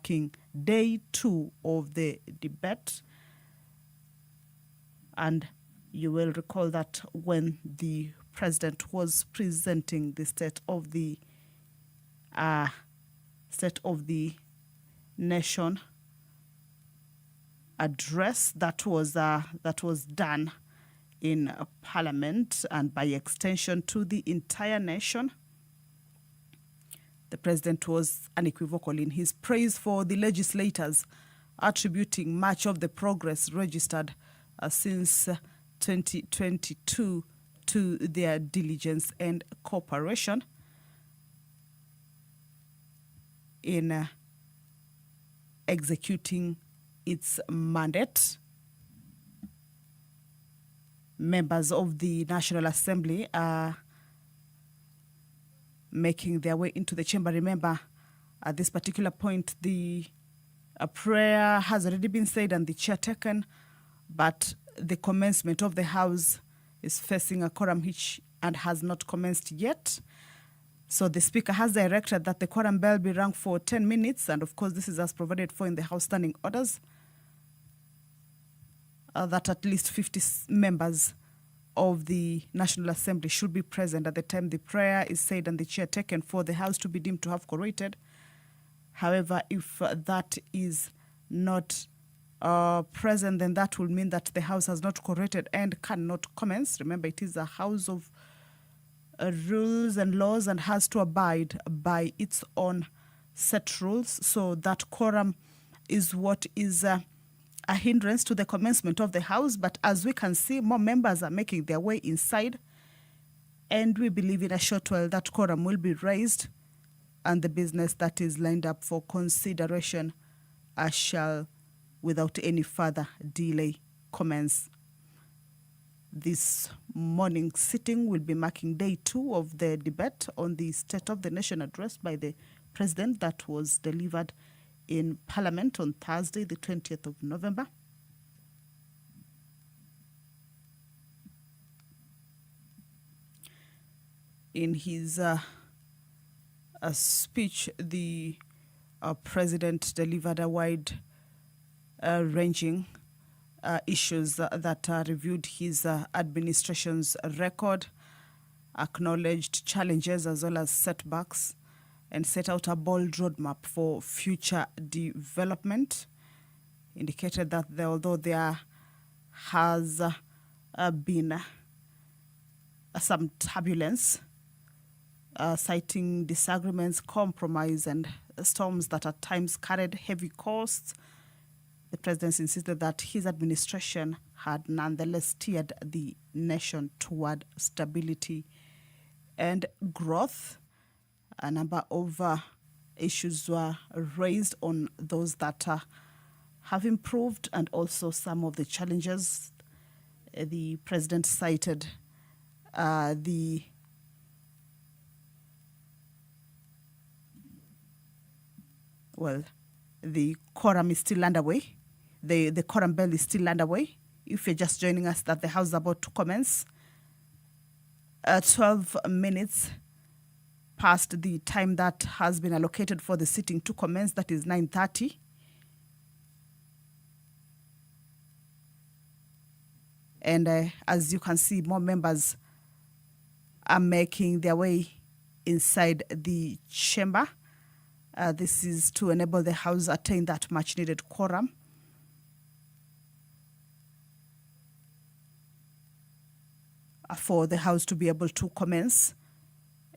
marking day 2 of the debate. And you will recall that when the president was presenting the State of the Nation address that was done in Parliament and by extension to the entire nation, the president was unequivocal in his praise for the legislators, attributing much of the progress registered since 2022 to their diligence and cooperation in executing its mandate. Members of the National Assembly are making their way into the chamber. Remember, at this particular point, the prayer has already been said and the chair taken, but the commencement of the House is facing a quorum hitch and has not commenced yet. So the Speaker has directed that the quorum bell be rung for 10 minutes, and of course this is as provided for in the House Standing Orders, that at least 50 members of the National Assembly should be present at the time the prayer is said and the chair taken for the House to be deemed to have quorated. However, if that is not present, then that will mean that the House has not quorated and cannot commence. Remember, it is a House of rules and laws and has to abide by its own set rules. So that quorum is what is a hindrance to the commencement of the House. But as we can see, more members are making their way inside, and we believe in a short while that quorum will be raised and the business that is lined up for consideration shall, without any further delay, commence. This morning sitting will be marking day 2 of the debate on the State of the Nation address by the President that was delivered in Parliament on Thursday, the 20th of November. In his speech, the President delivered a wide-ranging issues that reviewed his administration's record, acknowledged challenges as well as setbacks, and set out a bold roadmap for future development. Indicated that although there has been some turbulence, citing disagreements, compromise, and storms that at times carried heavy costs, the president insisted that his administration had nonetheless steered the nation toward stability and growth. A number of issues were raised on those that have improved and also some of the challenges. The president cited the quorum is still underway. The quorum bell is still underway. If you're just joining us, that the House is about to commence. 12 minutes past the time that has been allocated for the sitting to commence, that is 9:30. And as you can see, more members are making their way inside the chamber. This is to enable the House attain that much-needed quorum. For the House to be able to commence.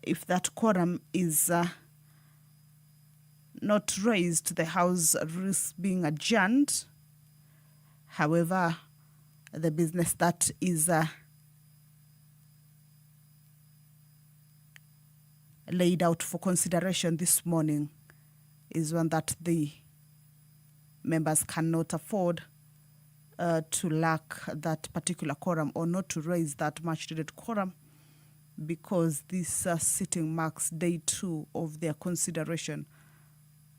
If that quorum is not raised, the House risks being adjourned. However, the business that is laid out for consideration this morning is one that the members cannot afford to lack that particular quorum or not to raise that much-needed quorum, because this sitting marks day 2 of their consideration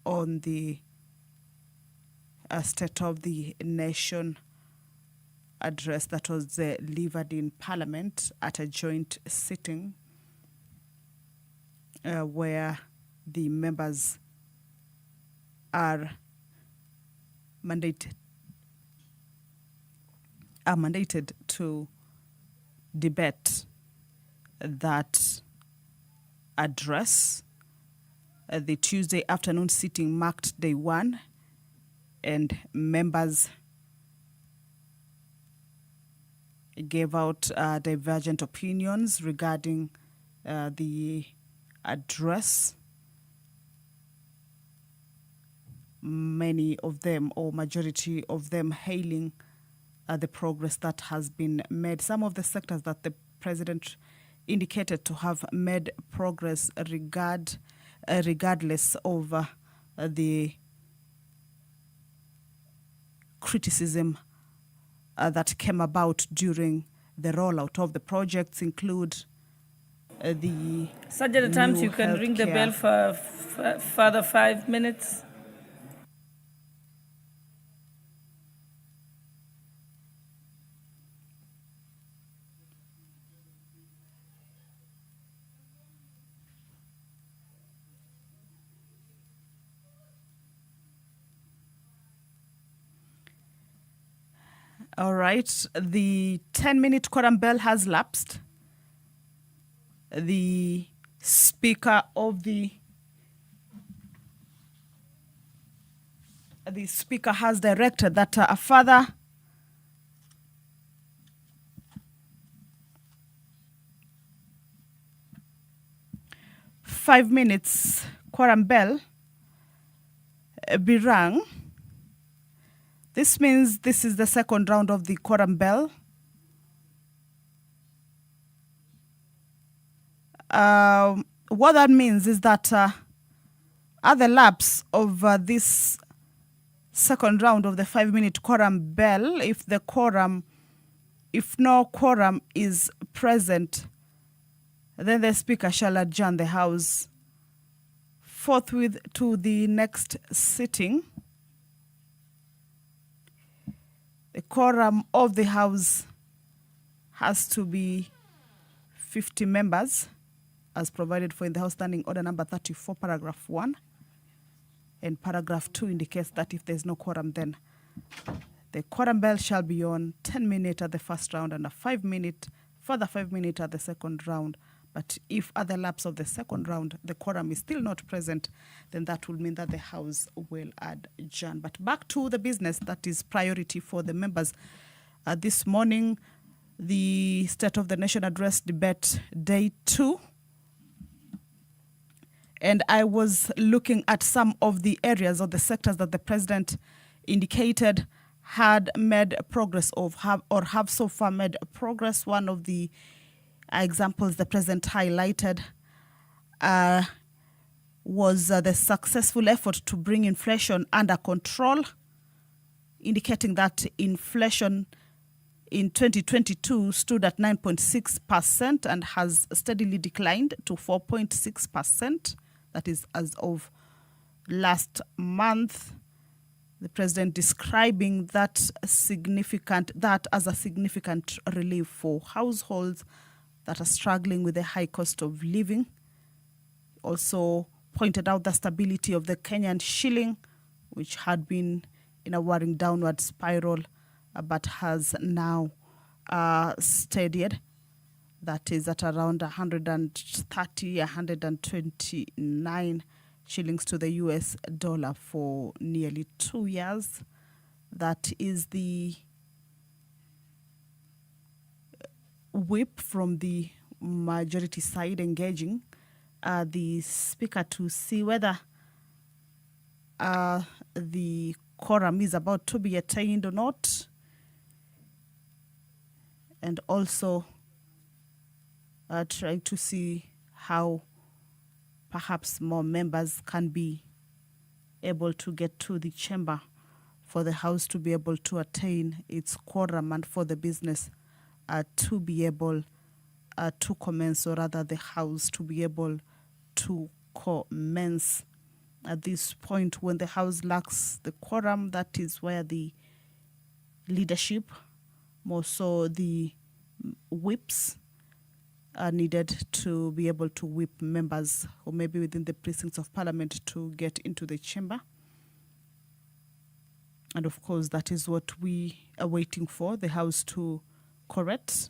on the State of the Nation address that was delivered in Parliament at a joint sitting where the members are mandated to debate that address. The Tuesday afternoon sitting marked day one, and members gave out divergent opinions regarding the address. Many of them, or majority of them, hailing the progress that has been made. Some of the sectors that the president indicated to have made progress regardless of the criticism that came about during the rollout of the projects include the Such at times new you can ring the healthcare. bell for further 5 minutes. All right, the 10-minute quorum bell has lapsed. The speaker has directed that a further five minutes quorum bell be rung. This means this is the second round of the quorum bell. What that means is that at the lapse of this second round of the 5-minute quorum bell, if no quorum is present, then the speaker shall adjourn the House forthwith to the next sitting. The quorum of the House has to be 50 members, as provided for in the House Standing Order number 34, paragraph 1. And paragraph 2 indicates that if there's no quorum, then the quorum bell shall be on 10 minutes at the first round and further 5 minutes at the second round. But if at the lapse of the second round the quorum is still not present, then that will mean that the House will adjourn. But back to the business that is priority for the members. This morning, the State of the Nation Address debate day 2. And I was looking at some of the areas or the sectors that the president indicated had made progress or have so far made progress. One of the examples the president highlighted was the successful effort to bring inflation under control, indicating that inflation in 2022 stood at 9.6% and has steadily declined to 4.6%. That is as of last month. The president describing that as a significant relief for households that are struggling with the high cost of living. Also pointed out the stability of the Kenyan shilling, which had been in a worrying downward spiral, but has now steadied. That is at around 129 shillings to the US dollar for nearly 2 years. That is the whip from the majority side engaging the speaker to see whether the quorum is about to be attained or not, and also trying to see how perhaps more members can be able to get to the chamber for the House to be able to attain its quorum and for the business to be able to commence, or rather the House to be able to commence. At this point, when the House lacks the quorum, that is where the leadership, more so the whips, are needed to be able to whip members who may be within the precincts of Parliament to get into the chamber. And of course, that is what we are waiting for, the House to correct.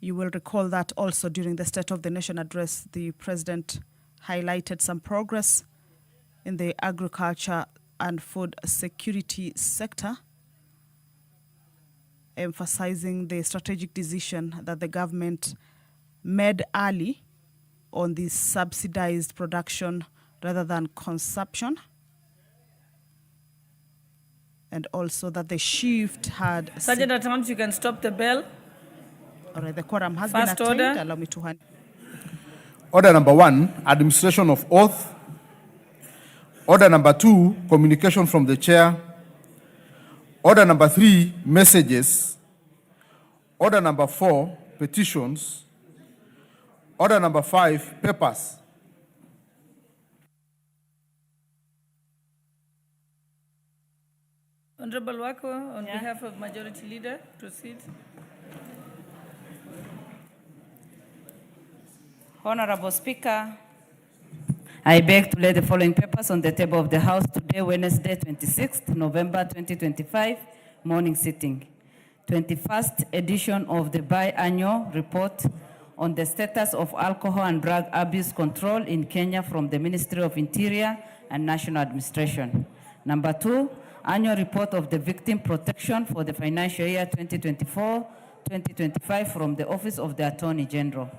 You will recall that also during the State of the Nation address, the President highlighted some progress in the agriculture and food security sector, emphasizing the strategic decision that the government made early on the subsidized production rather than consumption, and also that the shift had... Sergeant at Arms, you can stop the bell. All right, the quorum has First been attained. order. Allow me to hand. Order number 1, administration of oath. Order number 2, communication from the chair. Order number 3, messages. Order number 4, petitions. Order number 5, papers. Honorable Wako, on behalf of Majority Leader, proceed. Honorable Speaker, I beg to lay the following papers on the table of the House today, Wednesday, 26th November 2025, morning sitting. 21st edition of the biannual report on the status of alcohol and drug abuse control in Kenya from the Ministry of Interior and National Administration. Number 2, annual report of the victim protection for the financial year 2024-2025 from the Office of the Attorney General.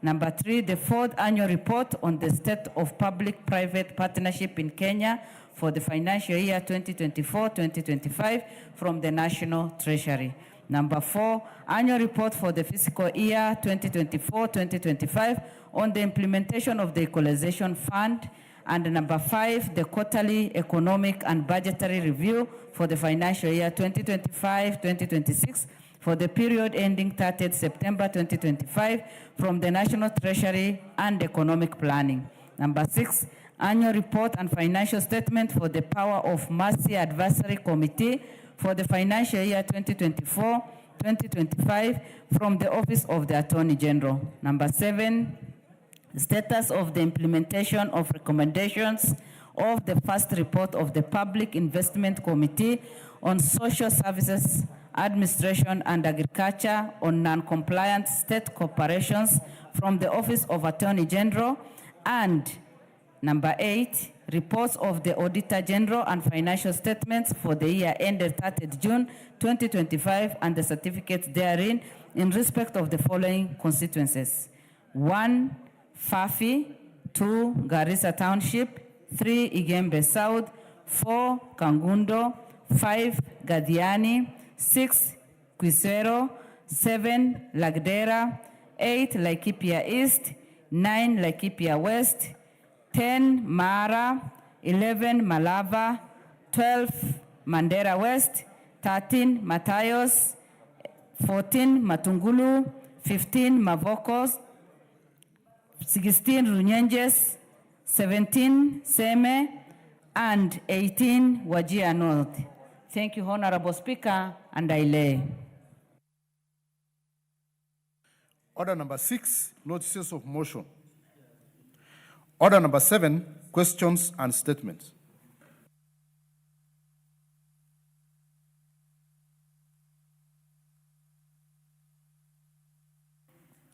Number 3, the 4th annual report on the state of public-private partnership in Kenya for the financial year 2024-2025 from the National Treasury. Number 4, annual report for the fiscal year 2024-2025 on the implementation of the Equalization Fund. And number 5, the quarterly economic and budgetary review for the financial year 2025-2026 for the period ending 30th September 2025 from the National Treasury and Economic Planning. Number 6, annual report and financial statement for the Power of Mercy Advisory Committee for the financial year 2024-2025 from the Office of the Attorney General. Number 7, status of the implementation of recommendations of the first report of the Public Investment Committee on Social Services Administration and Agriculture on non-compliant state corporations from the Office of Attorney General. And number 8, reports of the Auditor General and financial statements for the year ended 30th June 2025 and the certificates therein in respect of the following constituencies: 1, Fafi; 2, Garissa Township; 3, Igembe South; 4, Kangundo; 5, Gadiani; 6, Quisero; 7, Lagdera; 8, Laikipia East; 9, Laikipia West; 10, Mara; 11, Malava; 12, Mandera West; 13, Matayos; 14, Matungulu; 15, Mavokos; 16, Runyenjes; 17, Seme; and 18, Wajir North. Thank you, Honorable Speaker, and I lay. Order number 6, notices of motion. Order number 7, questions and statements.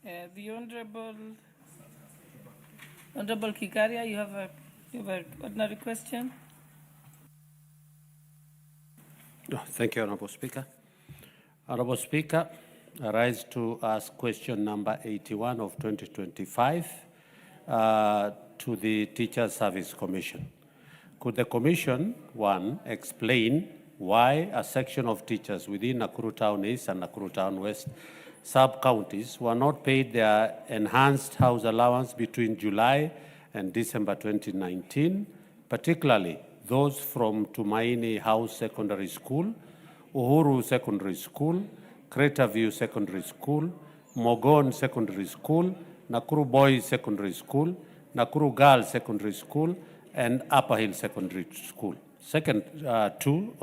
The Honorable Kikaria, you have an ordinary question. Thank you, Honorable Speaker. Honorable Speaker, I rise to ask question number 81 of 2025 to the Teacher Service Commission. Could the Commission, 1, explain why a section of teachers within Nakuru Town East and Nakuru Town West sub-counties were not paid their enhanced house allowance between July and December 2019, particularly those from Tumaini House Secondary School, Uhuru Secondary School, Crater View Secondary School, Mogon Secondary School, Nakuru Boys Secondary School, Nakuru Girls Secondary School, and Upper Hill Secondary School. Second, 2,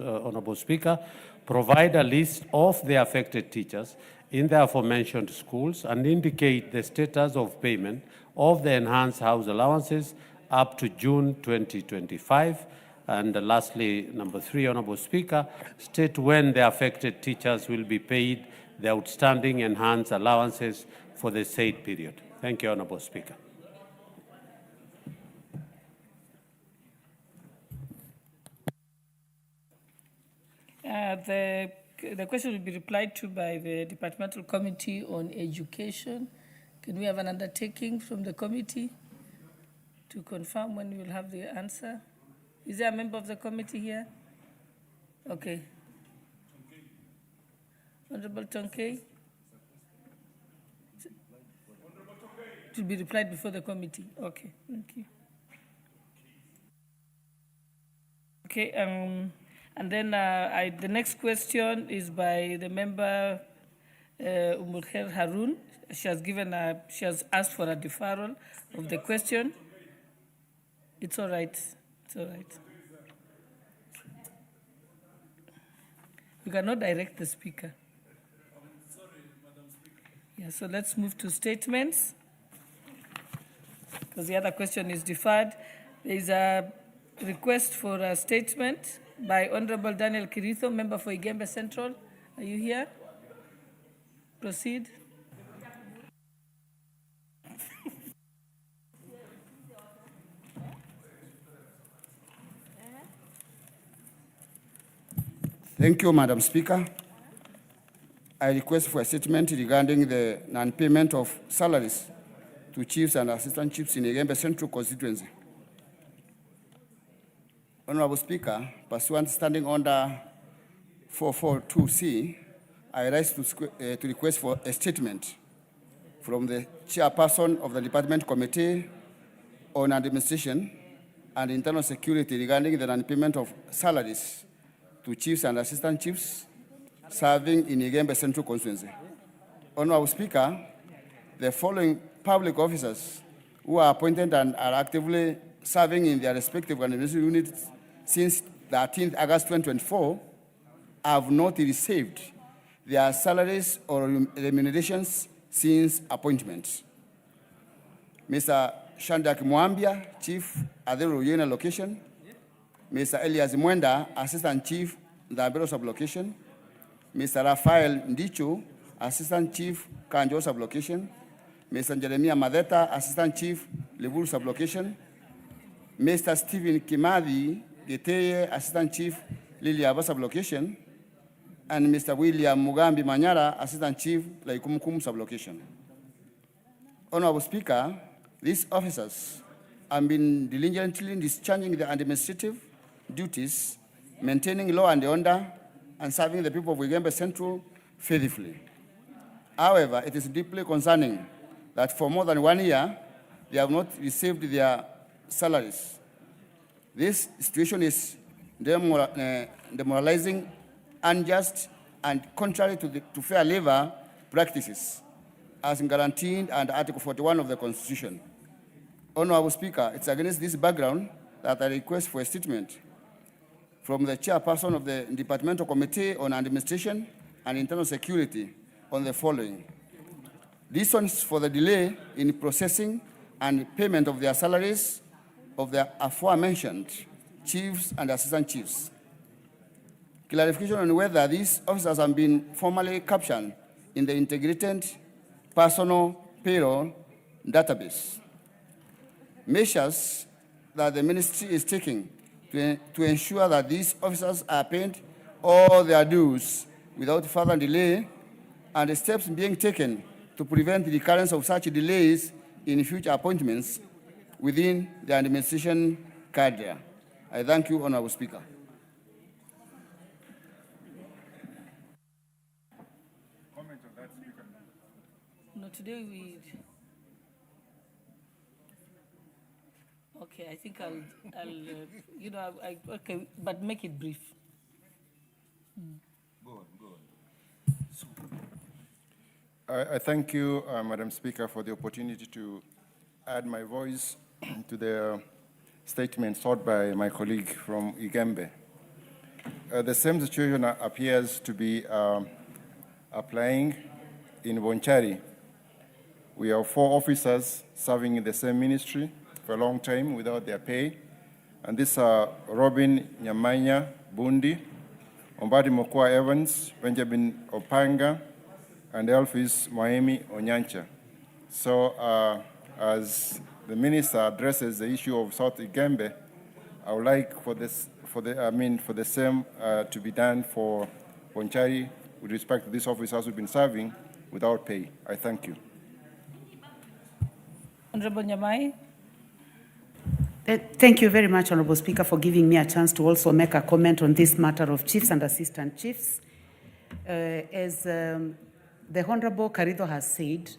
Honorable Speaker, provide a list of the affected teachers in the aforementioned schools and indicate the status of payment of the enhanced house allowances up to June 2025. And lastly, number 3, Honorable Speaker, state when the affected teachers will be paid the outstanding enhanced allowances for the said period. Thank you, Honorable Speaker. The question will be replied to by the Departmental Committee on Education. Can we have an undertaking from the committee to confirm when we will have the answer? Is there a member of the committee here? Okay. Honorable Tonkei? It will be replied before the committee. Okay, thank you. Okay, and then the next question is by the member Umulkher Harun. She has asked for a deferral of the question. It's all right. It's all right. You cannot direct the speaker. Sorry, Madam Speaker. Yeah, so let's move to statements, because the other question is deferred. There is a request for a statement by Honorable Daniel Kiritho, member for Igembe Central. Are you here? Proceed. Thank you, Madam Speaker. I request for a statement regarding the non-payment of salaries to chiefs and assistant chiefs in Igembe Central constituency. Honorable Speaker, pursuant to Standing Order 442C, I rise to request for a statement from the chairperson of the Department Committee on Administration and Internal Security regarding the non-payment of salaries to chiefs and assistant chiefs serving in Igembe Central constituency. Honorable Speaker, the following public officers who are appointed and are actively serving in their respective administrative units since 13th August 2024 have not received their salaries or remunerations since appointment. Mr. Shandak Mwambia, Chief, Adero Yena Location. Mr. Elias Mwenda, Assistant Chief, Dabero Sublocation. Mr. Rafael Ndichu, Assistant Chief, Kanjo Sublocation. Mr. Jeremiah Madeta, Assistant Chief, Liburu Sublocation. Mr. Stephen Kimadi Geteye, Assistant Chief, Liliaba Sublocation. And Mr. William Mugambi Manyara, Assistant Chief, Laikumukum Sublocation. Honorable Speaker, these officers have been diligently discharging their administrative duties, maintaining law and order, and serving the people of Igembe Central faithfully. However, it is deeply concerning that for more than 1 year, they have not received their salaries. This situation is demoralizing, unjust, and contrary to fair labor practices, as guaranteed under Article 41 of the Constitution. Honorable Speaker, it's against this background that I request for a statement from the chairperson of the Departmental Committee on Administration and Internal Security on the following. Reasons for the delay in processing and payment of their salaries of the aforementioned chiefs and assistant chiefs. Clarification on whether these officers have been formally captioned in the integrated personal payroll database. Measures that the ministry is taking to ensure that these officers are paid all their dues without further delay, and the steps being taken to prevent the recurrence of such delays in future appointments within the administration cadre. I thank you, Honorable Speaker. Comment on that, Speaker. No, today we. Okay, I think I'll okay, but make it brief. Go on. I thank you, Madam Speaker, for the opportunity to add my voice to the statement sought by my colleague from Igembe. The same situation appears to be applying in Bonchari, we have 4 officers serving in the same ministry for a long time without their pay. And these are Robin Nyamanya Bundi, Ombadi Mokwa Evans, Benjamin Opanga, and Elphys Moemi Onyancha. So as the minister addresses the issue of South Igembe, I would like for the same to be done for Bonchari with respect to these officers who've been serving without pay. I thank you. Honorable Nyamai. Thank you very much, Honorable Speaker, for giving me a chance to also make a comment on this matter of chiefs and assistant chiefs. As the Honorable Karido has said,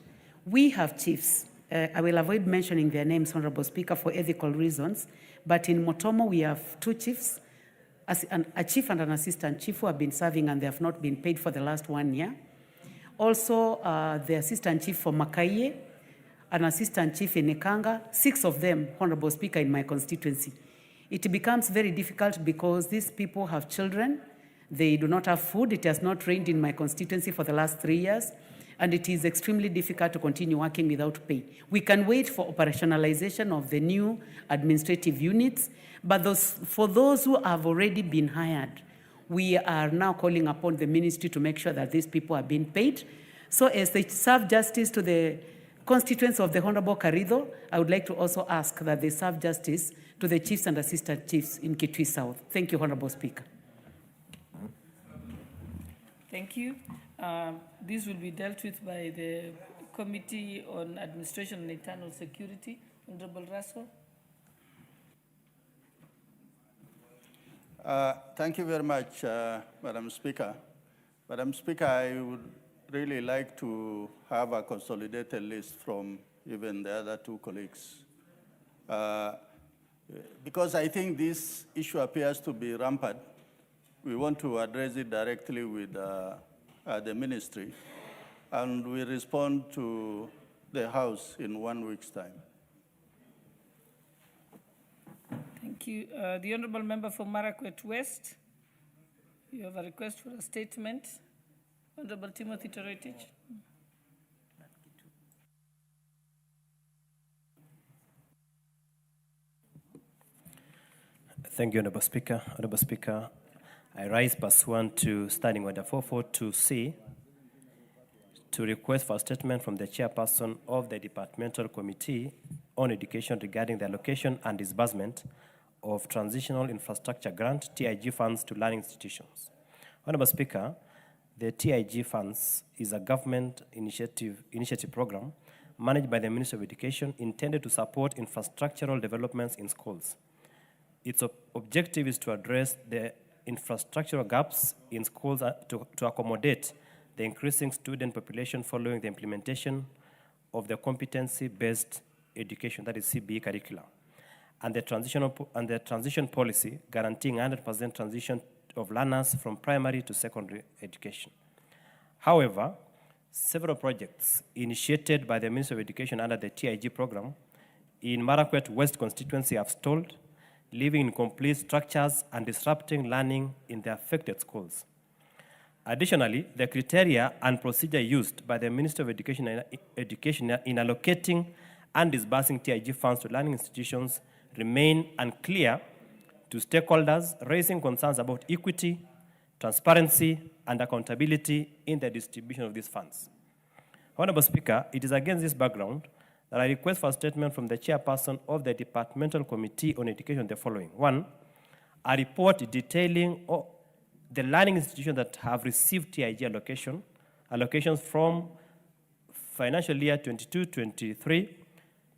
we have chiefs. I will avoid mentioning their names, Honorable Speaker, for ethical reasons, but in Motomo we have 2 chiefs, a chief and an assistant chief who have been serving and they have not been paid for the last 1 year. Also, the assistant chief for Makaye, an assistant chief in Nekanga, 6 of them, Honorable Speaker, in my constituency. It becomes very difficult because these people have children, they do not have food, it has not rained in my constituency for the last 3 years, and it is extremely difficult to continue working without pay. We can wait for operationalization of the new administrative units, but for those who have already been hired, we are now calling upon the ministry to make sure that these people are being paid. So as they serve justice to the constituents of the Honorable Karido, I would like to also ask that they serve justice to the chiefs and assistant chiefs in Kitui South. Thank you, Honorable Speaker. Thank you. This will be dealt with by the Committee on Administration and Internal Security. Honorable Russell. Thank you very much, Madam Speaker. Madam Speaker, I would really like to have a consolidated list from even the other 2 colleagues. Because I think this issue appears to be rampant, we want to address it directly with the ministry, and we respond to the House in 1 week's time. Thank you. The Honourable Member for Marakwet West, you have a request for a statement. Honourable Timothy Toretich. Thank you, Honourable Speaker. Honourable Speaker, I rise pursuant to Standing Order 442C to request for a statement from the chairperson of the Departmental Committee on Education regarding the allocation and disbursement of Transitional Infrastructure Grant, TIG funds to learning institutions. Honourable Speaker, the TIG funds is a government initiative program managed by the Ministry of Education intended to support infrastructural developments in schools. Its objective is to address the infrastructural gaps in schools to accommodate the increasing student population following the implementation of the competency-based education, that is CBE curriculum, and the transition policy guaranteeing 100% transition of learners from primary to secondary education. However, several projects initiated by the Ministry of Education under the TIG program in Marakwet West constituency have stalled, leaving incomplete structures and disrupting learning in the affected schools. Additionally, the criteria and procedure used by the Ministry of Education in allocating and disbursing TIG funds to learning institutions remain unclear to stakeholders, raising concerns about equity, transparency, and accountability in the distribution of these funds. Honourable Speaker, it is against this background that I request for a statement from the chairperson of the Departmental Committee on Education the following. 1, a report detailing the learning institutions that have received TIG allocations from financial year 22-23,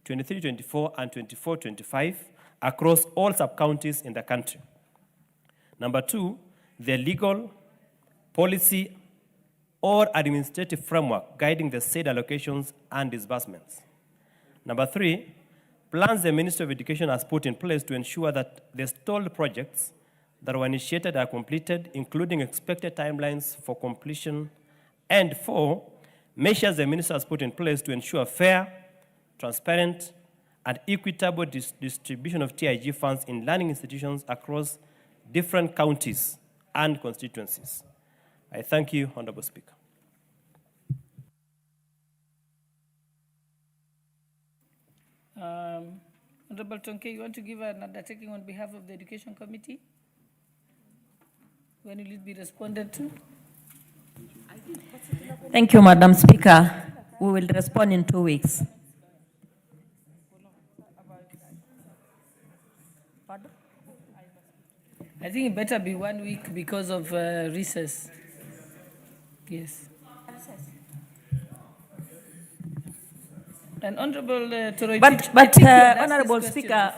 23-24, and 24-25 across all sub-counties in the country. Number 2, the legal, policy, or administrative framework guiding the said allocations and disbursements. Number 3, plans the Ministry of Education has put in place to ensure that the stalled projects that were initiated are completed, including expected timelines for completion. And 4, measures the Minister has put in place to ensure fair, transparent, and equitable distribution of TIG funds in learning institutions across different counties and constituencies. I thank you, Honourable Speaker. Honorable Tonke, you want to give an undertaking on behalf of the Education Committee? When will it be responded to? Thank you, Madam Speaker. We will respond in 2 weeks. I think it better be 1 week because of recess. Yes. And Honorable Toroitich, But Honorable Honorable Speaker,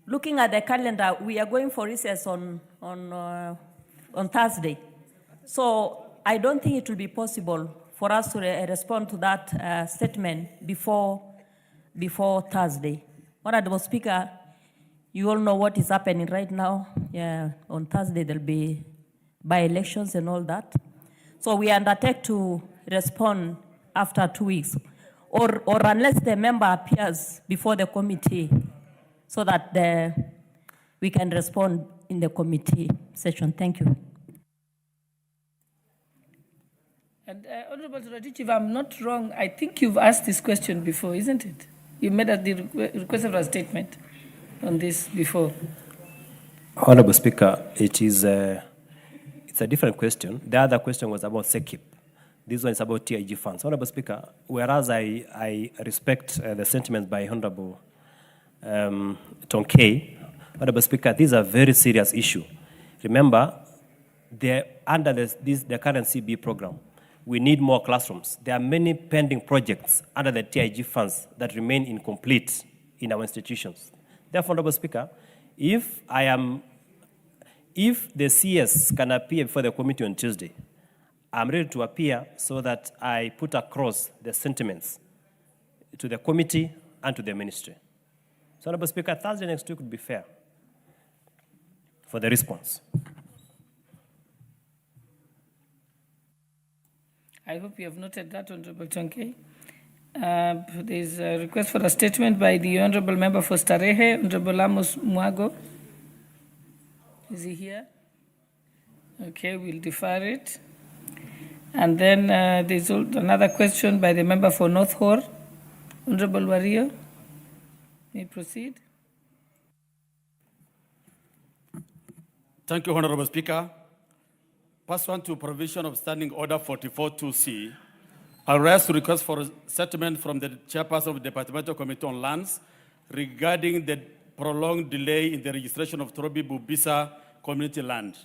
looking at the calendar, we are going for recess on Thursday. So I don't think it will be possible for us to respond to that statement before Thursday. Honorable Speaker, you all know what is happening right now. Yeah, on Thursday there'll be by-elections and all that. So we undertake to respond after 2 weeks, or unless the member appears before the committee, so that we can respond in the committee session. Thank you. And Honorable Toroitich, if I'm not wrong, I think you've asked this question before, isn't it? You made the request for a statement on this before. Honorable Speaker, it's a different question. The other question was about SECIP. This one is about TIG funds. Honorable Speaker, whereas I respect the sentiments by Honorable Tonke, Honorable Speaker, this is a very serious issue. Remember, under the current CB program, we need more classrooms. There are many pending projects under the TIG funds that remain incomplete in our institutions. Therefore, Honorable Speaker, if the CS can appear before the committee on Tuesday, I'm ready to appear so that I put across the sentiments to the committee and to the ministry. So, Honorable Speaker, Thursday next week would be fair for the response. I hope you have noted that, Honorable Tonke. There's a request for a statement by the Honorable Member for Starehe, Honorable Amos Mwago. Is he here? Okay, we'll defer it. And then there's another question by the member for North Hor, Honorable Wario. May proceed. Thank you, Honorable Speaker. Pursuant to provision of Standing Order 44-2C, I raise to request for a settlement from the Chairperson of the Departmental Committee on Lands regarding the prolonged delay in the registration of Trobi Bubisa community land.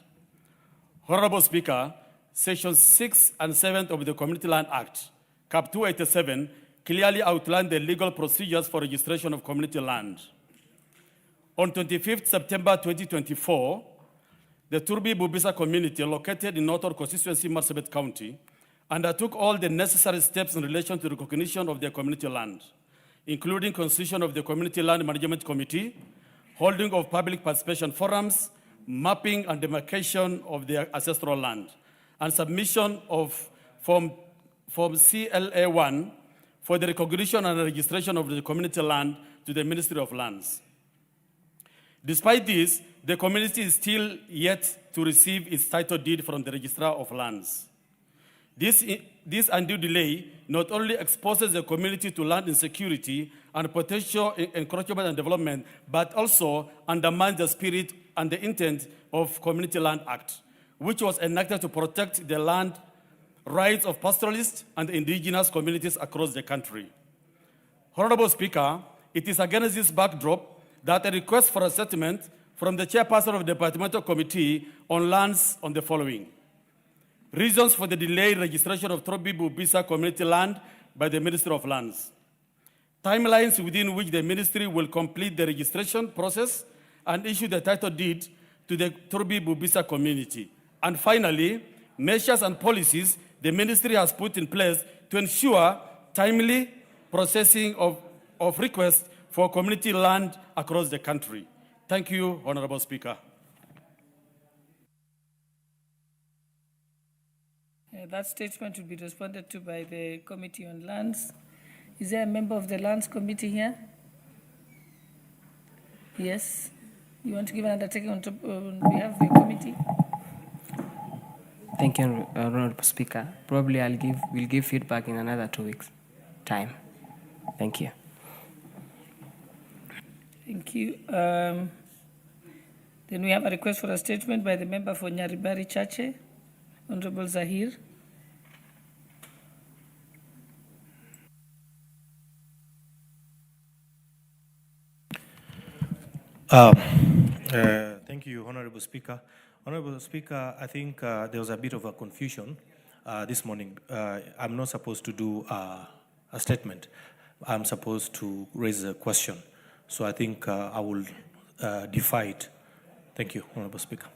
Honorable Speaker, Section 6 and 7 of the Community Land Act, Cap 287, clearly outline the legal procedures for registration of community land. On 25th September 2024, the Turbi Bubisa community, located in Northern Constituency, Marsabit County, undertook all the necessary steps in relation to recognition of their community land, including constitution of the Community Land Management Committee, holding of public participation forums, mapping and demarcation of their ancestral land, and submission of Form CLA1 for the recognition and registration of the community land to the Ministry of Lands. Despite this, the community is still yet to receive its title deed from the Registrar of Lands. This undue delay not only exposes the community to land insecurity and potential encroachment and development, but also undermines the spirit and the intent of Community Land Act, which was enacted to protect the land rights of pastoralists and indigenous communities across the country. Honorable Speaker, it is against this backdrop that a request for a settlement from the Chairperson of the Departmental Committee on Lands on the following. Reasons for the delayed registration of Trobi Bubisa community land by the Ministry of Lands. Timelines within which the ministry will complete the registration process and issue the title deed to the Trobi Bubisa community. And finally, measures and policies the ministry has put in place to ensure timely processing of requests for community land across the country. Thank you, Honorable Speaker. That statement will be responded to by the Committee on Lands. Is there a member of the Lands Committee here? Yes. You want to give an undertaking on behalf of the committee? Thank you, Honorable Speaker. Probably we'll give feedback in another 2 weeks' time. Thank you. Thank you. Then we have a request for a statement by the member for Nyaribari Chache, Honorable Zahir. Thank you, Honorable Speaker. Honorable Speaker, I think there was a bit of a confusion this morning. I'm not supposed to do a statement. I'm supposed to raise a question. So I think I will defy it. Thank you, Honorable Speaker.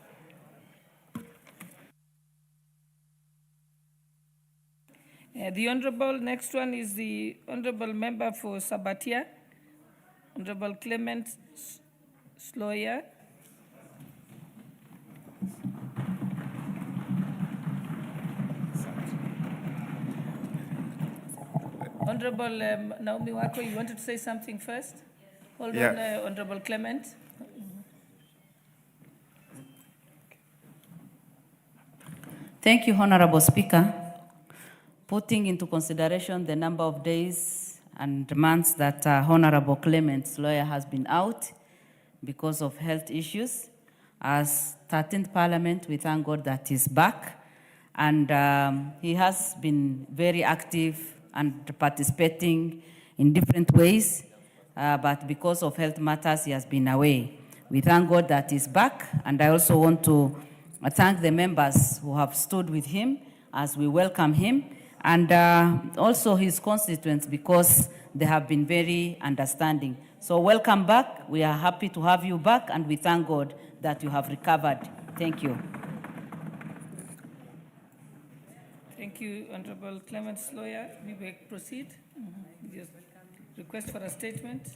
The Honorable, next one is the Honorable Member for Sabatia, Honorable Clement Sloya. Honorable Naomi Wako, you wanted to say something first? Hold on, Honorable Clement. Thank you, Honorable Speaker. Putting into consideration the number of days and months that Honorable Clement's lawyer has been out because of health issues, as 13th Parliament, we thank God that he's back. And he has been very active and participating in different ways, but because of health matters, he has been away. We thank God that he's back, and I also want to thank the members who have stood with him as we welcome him, and also his constituents, because they have been very understanding. So welcome back. We are happy to have you back, and we thank God that you have recovered. Thank you. Thank you, Honorable Clement Sloya. We will proceed. Just request for a statement.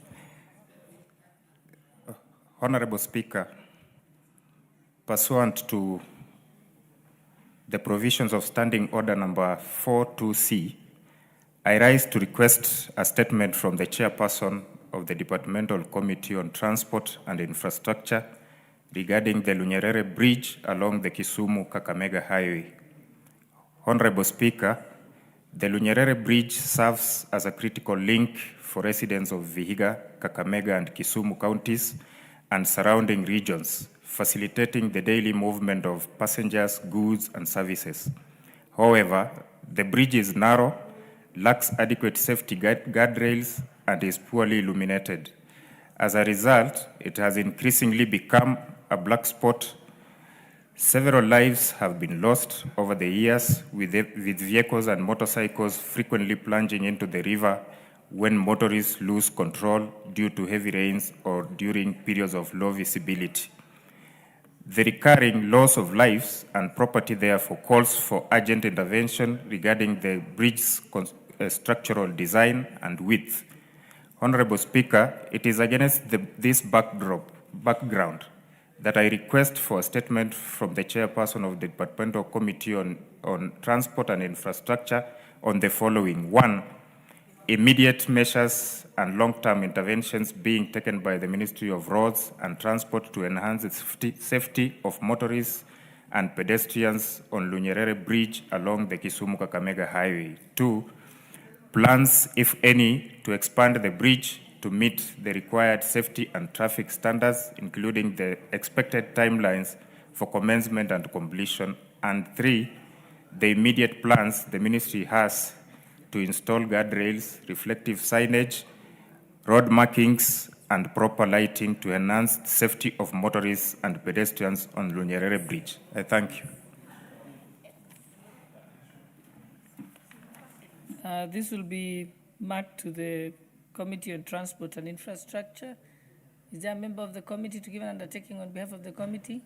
Honorable Speaker, pursuant to the provisions of Standing Order number 42C, I rise to request a statement from the Chairperson of the Departmental Committee on Transport and Infrastructure regarding the Lunyerere Bridge along the Kisumu-Kakamega Highway. Honorable Speaker, the Lunyerere Bridge serves as a critical link for residents of Vihiga, Kakamega, and Kisumu counties and surrounding regions, facilitating the daily movement of passengers, goods, and services. However, the bridge is narrow, lacks adequate safety guardrails, and is poorly illuminated. As a result, it has increasingly become a black spot. Several lives have been lost over the years, with vehicles and motorcycles frequently plunging into the river when motorists lose control due to heavy rains or during periods of low visibility. The recurring loss of lives and property therefore calls for urgent intervention regarding the bridge's structural design and width. Honorable Speaker, it is against this background that I request for a statement from the Chairperson of the Departmental Committee on Transport and Infrastructure on the following. 1, immediate measures and long-term interventions being taken by the Ministry of Roads and Transport to enhance the safety of motorists and pedestrians on Lunyerere Bridge along the Kisumu-Kakamega Highway. 2, plans, if any, to expand the bridge to meet the required safety and traffic standards, including the expected timelines for commencement and completion. And 3, the immediate plans the ministry has to install guardrails, reflective signage, road markings, and proper lighting to enhance the safety of motorists and pedestrians on Lunyerere Bridge. I thank you. This will be marked to the Committee on Transport and Infrastructure. Is there a member of the committee to give an undertaking on behalf of the committee?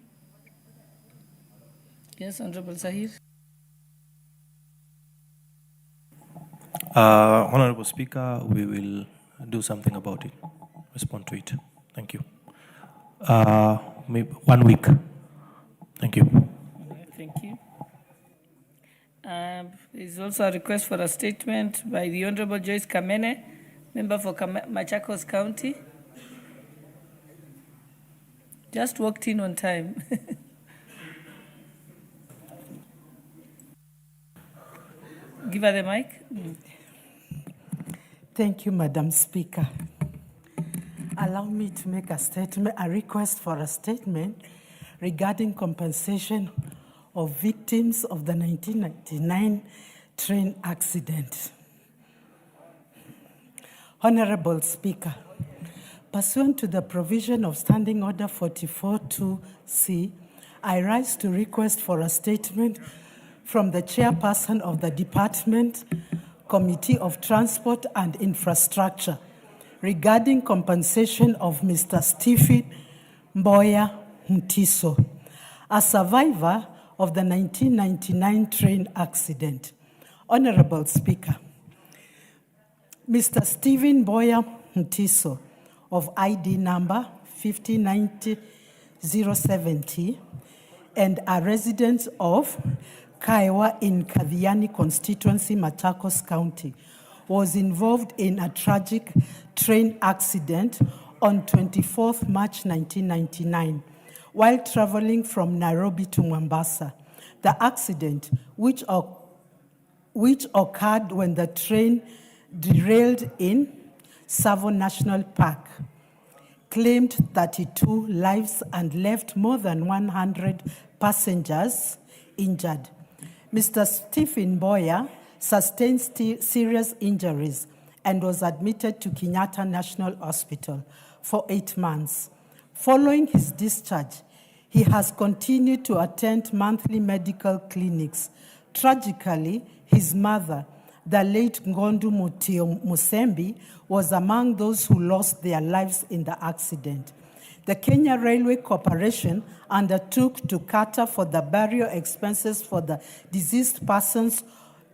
Yes, Honorable Zahir. Honorable Speaker, we will do something about it, respond to it. Thank you. Maybe 1 week. Thank you. Thank you. There is also a request for a statement by the Honorable Joyce Kamene, member for Machakos County. Just walked in on time. Give her the mic. Thank you, Madam Speaker. Allow me to make a request for a statement regarding compensation of victims of the 1999 train accident. Honorable Speaker, pursuant to the provision of Standing Order 44.2c, I rise to request for a statement from the chairperson of the Department Committee of Transport and Infrastructure regarding compensation of Mr. Stephen Mboya Mutiso, a survivor of the 1999 train accident. Honorable Speaker, Mr. Stephen Mboya Mutiso of ID number 5090070 and a resident of Kaiwa in Kadhiani constituency, Machakos County, was involved in a tragic train accident on 24th March 1999 while traveling from Nairobi to Mombasa. The accident, which occurred when the train derailed in Tsavo National Park, claimed 32 lives and left more than 100 passengers injured. Mr. Stephen Mboya sustained serious injuries and was admitted to Kenyatta National Hospital for 8 months. Following his discharge, he has continued to attend monthly medical clinics. Tragically, his mother, the late Ngondu Mutio Musembi, was among those who lost their lives in the accident. The Kenya Railway Corporation undertook to cater for the burial expenses for the deceased persons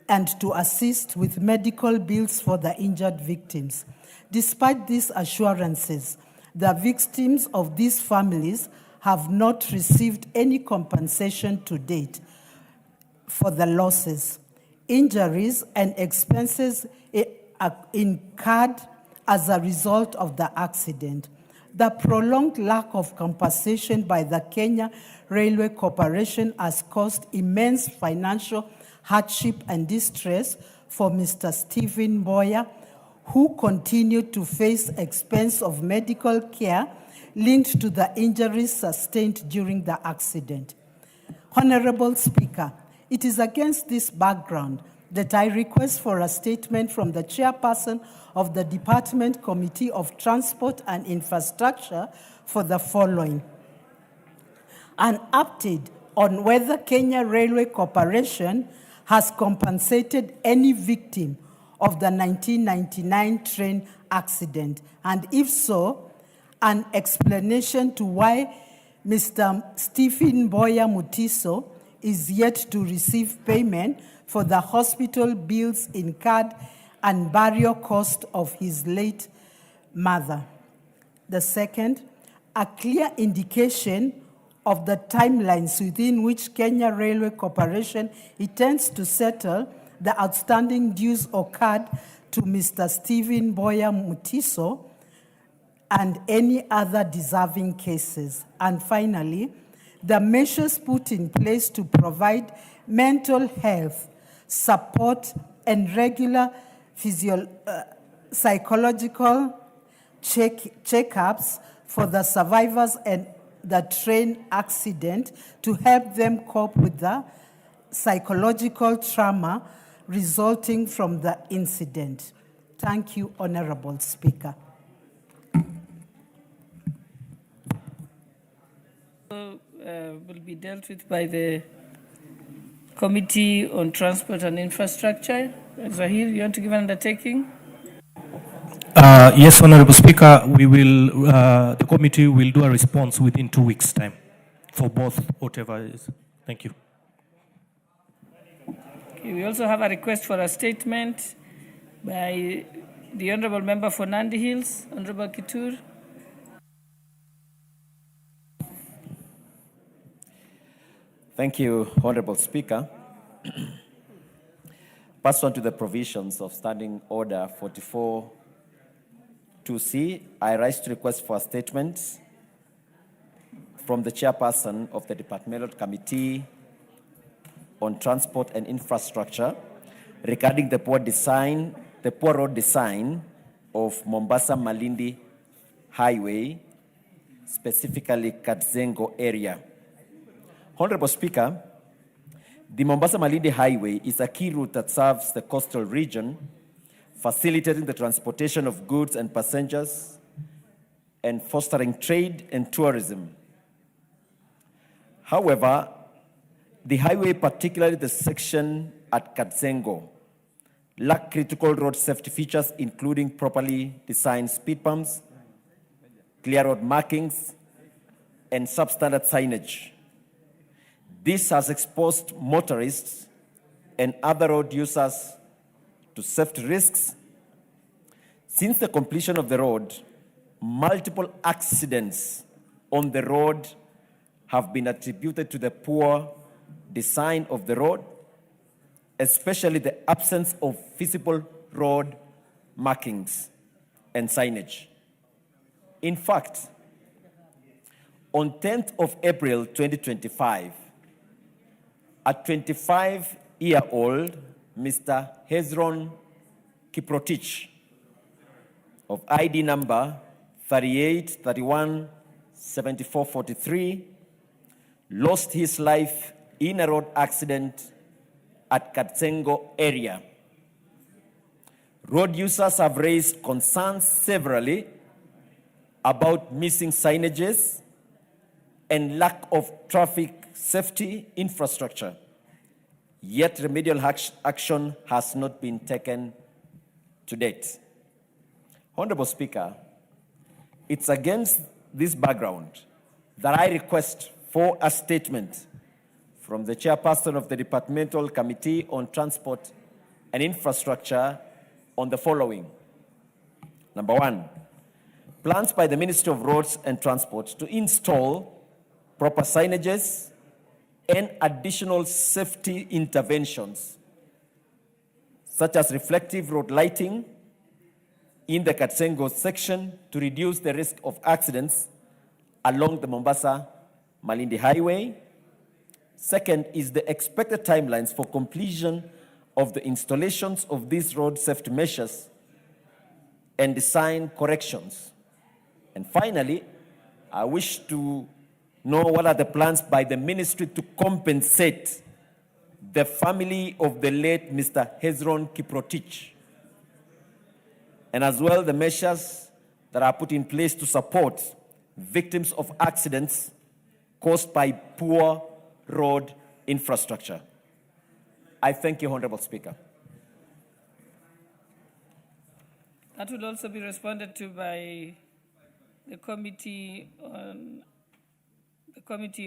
and to assist with medical bills for the injured victims. Despite these assurances, the victims of these families have not received any compensation to date for the losses, injuries, and expenses incurred as a result of the accident. The prolonged lack of compensation by the Kenya Railway Corporation has caused immense financial hardship and distress for Mr. Stephen Mboya, who continued to face expense of medical care linked to the injuries sustained during the accident. Honorable Speaker, it is against this background that I request for a statement from the chairperson of the Department Committee of Transport and Infrastructure for the following. An update on whether Kenya Railway Corporation has compensated any victim of the 1999 train accident, and if so, an explanation to why Mr. Stephen Mboya Mutiso is yet to receive payment for the hospital bills incurred and burial cost of his late mother. The second, a clear indication of the timelines within which Kenya Railway Corporation intends to settle the outstanding dues occurred to Mr. Stephen Mboya Mutiso and any other deserving cases. And finally, the measures put in place to provide mental health support and regular psychological checkups for the survivors and the train accident to help them cope with the psychological trauma resulting from the incident. Thank you, Honorable Speaker. Will be dealt with by the Committee on Transport and Infrastructure. Zahir, you want to give an undertaking? Yes, Honorable Speaker, we will, the committee will do a response within 2 weeks' time for both, whatever it is. Thank you. Okay, we also have a request for a statement by the Honorable Member for Nandi Hills, Honorable Kitur. Thank you, Honorable Speaker. Pursuant to the provisions of Standing Order 44.2c, I rise to request for a statement from the chairperson of the Departmental Committee on Transport and Infrastructure regarding the poor road design of Mombasa Malindi Highway, specifically Katzengo area. Honorable Speaker, the Mombasa-Malindi Highway is a key route that serves the coastal region, facilitating the transportation of goods and passengers and fostering trade and tourism. However, the highway, particularly the section at Katzengo, lack critical road safety features, including properly designed speed bumps, clear road markings, and substandard signage. This has exposed motorists and other road users to safety risks. Since the completion of the road, multiple accidents on the road have been attributed to the poor design of the road, especially the absence of visible road markings and signage. In fact, on 10th of April 2025, a 25-year-old Mr. Hezron Kiprotich of ID number 38317443 lost his life in a road accident at Katzengo area. Road users have raised concerns severally about missing signages and lack of traffic safety infrastructure, yet remedial action has not been taken to date. Honorable Speaker, it's against this background that I request for a statement from the Chairperson of the Departmental Committee on Transport and Infrastructure on the following. Number one, plans by the Ministry of Roads and Transport to install proper signages and additional safety interventions, such as reflective road lighting in the Katzengo section to reduce the risk of accidents along the Mombasa-Malindi Highway. Second is the expected timelines for completion of the installations of these road safety measures and design corrections. And finally, I wish to know what are the plans by the ministry to compensate the family of the late Mr. Hezron Kiprotich, and as well the measures that are put in place to support victims of accidents caused by poor road infrastructure. I thank you, Honorable Speaker. That will also be responded to by the Committee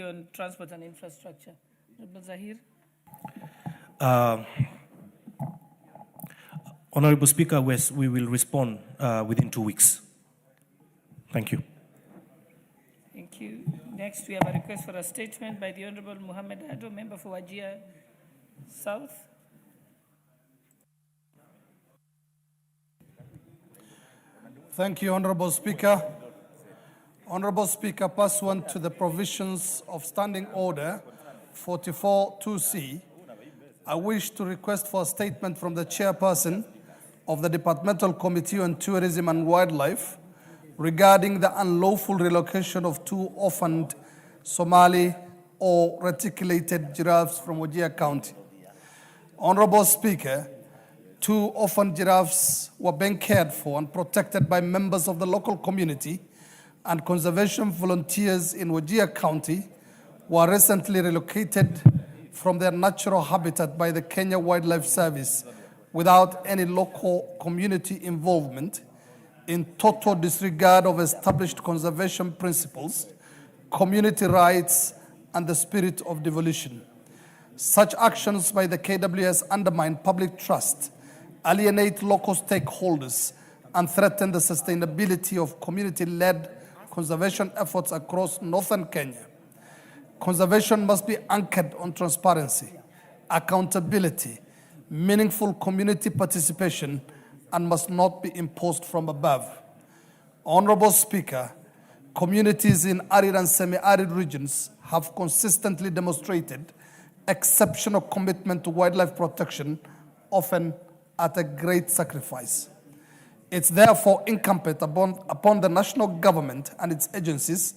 on Transport and Infrastructure. Honorable Zahir. Honorable Speaker, we will respond within 2 weeks. Thank you. Thank you. Next, we have a request for a statement by the Honorable Mohammed Ado, member for Wajir South. Thank you, Honorable Speaker. Honorable Speaker, pursuant to the provisions of Standing Order 44-2C, I wish to request for a statement from the Chairperson of the Departmental Committee on Tourism and Wildlife regarding the unlawful relocation of 2 orphaned Somali or reticulated giraffes from Wajir County. Honorable Speaker, 2 orphaned giraffes were being cared for and protected by members of the local community and conservation volunteers in Wajir County were recently relocated from their natural habitat by the Kenya Wildlife Service without any local community involvement, in total disregard of established conservation principles, community rights, and the spirit of devolution. Such actions by the KWS undermine public trust, alienate local stakeholders, and threaten the sustainability of community-led conservation efforts across northern Kenya. Conservation must be anchored on transparency, accountability, meaningful community participation, and must not be imposed from above. Honorable Speaker, communities in arid and semi-arid regions have consistently demonstrated exceptional commitment to wildlife protection, often at a great sacrifice. It's therefore incumbent upon the national government and its agencies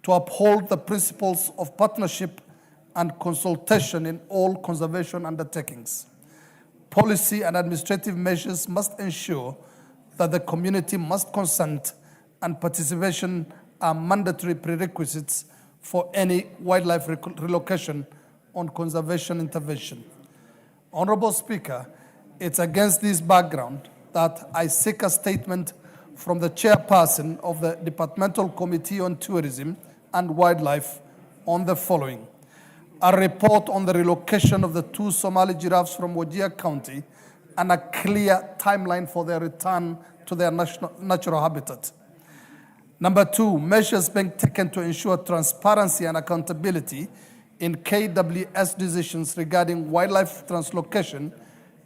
to uphold the principles of partnership and consultation in all conservation undertakings. Policy and administrative measures must ensure that the community must consent, and participation are mandatory prerequisites for any wildlife relocation on conservation intervention. Honorable Speaker, it's against this background that I seek a statement from the chairperson of the Departmental Committee on Tourism and Wildlife on the following: a report on the relocation of the 2 Somali giraffes from Wajir County and a clear timeline for their return to their natural habitat. Number 2, measures being taken to ensure transparency and accountability in KWS decisions regarding wildlife translocation,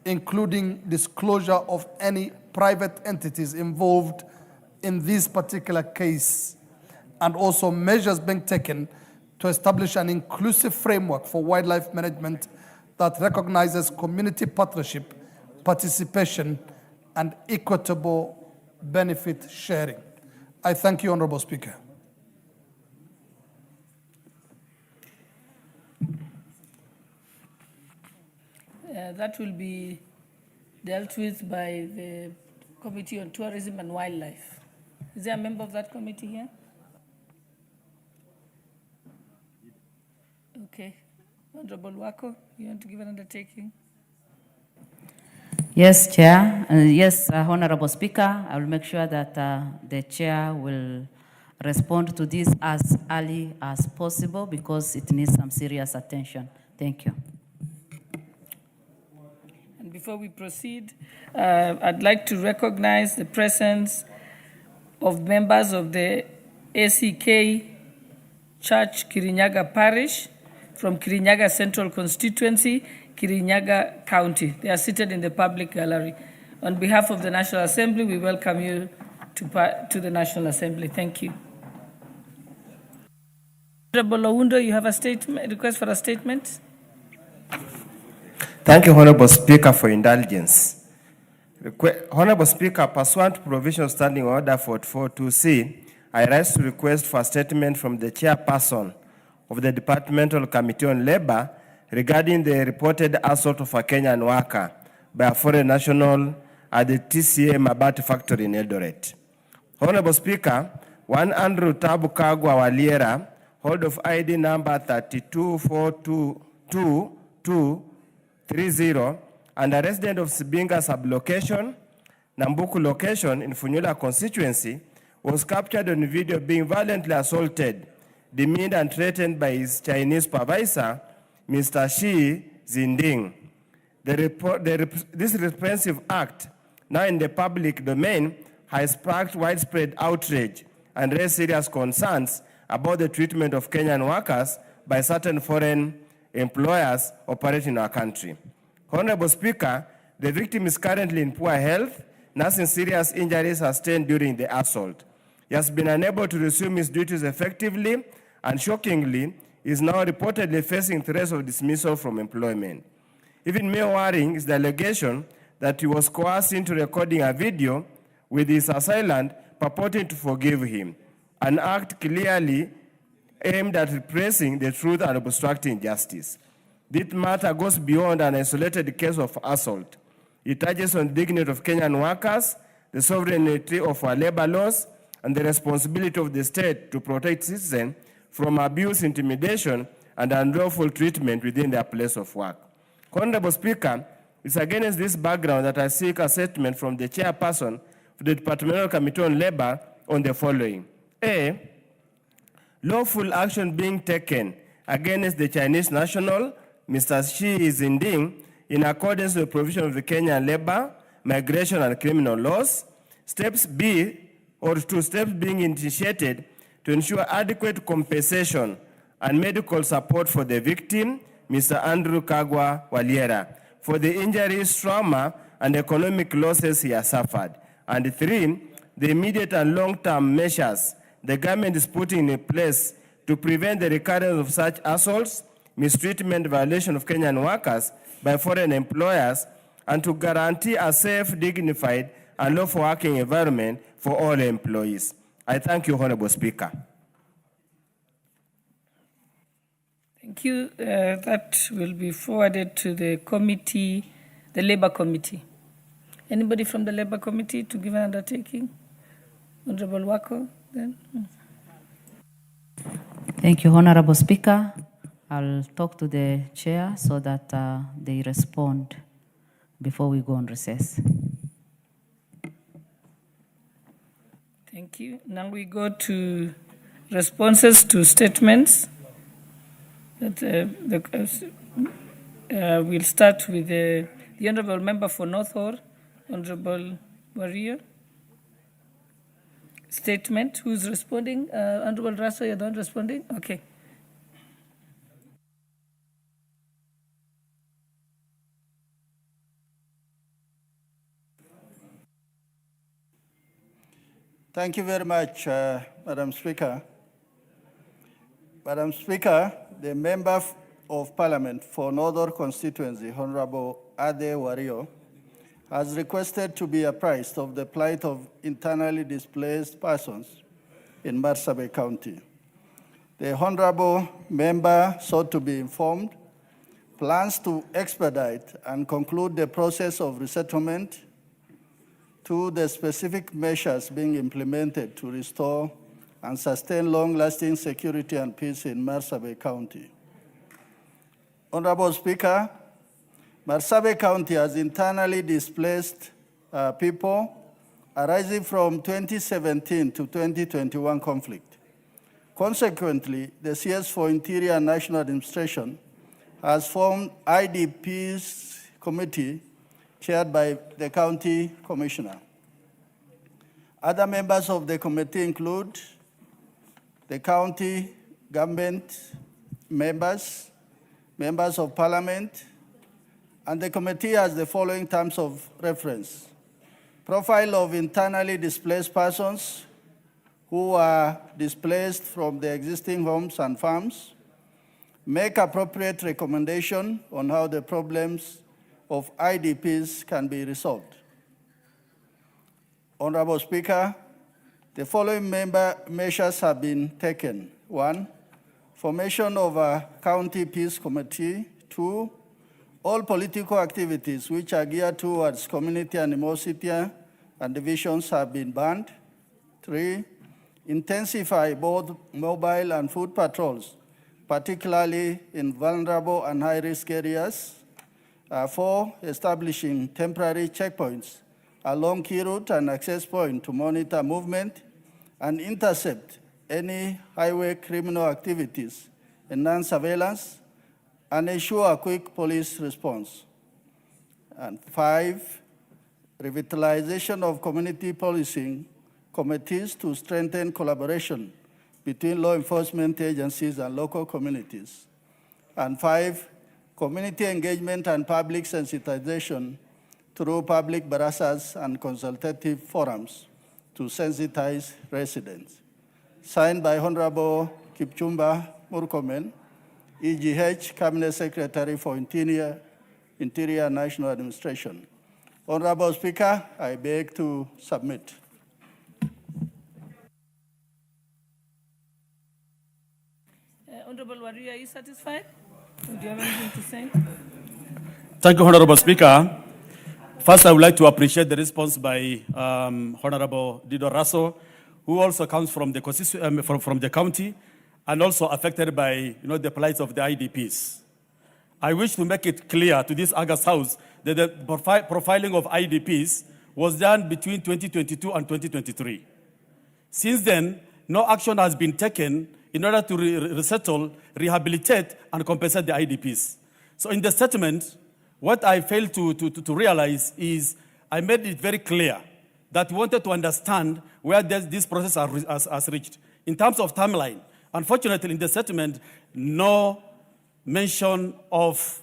including disclosure of any private entities involved in this particular case, and also measures being taken to establish an inclusive framework for wildlife management that recognizes community partnership, participation, and equitable benefit sharing. I thank you, Honorable Speaker. That will be dealt with by the Committee on Tourism and Wildlife. Is there a member of that committee here? Okay. Honorable Wako, you want to give an undertaking? Yes, Chair. Yes, Honorable Speaker, I will make sure that the Chair will respond to this as early as possible because it needs some serious attention. Thank you. And before we proceed, I'd like to recognize the presence of members of the ACK Church Kirinyaga Parish from Kirinyaga Central Constituency, Kirinyaga County. They are seated in the public gallery. On behalf of the National Assembly, we welcome you to the National Assembly. Thank you. Honorable Oundo, you have a statement, request for a statement? Thank you, Honorable Speaker, for indulgence. Honorable Speaker, pursuant to provision Standing Order 44.2c, I rise to request for a statement from the chairperson of the Departmental Committee on Labor regarding the reported assault of a Kenyan worker by a foreign national at the TCA Mabati factory in Eldoret. Honorable Speaker, one Andrew Tabu Kagwa Waliera, hold of ID number 32422230, and a resident of Sibinga sublocation, Nambuku location in Funyula constituency, was captured on video being violently assaulted, demeaned and threatened by his Chinese supervisor, Mr. Shi Zinding. This repressive act, now in the public domain, has sparked widespread outrage and raised serious concerns about the treatment of Kenyan workers by certain foreign employers operating in our country. Honorable Speaker, the victim is currently in poor health, nursing serious injuries sustained during the assault. He has been unable to resume his duties effectively and, shockingly, is now reportedly facing threats of dismissal from employment. Even more worrying is the allegation that he was coerced into recording a video with his assailant purporting to forgive him, an act clearly aimed at repressing the truth and obstructing justice. This matter goes beyond an isolated case of assault. It touches on the dignity of Kenyan workers, the sovereignty of our labor laws, and the responsibility of the state to protect citizens from abuse, intimidation, and unlawful treatment within their place of work. Honorable Speaker, it's against this background that I seek a statement from the chairperson of the Departmental Committee on Labor on the following. A, lawful action being taken against the Chinese national, Mr. Shi Zinding, in accordance with the provision of the Kenyan labor, migration, and criminal laws. Steps B, or 2 steps being initiated to ensure adequate compensation and medical support for the victim, Mr. Andrew Kagwa Waliera, for the injuries, trauma, and economic losses he has suffered. And 3, the immediate and long-term measures the government is putting in place to prevent the recurrence of such assaults, mistreatment, violation of Kenyan workers by foreign employers, and to guarantee a safe, dignified, and lawful working environment for all employees. I thank you, Honorable Speaker. Thank you. That will be forwarded to the committee, the Labour Committee. Anybody from the Labour Committee to give an undertaking? Honorable Wako, then. Thank you, Honorable Speaker. I'll talk to the chair so that they respond before we go on recess. Thank you. Now we go to responses to statements. We'll start with the Honourable Member for North Hall, Honourable Warrior. Statement. Who's responding? Honourable Raso, you're the one responding? Okay. Thank you very much, Madam Speaker. Madam Speaker, the Member of Parliament for Northern Constituency, Honorable Ade Wario, has requested to be apprised of the plight of internally displaced persons in Marsabit County. The Honorable Member sought to be informed, plans to expedite and conclude the process of resettlement to the specific measures being implemented to restore and sustain long-lasting security and peace in Marsabit County. Honorable Speaker, Marsabit County has internally displaced people arising from 2017 to 2021 conflict. Consequently, the CS for Interior and National Administration has formed IDPs committee chaired by the county commissioner. Other members of the committee include the county government members, members of parliament, and the committee has the following terms of reference. Profile of internally displaced persons who are displaced from their existing homes and farms. Make appropriate recommendation on how the problems of IDPs can be resolved. Honorable Speaker, the following measures have been taken. 1, formation of a county peace committee. 2, all political activities which are geared towards community animosity and divisions have been banned. 3, intensify both mobile and foot patrols, particularly in vulnerable and high-risk areas. 4, establishing temporary checkpoints along key route and access point to monitor movement and intercept any highway criminal activities, enhance surveillance, and ensure a quick police response. And 5, revitalization of community policing committees to strengthen collaboration between law enforcement agencies and local communities. And 5, community engagement and public sensitization through public barasas and consultative forums to sensitize residents. Signed by Honorable Kipchumba Murkomen, EGH, Cabinet Secretary for Interior and National Administration. Honorable Speaker, I beg to submit. Honorable Warrior, are you satisfied? Do you have anything to say? Thank you, Honorable Speaker. First, I would like to appreciate the response by Honorable Dido Raso, who also comes from the from the county and also affected by the plight of the IDPs. I wish to make it clear to this August House that the profiling of IDPs was done between 2022 and 2023. Since then, no action has been taken in order to resettle, rehabilitate, and compensate the IDPs. So in the statement, what I failed to realize is I made it very clear that we wanted to understand where this process has reached. In terms of timeline, unfortunately, in the statement, no mention of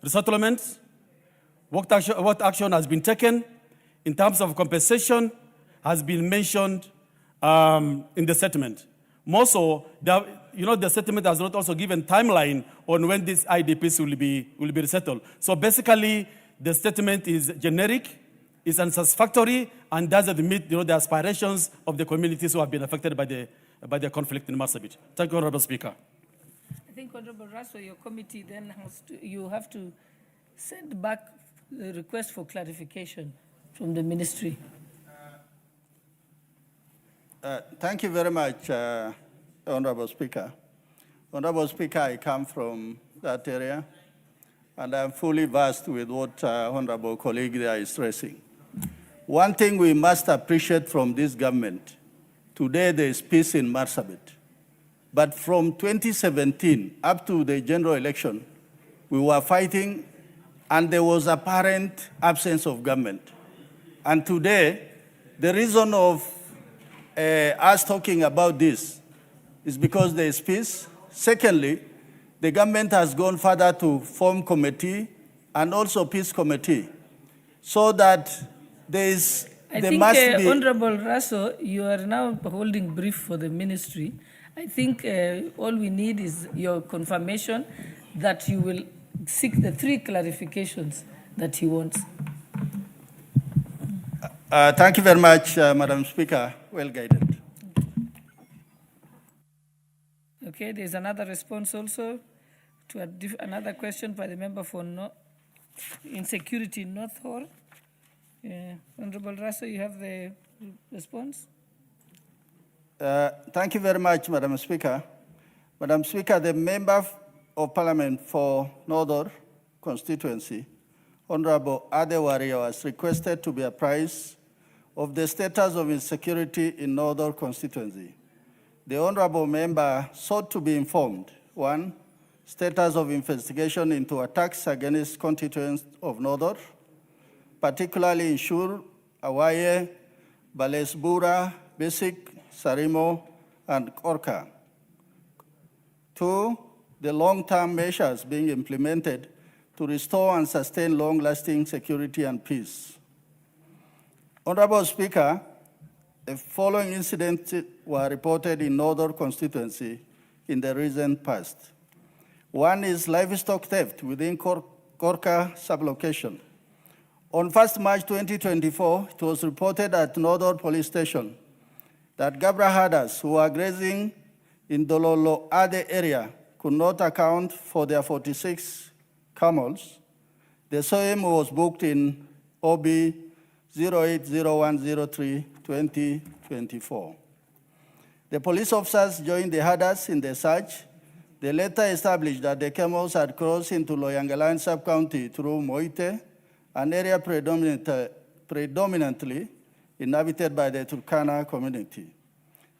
resettlement, what action has been taken in terms of compensation has been mentioned in the statement. More so, the settlement has not also given timeline on when these IDPs will be resettled. So basically, the statement is generic is unsatisfactory and doesn't meet the aspirations of the communities who have been affected by the conflict in Marsabit. Thank you, Honorable Speaker. I think, Honorable Russell, your committee then you have to send back the request for clarification from the ministry. Thank you very much, Honorable Speaker. Honorable Speaker, I come from that area, and I'm fully versed with what Honorable colleague there is stressing. One thing we must appreciate from this government, today there is peace in Marsabit. But from 2017 up to the general election, we were fighting, and there was apparent absence of government. And today, the reason of us talking about this is because there is peace. Secondly, the government has gone further to form committee and also peace committee, so that there must be. Honorable Russell, you are now holding brief for the ministry. I think all we need is your confirmation that you will seek the 3 clarifications that he wants. Thank you very much, Madam Speaker. Well guided. Okay, there's another response also to another question by the member for insecurity in North Hall. Honorable Russell, you have the response? Thank you very much, Madam Speaker. Madam Speaker, the Member of Parliament for Northern Constituency, Honorable Adewari, was requested to be apprised of the status of insecurity in Northern Constituency. The Honorable Member sought to be informed, 1, status of investigation into attacks against constituents of Northern, particularly in Shur, Awaye, Balesbura, Basic, Sarimo, and Korka. 2, the long-term measures being implemented to restore and sustain long-lasting security and peace. Honorable Speaker, the following incidents were reported in Northern Constituency in the recent past. 1 is livestock theft within Korka sublocation. On 1st March 2024, it was reported at Northern Police Station that Gabra herders who were grazing in Dololo Ade area could not account for their 46 camels. The SOM was booked in OB 080103-2024. The police officers joined the herders in the search. They later established that the camels had crossed into Loyangalan sub-county through Moite, an area predominantly inhabited by the Turkana community.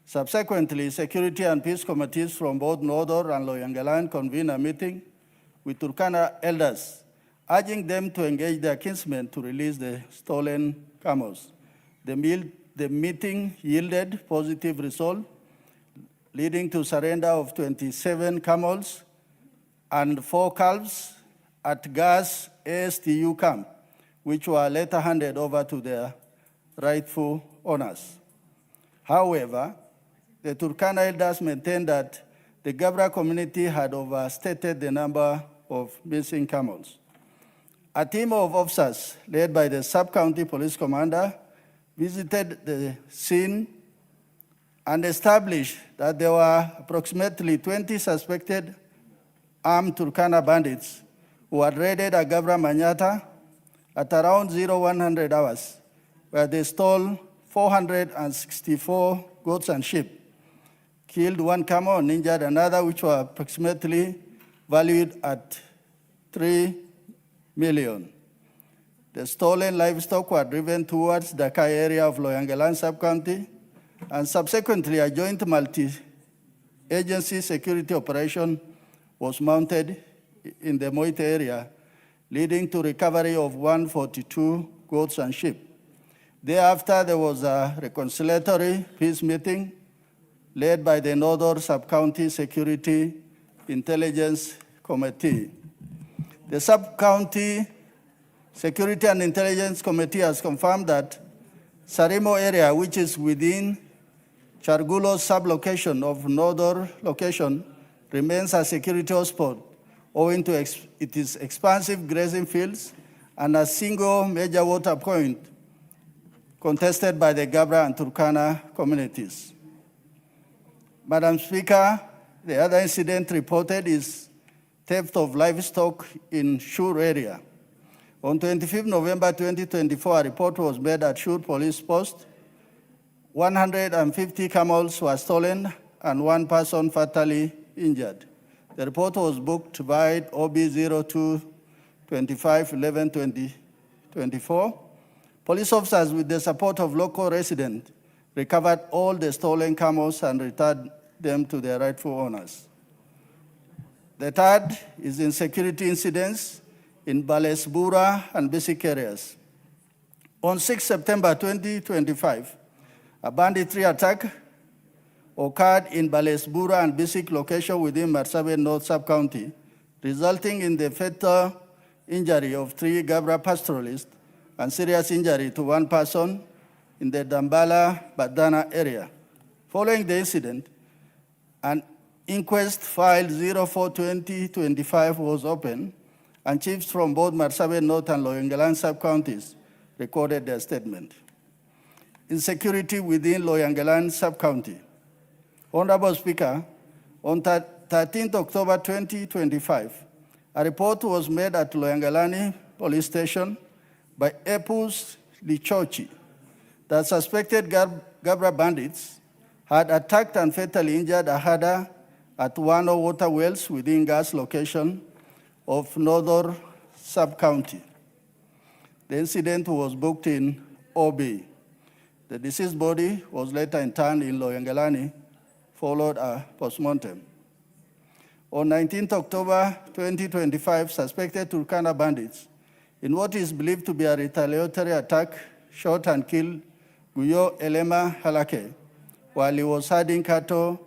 Subsequently, security and peace committees from both Northern and Loyangalan convened a meeting with Turkana elders, urging them to engage their kinsmen to release the stolen camels. The meeting yielded positive result, leading to surrender of 27 camels and 4 calves at Gas ASTU camp, which were later handed over to their rightful owners. However, the Turkana elders maintained that the Gabra community had overstated the number of missing camels. A team of officers led by the sub-county police commander visited the scene and established that there were approximately 20 suspected armed Turkana bandits who had raided a Gabra Manyata at around 0100 hours, where they stole 464 goats and sheep, killed 1 camel and injured another, which were approximately valued at 3 million. The stolen livestock were driven towards the Kai area of Loyangalan sub-county, and subsequently a joint multi-agency security operation was mounted in the Moite area, leading to recovery of 142 goats and sheep. Thereafter, there was a reconciliatory peace meeting led by the Northern Sub-County Security Intelligence Committee. The Sub-County Security and Intelligence Committee has confirmed that Sarimo area, which is within Chargulo's sub-location of Northern location, remains a security hotspot owing to its expansive grazing fields and a single major water point contested by the Gabra and Turkana communities. Madam Speaker, the other incident reported is theft of livestock in Shur area. On 25 November 2024, a report was made at Shur Police Post. 150 camels were stolen and one person fatally injured. The report was booked by OB 02-25-11-2024. Police officers, with the support of local residents, recovered all the stolen camels and returned them to their rightful owners. The third is insecurity incidents in Balesbura and basic areas. On 6 September 2025, a banditry attack occurred in Balesbura and basic location within Marsabit North Sub-County, resulting in the fatal injury of 3 Gabra pastoralists and serious injury to 1 person in the Dambala Badana area. Following the incident, an inquest file 04-2025 was opened, and chiefs from both Marsabit North and Loyangalan sub-counties recorded their statement. Insecurity within Loyangalan sub-county. Honorable Speaker, on 13 October 2025, a report was made at Loyangalani Police Station by Epus Lichochi that suspected Gabra bandits had attacked and fatally injured a herder at one of water wells within gas location of Northern Sub-County. The incident was booked in OB. The deceased body was later interned in Loyangalani, followed a postmortem. On 19 October 2025, suspected Turkana bandits, in what is believed to be a retaliatory attack, shot and killed Guyo Elema Halake while he was herding cattle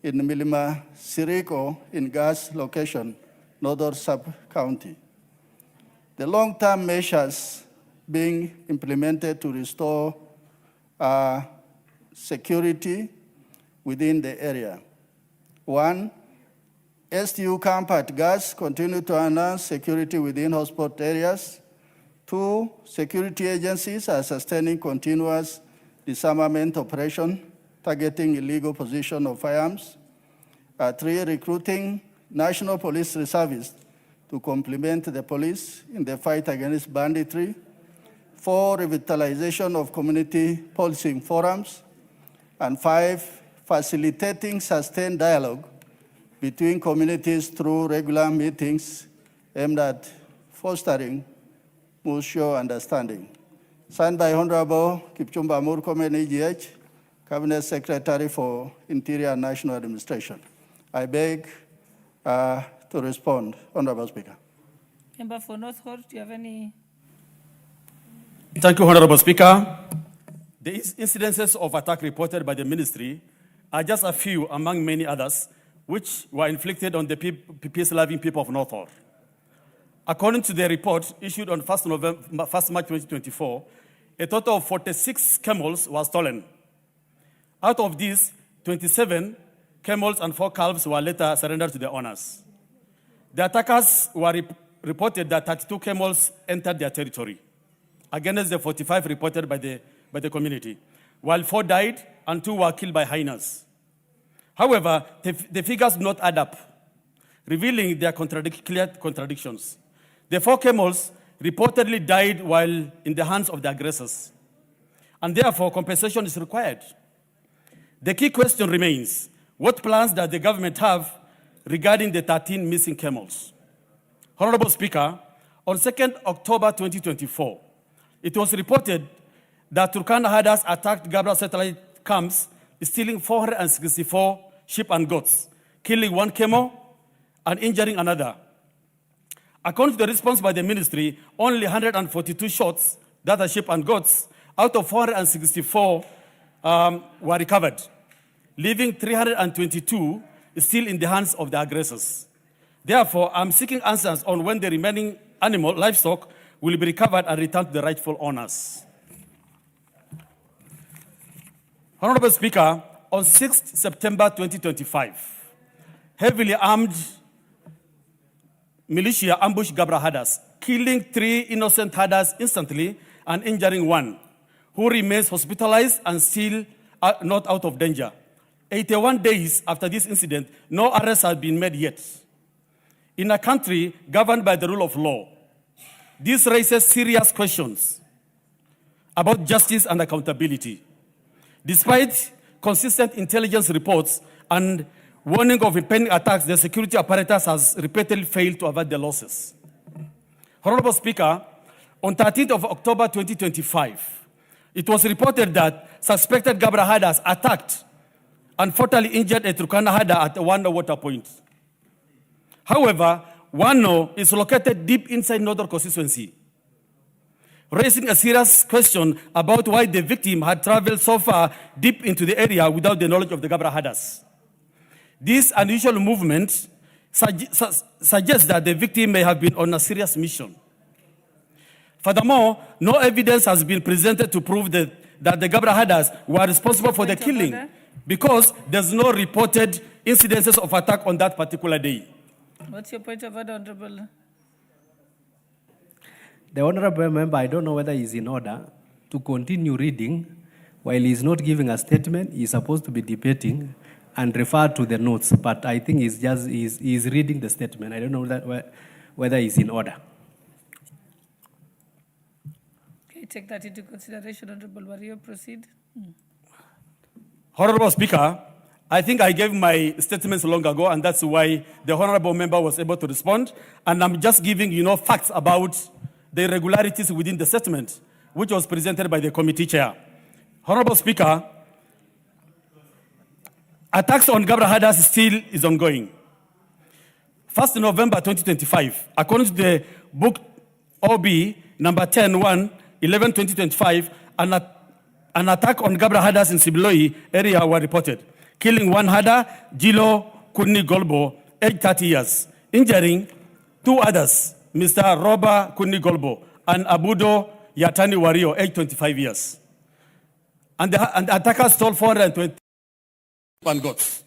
in Milima Siriko in gas location, Northern Sub-County. The long-term measures being implemented to restore security within the area. 1, STU camp at gas continue to enhance security within hotspot areas. 2, security agencies are sustaining continuous disarmament operation targeting illegal possession of firearms. 3, recruiting National Police Reservists to complement the police in the fight against banditry. 4, revitalization of community policing forums. And 5, facilitating sustained dialogue between communities through regular meetings aimed at fostering mutual understanding. Signed by Honorable Kipchumba Murkomen, EGH, Cabinet Secretary for Interior and National Administration. I beg to respond, Honorable Speaker. Member for North Hort, do you have any? Thank you, Honorable Speaker. The incidences of attack reported by the ministry are just a few among many others which were inflicted on the peace-loving people of North Hort. According to the report issued on 1 March 2024, a total of 46 camels were stolen. Out of these, 27 camels and 4 calves were later surrendered to their owners. The attackers were reported that 32 camels entered their territory, against the 45 reported by the community, while 4 died and 2 were killed by hyenas. However, the figures do not add up, revealing their clear contradictions. The 4 camels reportedly died while in the hands of the aggressors, and therefore compensation is required. The key question remains, what plans does the government have regarding the 13 missing camels? Honorable Speaker, on 2nd October 2024, it was reported that Turkana herders attacked Gabra satellite camps, stealing 464 sheep and goats, killing 1 camel and injuring another. According to the response by the ministry, only 142 shots, that are sheep and goats, out of 464 were recovered, leaving 322 still in the hands of the aggressors. Therefore, I'm seeking answers on when the remaining livestock will be recovered and returned to the rightful owners. Honorable Speaker, on 6th September 2025, heavily armed militia ambushed Gabra herders, killing 3 innocent herders instantly and injuring 1, who who remains hospitalized and still not out of danger. 81 days after this incident, no arrests have been made yet. In a country governed by the rule of law, this raises serious questions about justice and accountability. Despite consistent intelligence reports and warning of impending attacks, the security apparatus has repeatedly failed to avert the losses. Honorable Speaker, on 13th of October 2025, it was reported that suspected Gabra herders attacked and fatally injured a Turkana herder at Wano water point. However, Wano is located deep inside Northern constituency, raising a serious question about why the victim had traveled so far deep into the area without the knowledge of the Gabra herders. This unusual movement suggests that the victim may have been on a serious mission. Furthermore, no evidence has been presented to prove that the Gabra herders were responsible for the killing because there's no reported incidences of attack on that particular day. What's your point of order, Honorable? The honorable member, I don't know whether he's in order to continue reading while he's not giving a statement. He's supposed to be debating and refer to the notes, but I think he's reading the statement. I don't know whether he's in order. Okay, take that into consideration, Honorable Wario. Proceed. Honorable Speaker, I think I gave my statements long ago, and that's why the honorable member was able to respond. And I'm just giving, facts about the irregularities within the statement, which was presented by the committee chair. Honorable Speaker, attacks on Gabra herders still is ongoing. 1st November 2025, according to the book OB number 10-1, 11-2025, an attack on Gabra herders in Sibiloi area were reported, killing one herder, Jilo Kuni Golbo, aged 30 years, injuring two others, Mr. Roba Kuni Golbo and Abudo Yatani Wario, aged 25 years. And the attackers stole 420 goats.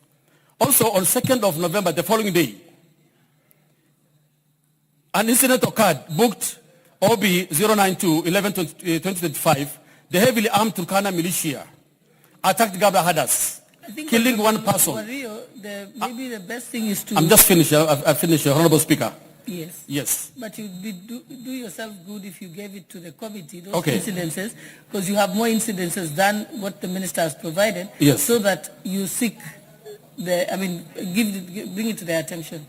Also, on 2nd of November, the following day, an incident occurred, booked OB 092-11-2025. The heavily armed Turkana militia attacked Gabra herders, killing one person. Wario, maybe the best thing is to... I'm just finished. I finished, Honorable Speaker. Yes. Yes. But you'd do yourself good if you gave it to the committee, those Okay. incidences, because you have more incidences than what the minister has provided, Yes. so that you seek bring it to their attention.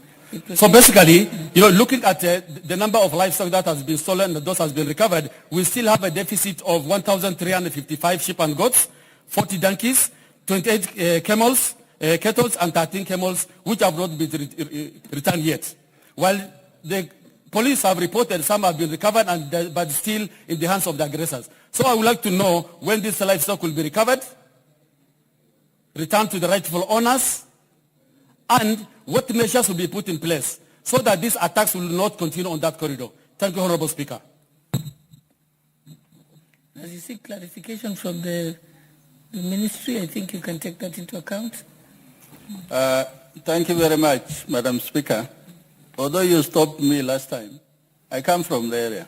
So basically, looking at the number of livestock that has been stolen and those has been recovered, we still have a deficit of 1,355 sheep and goats, 40 donkeys, 28 camels, cattle, and 13 camels, which have not been returned yet. While the police have reported some have been recovered, but still in the hands of the aggressors. So I would like to know when this livestock will be recovered, returned to the rightful owners, and what measures will be put in place so that these attacks will not continue on that corridor. Thank you, Honorable Speaker. As you seek clarification from the ministry, I think you can take that into account. Thank you very much, Madam Speaker. Although you stopped me last time, I come from the area.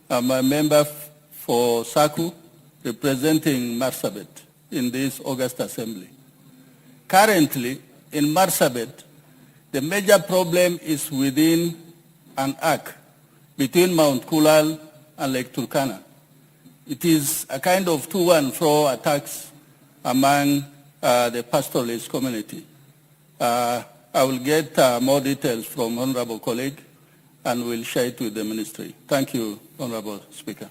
I'm a member for SACU, representing Marsabit in this August Assembly. Currently, in Marsabit, the major problem is within an arc between Mount Kulal and Lake Turkana. It is a kind of to-and-fro attacks among the pastoralist community. I will get more details from Honorable colleague and will share it with the ministry. Thank you, Honorable Speaker.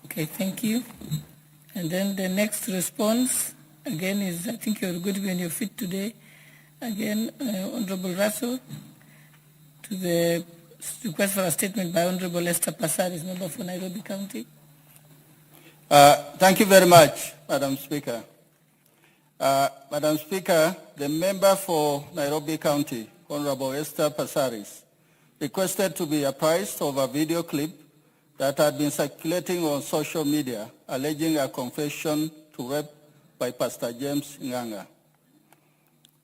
Okay, thank you. And then the next response, again, is, I think you're going to be on your feet today. Again, Honorable Russell, to the request for a statement by Honorable Esther Passaris, member for Nairobi County. Thank you very much, Madam Speaker. Madam Speaker, the member for Nairobi County, Honorable Esther Passaris, requested to be apprised of a video clip that had been circulating on social media alleging a confession to rape by Pastor James Nganga.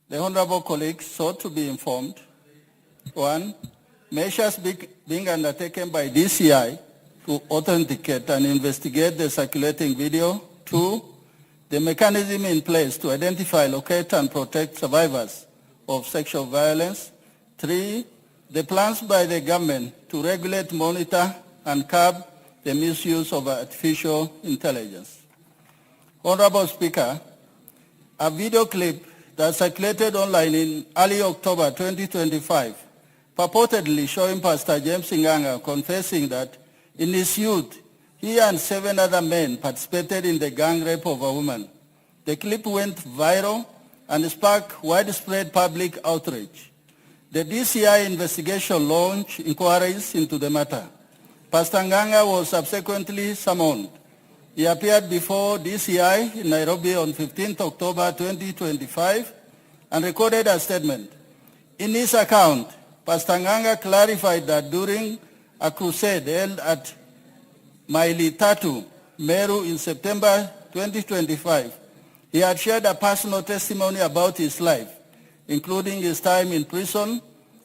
The honorable colleagues sought to be informed, one, measures being undertaken by DCI to authenticate and investigate the circulating video. 2, the mechanism in place to identify, locate, and protect survivors of sexual violence. 3, the plans by the government to regulate, monitor, and curb the misuse of artificial intelligence. Honorable Speaker, a video clip that circulated online in early October 2025, purportedly showing Pastor James Nganga confessing that in his youth, he and 7 other men participated in the gang rape of a woman. The clip went viral and sparked widespread public outrage. The DCI investigation launched inquiries into the matter. Pastor Nganga was subsequently summoned. He appeared before DCI in Nairobi on 15th October 2025 and recorded a statement. In his account, Pastor Nganga clarified that during a crusade held at Maili Tatu, Meru in September 2025, he had shared a personal testimony about his life, including his time in prison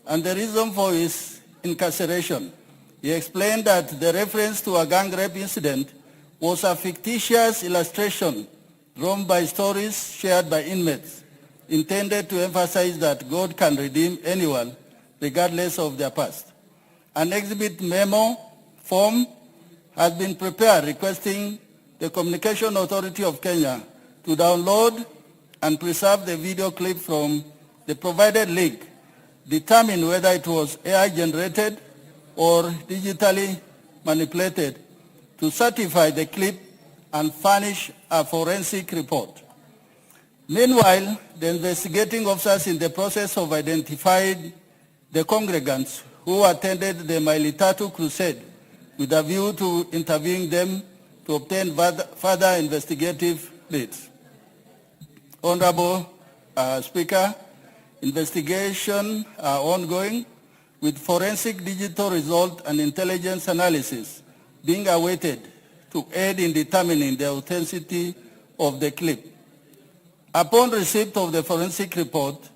and the reason for his incarceration. He explained that the reference to a gang rape incident was a fictitious illustration drawn by stories shared by inmates, intended to emphasize that God can redeem anyone regardless of their past. An exhibit memo form has been prepared requesting the Communication Authority of Kenya to download and preserve the video clip from the provided link, determine whether it was AI generated or digitally manipulated, to certify the clip and furnish a forensic report. Meanwhile, the investigating officers in the process of identifying the congregants who attended the Maili Tatu crusade with a view to interviewing them to obtain further investigative leads. Honorable Speaker, investigations are ongoing with forensic digital result and intelligence analysis being awaited to aid in determining the authenticity of the clip. Upon receipt of the forensic report,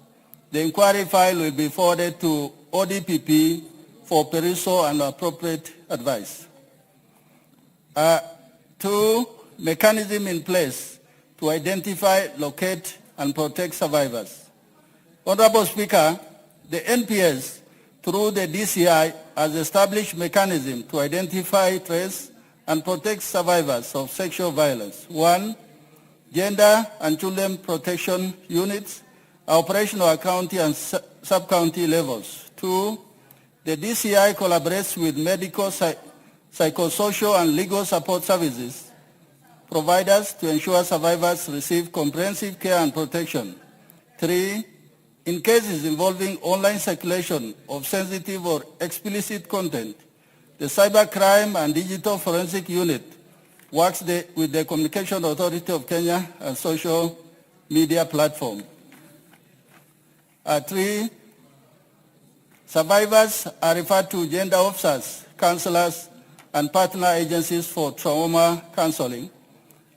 the inquiry file will be forwarded to ODPP for perusal and appropriate advice. 2, mechanism in place to identify, locate, and protect survivors. Honorable Speaker, the NPS, through the DCI, has established mechanism to identify, trace, and protect survivors of sexual violence. 1, gender and children protection units are operational at county and sub-county levels. 2, the DCI collaborates with medical, psychosocial, and legal support services providers to ensure survivors receive comprehensive care and protection. 3, in cases involving online circulation of sensitive or explicit content, the Cybercrime and Digital Forensic Unit works with the Communication Authority of Kenya and social media platform. 3, survivors are referred to gender officers, counselors, and partner agencies for trauma counseling.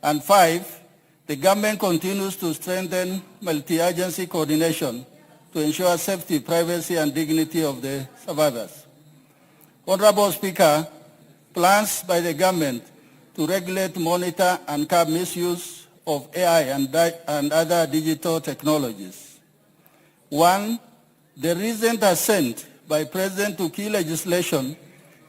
And 5, the government continues to strengthen multi-agency coordination to ensure safety, privacy, and dignity of the survivors. Honorable Speaker, plans by the government to regulate, monitor, and curb misuse of AI and other digital technologies. 1, the recent assent by President to key legislation,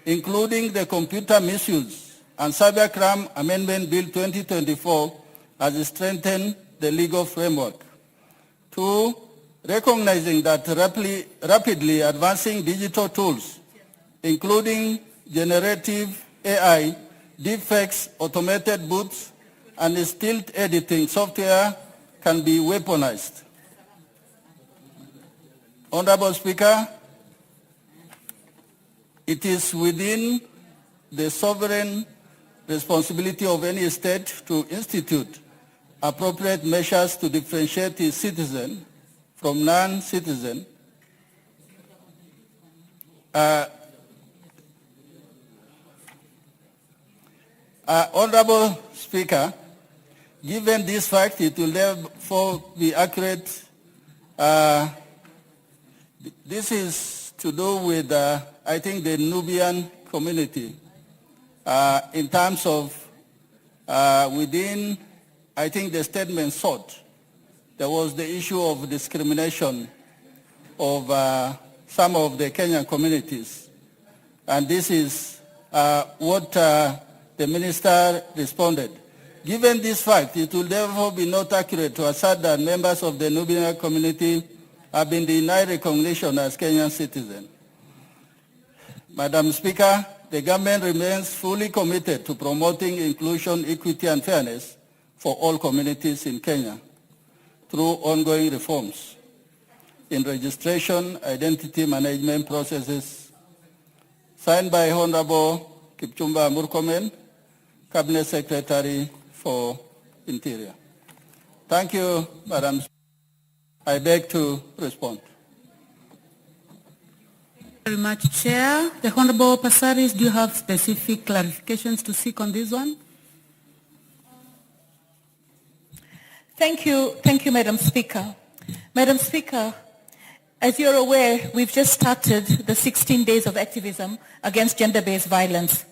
including the Computer Misuse and Cybercrime Amendment Bill 2024, has strengthened the legal framework. 2, recognizing that rapidly advancing digital tools, including generative AI, deepfakes, automated boots, and still editing software can be weaponized. Honorable Speaker, it is within the sovereign responsibility of any state to institute appropriate measures to differentiate its citizen from non-citizen. Honorable Speaker, given this fact, it will therefore be accurate. This is to do with, I think, the Nubian community. in terms of within, I think the statement sought, there was the issue of discrimination of some of the Kenyan communities. And this is what the minister responded. Given this fact, it will therefore be not accurate to assert that members of the Nubian community have been denied recognition as Kenyan citizens. Madam Speaker, the government remains fully committed to promoting inclusion, equity, and fairness for all communities in Kenya through ongoing reforms in registration, identity management processes, signed by Honorable Kipchumba Murkomen, Cabinet Secretary for Interior. Thank you, Madam Speaker. I beg to respond. Very much, Chair. The Honorable Passaris, do you have specific clarifications to seek on this one? Thank you, Madam Speaker. Madam Speaker, as you're aware, we've just started the 16 days of activism against gender-based violence.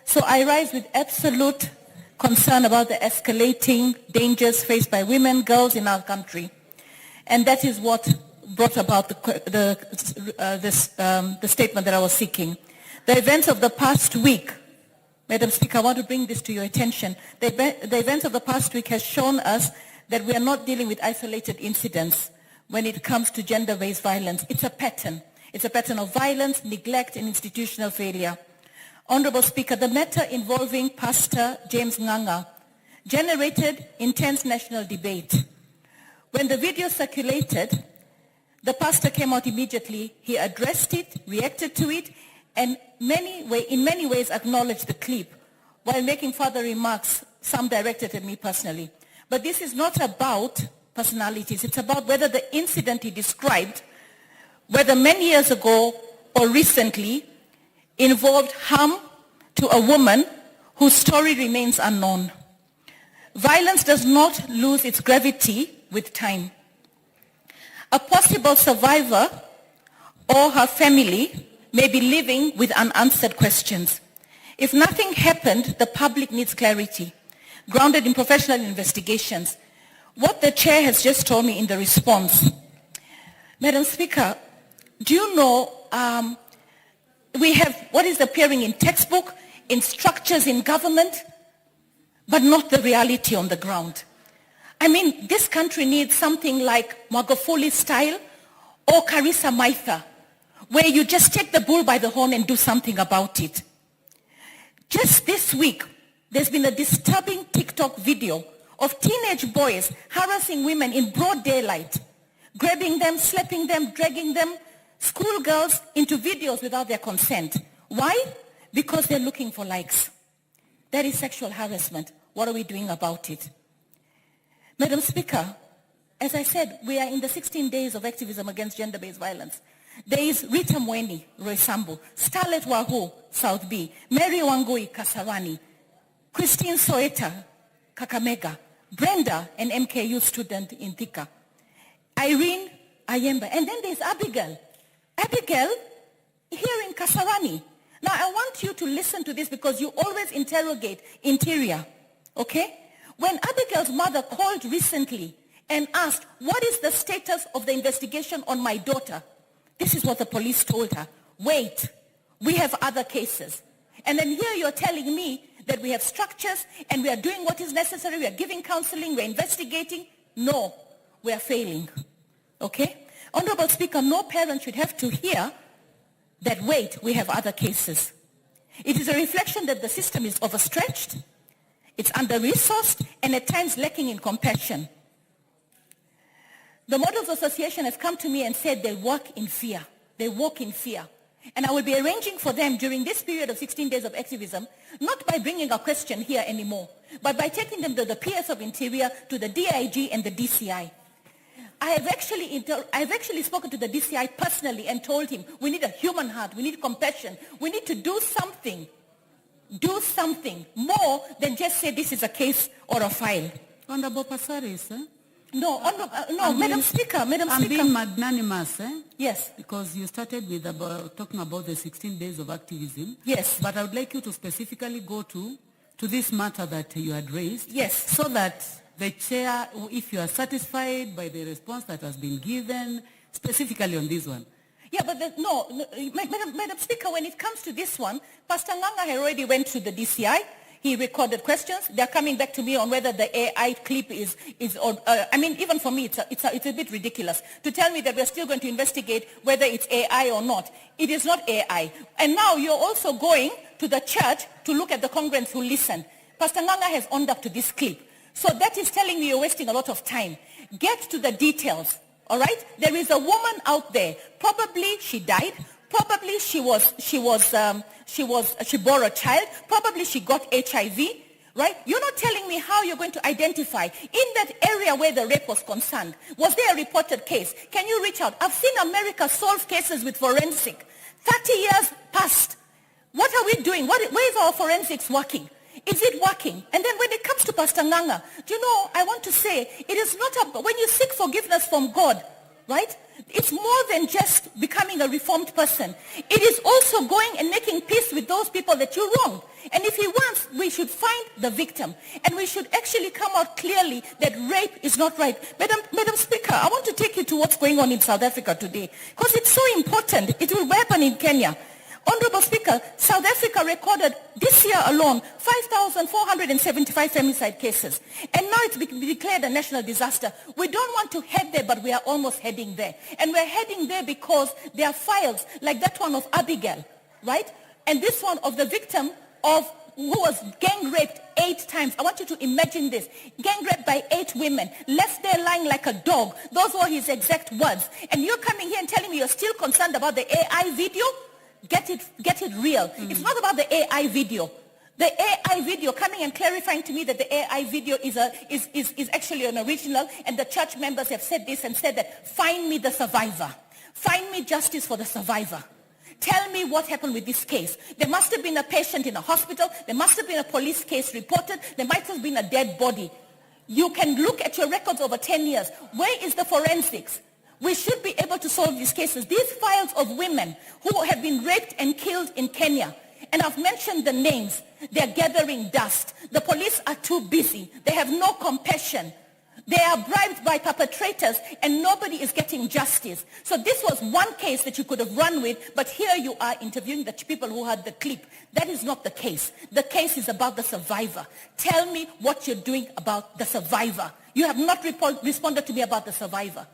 So I rise with absolute concern about the escalating dangers faced by women, girls in our country. And that is what brought about the statement that I was seeking. The events of the past week, Madam Speaker, I want to bring this to your attention. The events of the past week has shown us that we are not dealing with isolated incidents when it comes to gender-based violence. It's a pattern. It's a pattern of violence, neglect, and institutional failure. Honorable Speaker, the matter involving Pastor James Nganga generated intense national debate. When the video circulated, the pastor came out immediately. He addressed it, reacted to it, and in many ways acknowledged the clip while making further remarks, some directed at me personally. But this is not about personalities. It's about whether the incident he described, whether many years ago or recently, involved harm to a woman whose story remains unknown. Violence does not lose its gravity with time. A possible survivor or her family may be living with unanswered questions. If nothing happened, the public needs clarity, grounded in professional investigations. What the chair has just told me in the response. Madam Speaker, do you know we have what is appearing in textbook, in structures in government, but not the reality on the ground. I mean, this country needs something like Magufuli style or Carissa Maitha, where you just take the bull by the horn and do something about it. Just this week, there's been a disturbing TikTok video of teenage boys harassing women in broad daylight, grabbing them, slapping them, dragging them, schoolgirls into videos without their consent. Why? Because they're looking for likes. That is sexual harassment. What are we doing about it? Madam Speaker, as I said, we are in the 16 days of activism against gender-based violence. There is Rita Mweni, Roysambu, Starlet Wahu, South B, Mary Wangui, Kasarani, Christine Soeta, Kakamega, Brenda, an MKU student in Thika, Irene Ayemba, and then there's Abigail. Abigail, here in Kasarani. Now, I want you to listen to this because you always interrogate Interior, okay? When Abigail's mother called recently and asked, what is the status of the investigation on my daughter? This is what the police told her. Wait, we have other cases. And then here you're telling me that we have structures and we are doing what is necessary, we are giving counseling, we're investigating. No, we are failing, okay? Honorable Speaker, no parent should have to hear that, wait, we have other cases. It is a reflection that the system is overstretched, it's under-resourced, and at times lacking in compassion. The Models Association has come to me and said they work in fear. They walk in fear. And I will be arranging for them during this period of 16 days of activism, not by bringing a question here anymore, but by taking them to the PS of Interior, to the DIG and the DCI. I have actually spoken to the DCI personally and told him, we need a human heart, we need compassion, we need to do something more than just say this is a case or a file. Honorable Passaris, No, Madam Speaker, I'm being magnanimous, eh? Yes. Because you started with talking about the 16 days of activism. Yes. But I would like you to specifically go to this matter that you had raised. Yes. So that the chair, if you are satisfied by the response that has been given, specifically on this one. Yeah, but Madam Speaker, when it comes to this one, Pastor Nganga had already went to the DCI. He recorded questions. They're coming back to me on whether the AI clip is I mean, even for me, it's a bit ridiculous to tell me that we're still going to investigate whether it's AI or not. It is not AI. And now you're also going to the church to look at the congregants who listened. Pastor Nganga has owned up to this clip. So that is telling me you're wasting a lot of time. Get to the details, all right? There is a woman out there. Probably she died. Probably she bore a child. Probably she got HIV, right? You're not telling me how you're going to identify in that area where the rape was concerned. Was there a reported case? Can you reach out? I've seen America solve cases with forensic. 30 years passed. What are we doing? Where is our forensics working? Is it working? And then when it comes to Pastor Nganga, do you know, I want to say, it is not when you seek forgiveness from God, right? It's more than just becoming a reformed person. It is also going and making peace with those people that you wronged. And if he wants, we should find the victim. And we should actually come out clearly that rape is not right. Madam Speaker, I want to take you to what's going on in South Africa today. Because it's so important. It will happen in Kenya. Honorable Speaker, South Africa recorded this year alone 5,475 femicide cases. And now it's been declared a national disaster. We don't want to head there, but we are almost heading there. And we're heading there because there are files like that one of Abigail, right? And this one of the victim who was gang raped 8 times. I want you to imagine this. Gang raped by 8 women, left there lying like a dog. Those were his exact words. And you're coming here and telling me you're still concerned about the AI video? Get it real. It's not about the AI video. The AI video coming and clarifying to me that the AI video is actually an original, and the church members have said this and said that. Find me the survivor. Find me justice for the survivor. Tell me what happened with this case. There must have been a patient in a hospital. There must have been a police case reported. There might have been a dead body. You can look at your records over 10 years. Where is the forensics? We should be able to solve these cases. These files of women who have been raped and killed in Kenya, and I've mentioned the names, they're gathering dust. The police are too busy. They have no compassion. They are bribed by perpetrators, and nobody is getting justice. So this was one case that you could have run with, but here you are interviewing the people who had the clip. That is not the case. The case is about the survivor. Tell me what you're doing about the survivor. You have not responded to me about the survivor.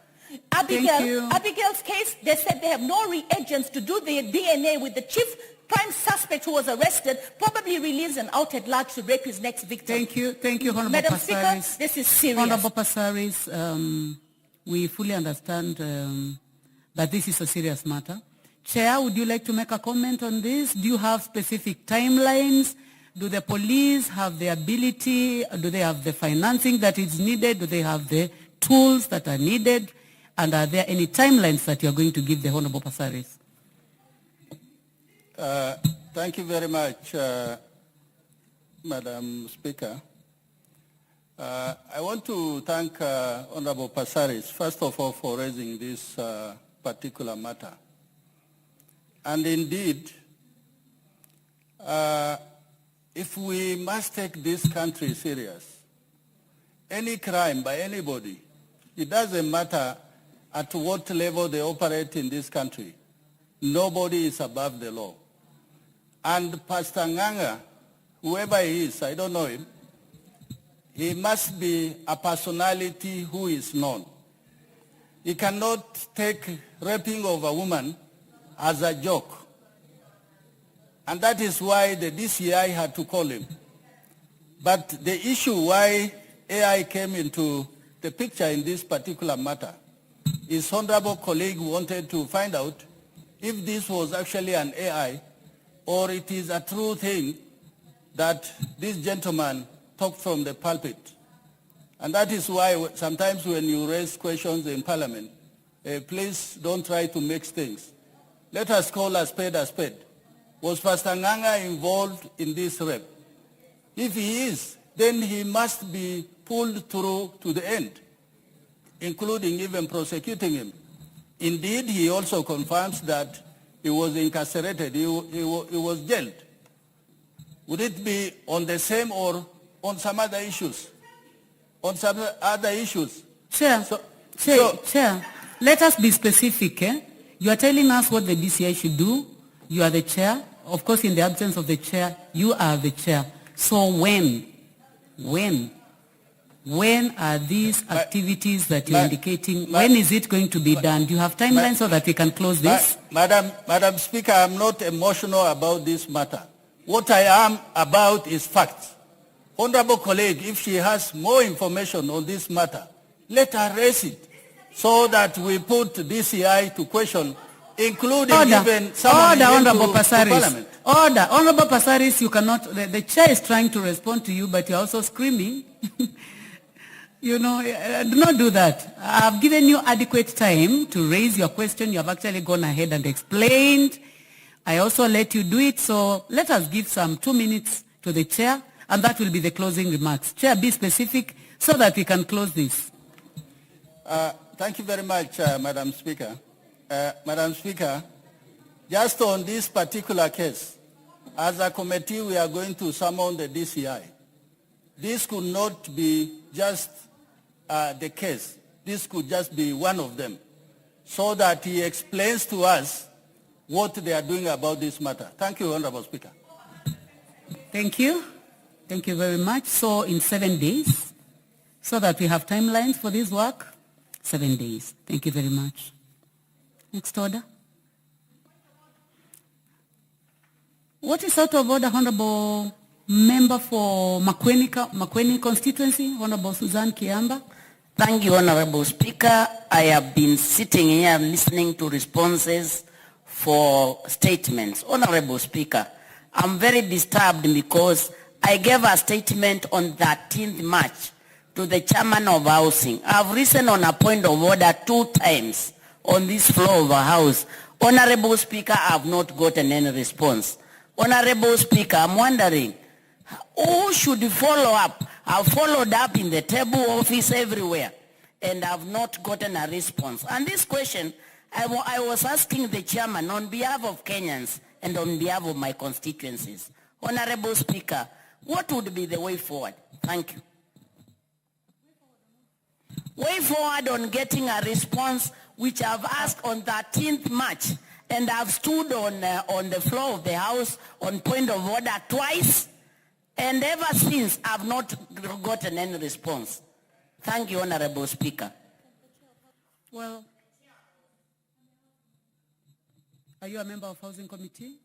Abigail's case, they said they have no reagents to do the DNA with the chief prime suspect who was arrested, probably released and out at large to rape his next victim. Thank you, Honorable Madam Passaris. Speaker, this is serious. Honorable Passaris, we fully understand that this is a serious matter. Chair, would you like to make a comment on this? Do you have specific timelines? Do the police have the ability? Do they have the financing that is needed? Do they have the tools that are needed? And are there any timelines that you're going to give the Honorable Passaris? Thank you very much, Madam Speaker. I want to thank Honorable Passaris, first of all, for raising this particular matter. And indeed, if we must take this country serious, any crime by anybody, it doesn't matter at what level they operate in this country, nobody is above the law. And Pastor Nganga, whoever he is, I don't know him, he must be a personality who is known. He cannot take raping of a woman as a joke. And that is why the DCI had to call him. But the issue why AI came into the picture in this particular matter is honorable colleague wanted to find out if this was actually an AI or it is a true thing that this gentleman talked from the pulpit. And that is why sometimes when you raise questions in Parliament, please don't try to mix things. Let us call a spade a spade. Was Pastor Nganga involved in this rape? If he is, then he must be pulled through to the end. including even prosecuting him. Indeed, he also confirms that he was incarcerated, he was jailed. Would it be on the same or on some other issues? On some other issues? Chair, Chair, let us be specific. You are telling us what the DCI should do. You are the chair. Of course, in the absence of the chair, you are the chair. So when are these activities that you're indicating, when is it going to be done? Do you have timelines so that we can close this? Madam Speaker, I'm not emotional about this matter. What I am about is facts. Honorable colleague, if she has more information on this matter, let her raise it so that we put DCI to question, including even someone Honorable to Passaris. Parliament. Order. Honorable Passaris, you cannot, the chair is trying to respond to you, but you're also screaming. You know, do not do that. I've given you adequate time to raise your question. You have actually gone ahead and explained. I also let you do it, so let us give some 2 minutes to the chair, and that will be the closing remarks. Chair, be specific so that we can close this. Thank you very much, Madam Speaker. Madam Speaker, just on this particular case, as a committee, we are going to summon the DCI. This could not be just the case. This could just be one of them, so that he explains to us what they are doing about this matter. Thank you, Honorable Speaker. Thank you. Thank you very much. So in 7 days, so that we have timelines for this work, 7 days. Thank you very much. Next order. What is out of order, Honorable Member for Makueni constituency, Honorable Suzanne Kiamba? Thank you, Honorable Speaker. I have been sitting here listening to responses for statements. Honorable Speaker, I'm very disturbed because I gave a statement on 13th March to the Chairman of Housing. I've risen on a point of order 2 times on this floor of the House. Honorable Speaker, I have not gotten any response. Honorable Speaker, I'm wondering, who should follow up? I've followed up in the table office everywhere, and I've not gotten a response. And this question, I was asking the chairman on behalf of Kenyans and on behalf of my constituencies. Honorable Speaker, what would be the way forward? Thank you. Way forward on getting a response, which I've asked on 13th March, and I've stood on the floor of the House on point of order twice, and ever since I've not gotten any response. Thank you, Honorable Speaker. Well, are you a member of Housing Committee?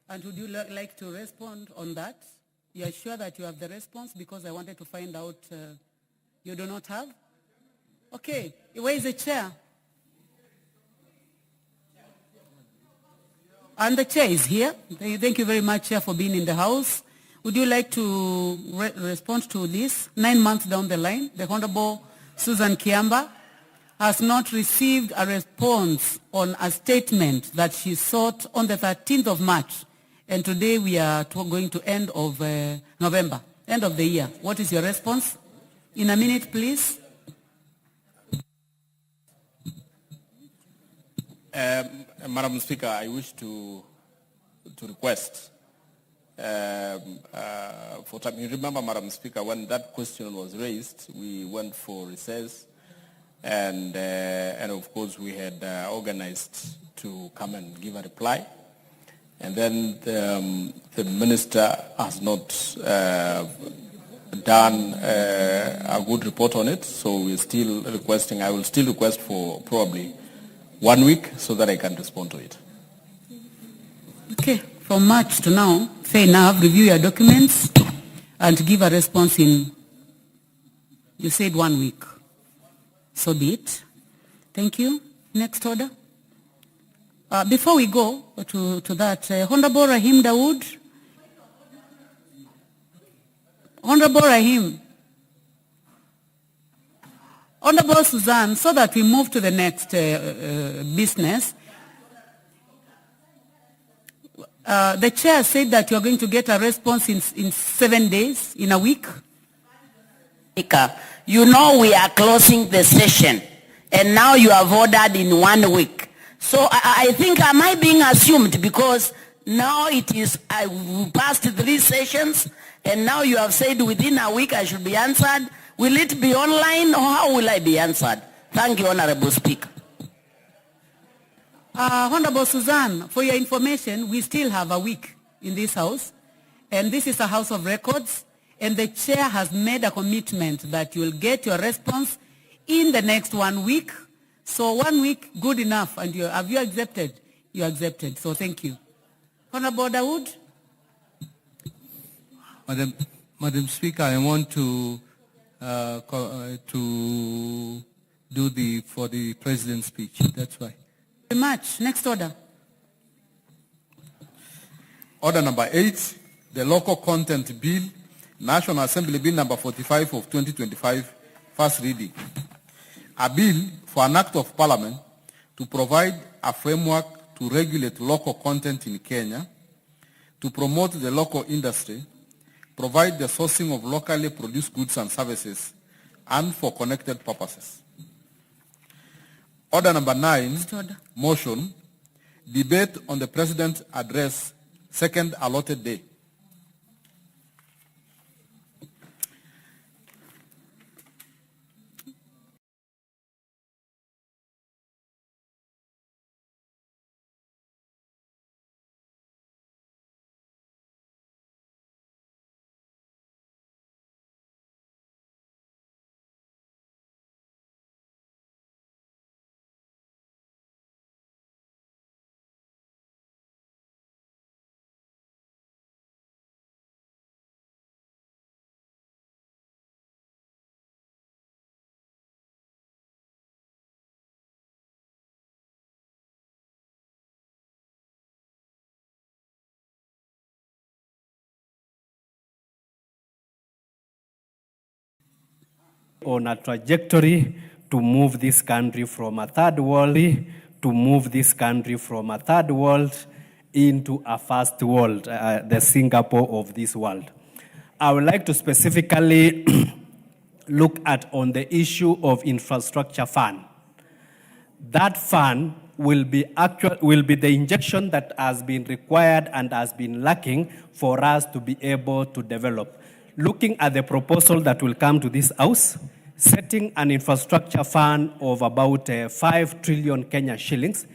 And would you like to respond on that? You are sure that you have the response? Because I wanted to find out you do not have? Okay, where is the chair? And the chair is here. Thank you very much, Chair, for being in the House. Would you like to respond to this? 9 months down the line, the Honorable Susan Kiamba has not received a response on a statement that she sought on the 13th of March. And today we are going to end of November, end of the year. What is your response? In a minute, please. Madam Speaker, I wish to request for time. You remember, Madam Speaker, when that question was raised, we went for recess, and of course we had organized to come and give a reply, and then the minister has not done a good report on it, so we're still requesting. I will still request for probably 1 week so that I can respond to it. Okay, from March to now, fair enough, review your documents and give a response in, you said 1 week. So be it. Thank you. Next order. Before we go to that, Honorable Rahim Dawood. Honorable Rahim. Honorable Suzanne, so that we move to the next business, the chair said that you're going to get a response in 7 days, in a week. Speaker, you know we are closing the session, and now you have ordered in 1 week. So I think, am I being assumed? Because now it is, we passed 3 sessions, and now you have said within a week I should be answered. Will it be online, or how will I be answered? Thank you, Honorable Speaker. Honorable Suzanne, for your information, we still have a week in this house, and this is a house of records, and the chair has made a commitment that you will get your response in the next 1 week. So 1 week, good enough, and have you accepted? You accepted, so thank you. Honorable Dawood? Madam Speaker, I want to do for the President's speech, that's why. Very much. Next order. Order number 8, the Local Content Bill, National Assembly Bill number 45 of 2025, first reading. A bill for an act of Parliament to provide a framework to regulate local content in Kenya, to promote the local industry, provide the sourcing of locally produced goods and services, and for connected purposes. Order number 9, motion, debate on the President's address, second allotted day. On a trajectory to move this country from a third world into a first world, the Singapore of this world. I would like to specifically look at on the issue of infrastructure fund. That fund will be the injection that has been required and has been lacking for us to be able to develop. Looking at the proposal that will come to this House, setting an infrastructure fund of about 5 trillion Kenya shillings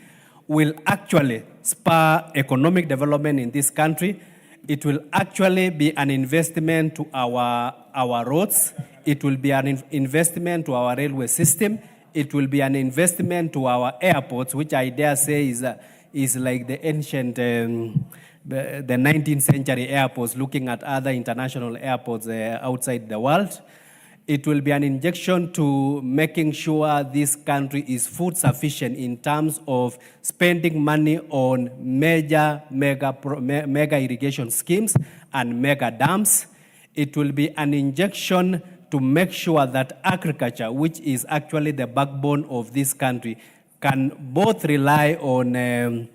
will actually spur economic development in this country. It will actually be an investment to our roads. It will be an investment to our railway system. It will be an investment to our airports, which I dare say is like the ancient the 19th century airports, looking at other international airports outside the world. It will be an injection to making sure this country is food sufficient in terms of spending money on mega irrigation schemes and mega dams. It will be an injection to make sure that agriculture, which is actually the backbone of this country, can both rely on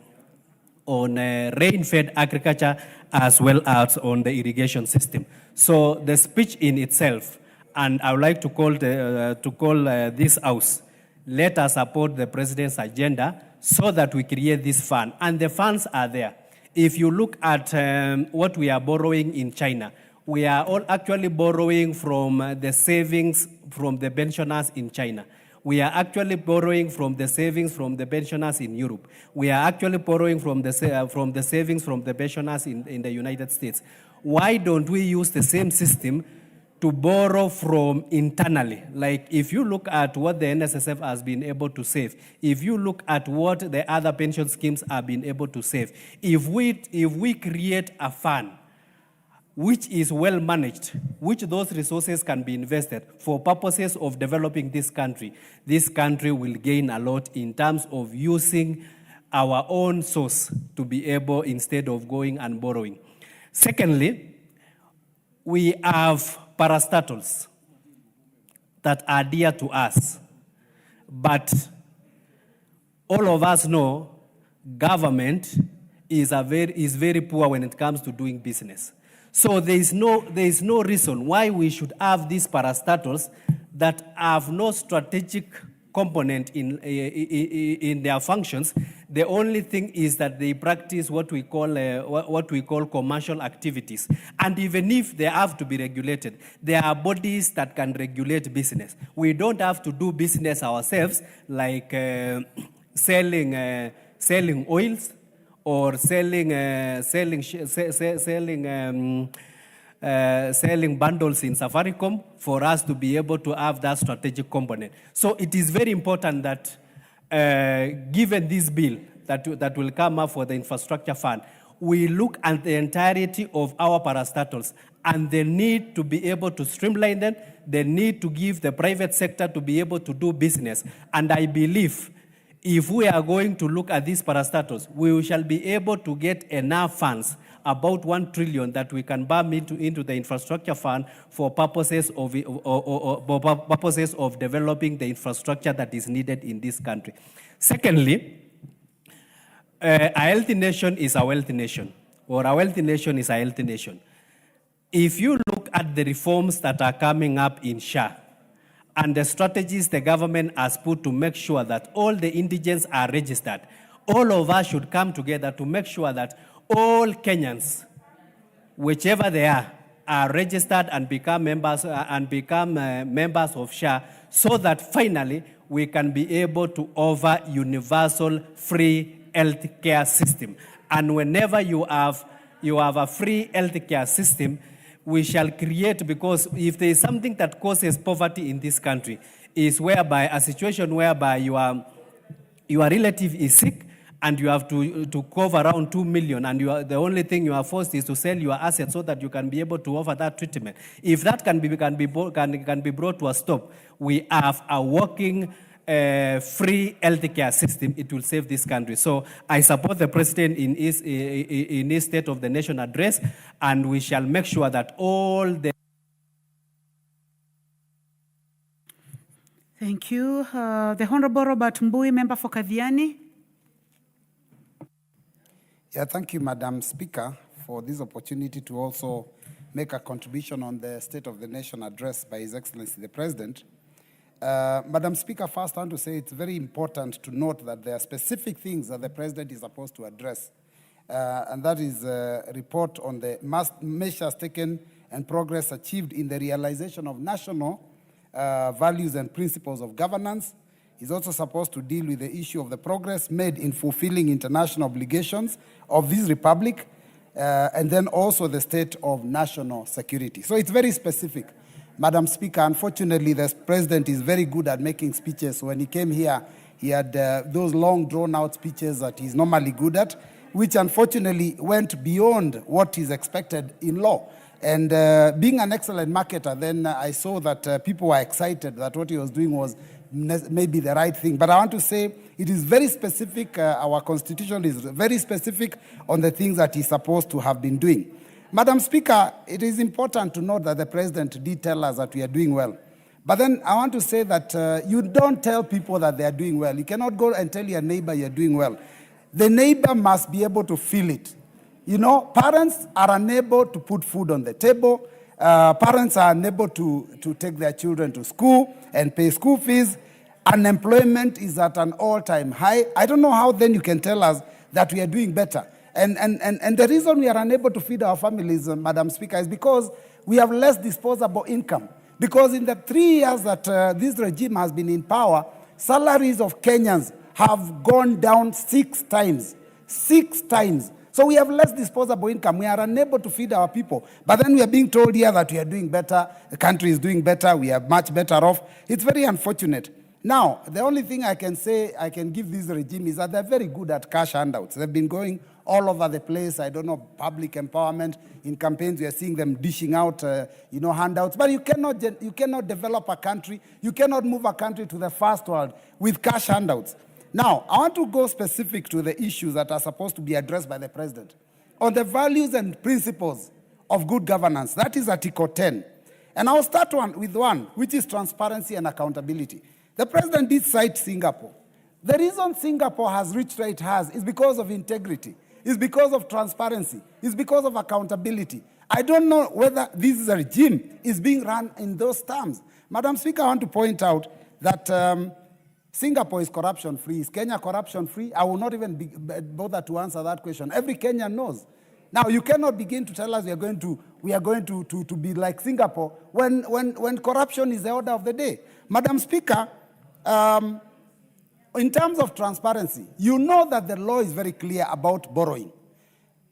rain-fed agriculture as well as on the irrigation system. So the speech in itself, and I would like to call this House, let us support the President's agenda so that we create this fund. And the funds are there. If you look at what we are borrowing in China, we are all actually borrowing from the savings from the pensioners in China. We are actually borrowing from the savings from the pensioners in Europe. We are actually borrowing from the savings from the pensioners in the United States. Why don't we use the same system to borrow from internally? Like if you look at what the NSSF has been able to save, if you look at what the other pension schemes have been able to save, if we create a fund which is well managed, which those resources can be invested for purposes of developing this country will gain a lot in terms of using our own source to be able, instead of going and borrowing. Secondly, we have parastatals that are dear to us, but all of us know government is very poor when it comes to doing business. So there is no reason why we should have these parastatals that have no strategic component in their functions. The only thing is that they practice what we call commercial activities. And even if they have to be regulated, there are bodies that can regulate business. We don't have to do business ourselves, like selling oils or selling bundles in Safaricom for us to be able to have that strategic component. So it is very important that, given this bill that will come up for the infrastructure fund, we look at the entirety of our parastatals and the need to be able to streamline them, the need to give the private sector to be able to do business. And I believe if we are going to look at these parastatals, we shall be able to get enough funds, about 1 trillion, that we can bump into the infrastructure fund for purposes of developing the infrastructure that is needed in this country. Secondly, a healthy nation is a wealthy nation, or a wealthy nation is a healthy nation. If you look at the reforms that are coming up in SHA, and the strategies the government has put to make sure that all the indigents are registered, all of us should come together to make sure that all Kenyans, whichever they are registered and become members of SHA, so that finally we can be able to offer universal free health care system. And whenever you have a free health care system, we shall create, because if there is something that causes poverty in this country, is whereby a situation whereby your relative is sick and you have to cover around 2 million, and the only thing you are forced is to sell your assets so that you can be able to offer that treatment. If that can be brought to a stop, we have a working free healthcare system. It will save this country. So I support the president in his State of the Nation address, and we shall make sure that all the... Thank you. The Honorable Robert Mbui, member for Kadhiani. Yeah, thank you, Madam Speaker, for this opportunity to also make a contribution on the State of the Nation address by His Excellency the President. Madam Speaker, first I want to say it's very important to note that there are specific things that the President is supposed to address, and that is a report on the measures taken and progress achieved in the realization of national values and principles of governance. He's also supposed to deal with the issue of the progress made in fulfilling international obligations of this republic, and then also the state of national security. So it's very specific. Madam Speaker, unfortunately, the President is very good at making speeches. When he came here, he had those long, drawn-out speeches that he's normally good at, which unfortunately went beyond what is expected in law. And being an excellent marketer, then I saw that people were excited that what he was doing was maybe the right thing. But I want to say it is very specific. Our Constitution is very specific on the things that he's supposed to have been doing. Madam Speaker, it is important to note that the President did tell us that we are doing well. But then I want to say that you don't tell people that they are doing well. You cannot go and tell your neighbor you're doing well. The neighbor must be able to feel it. You know, parents are unable to put food on the table. Parents are unable to take their children to school and pay school fees. Unemployment is at an all-time high. I don't know how then you can tell us that we are doing better. And the reason we are unable to feed our families, Madam Speaker, is because we have less disposable income. Because in the 3 years that this regime has been in power, salaries of Kenyans have gone down 6 times. 6 times. So we have less disposable income. We are unable to feed our people. But then we are being told here that we are doing better. The country is doing better. We are much better off. It's very unfortunate. Now, the only thing I can say, I can give this regime is that they're very good at cash handouts. They've been going all over the place. I don't know, public empowerment. In campaigns, we are seeing them dishing out, handouts. But you cannot develop a country. You cannot move a country to the first world with cash handouts. Now, I want to go specific to the issues that are supposed to be addressed by the President. On the values and principles of good governance, that is Article 10. And I'll start with one, which is transparency and accountability. The President did cite Singapore. The reason Singapore has reached where it has is because of integrity. It's because of transparency. It's because of accountability. I don't know whether this regime is being run in those terms. Madam Speaker, I want to point out that Singapore is corruption-free. Is Kenya corruption-free? I will not even bother to answer that question. Every Kenyan knows. Now, you cannot begin to tell us we are going to be like Singapore when corruption is the order of the day. Madam Speaker, in terms of transparency, you know that the law is very clear about borrowing.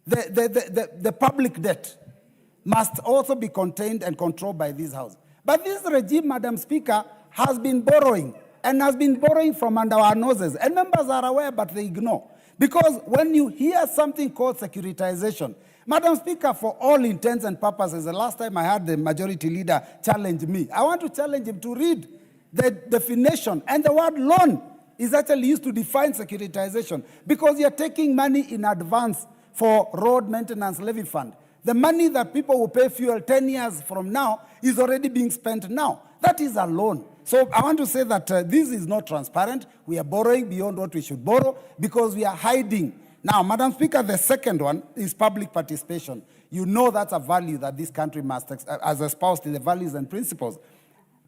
The public debt must also be contained and controlled by this House. But this regime, Madam Speaker, has been borrowing and has been borrowing from under our noses. And members are aware, but they ignore. Because when you hear something called securitization, Madam Speaker, for all intents and purposes, the last time I had the majority leader challenge me, I want to challenge him to read the definition. And the word loan is actually used to define securitization because you're taking money in advance for road maintenance levy fund. The money that people will pay fuel 10 years from now is already being spent now. That is a loan. So I want to say that this is not transparent. We are borrowing beyond what we should borrow because we are hiding. Now, Madam Speaker, the second one is public participation. You know that's a value that this country must, as espoused in the values and principles.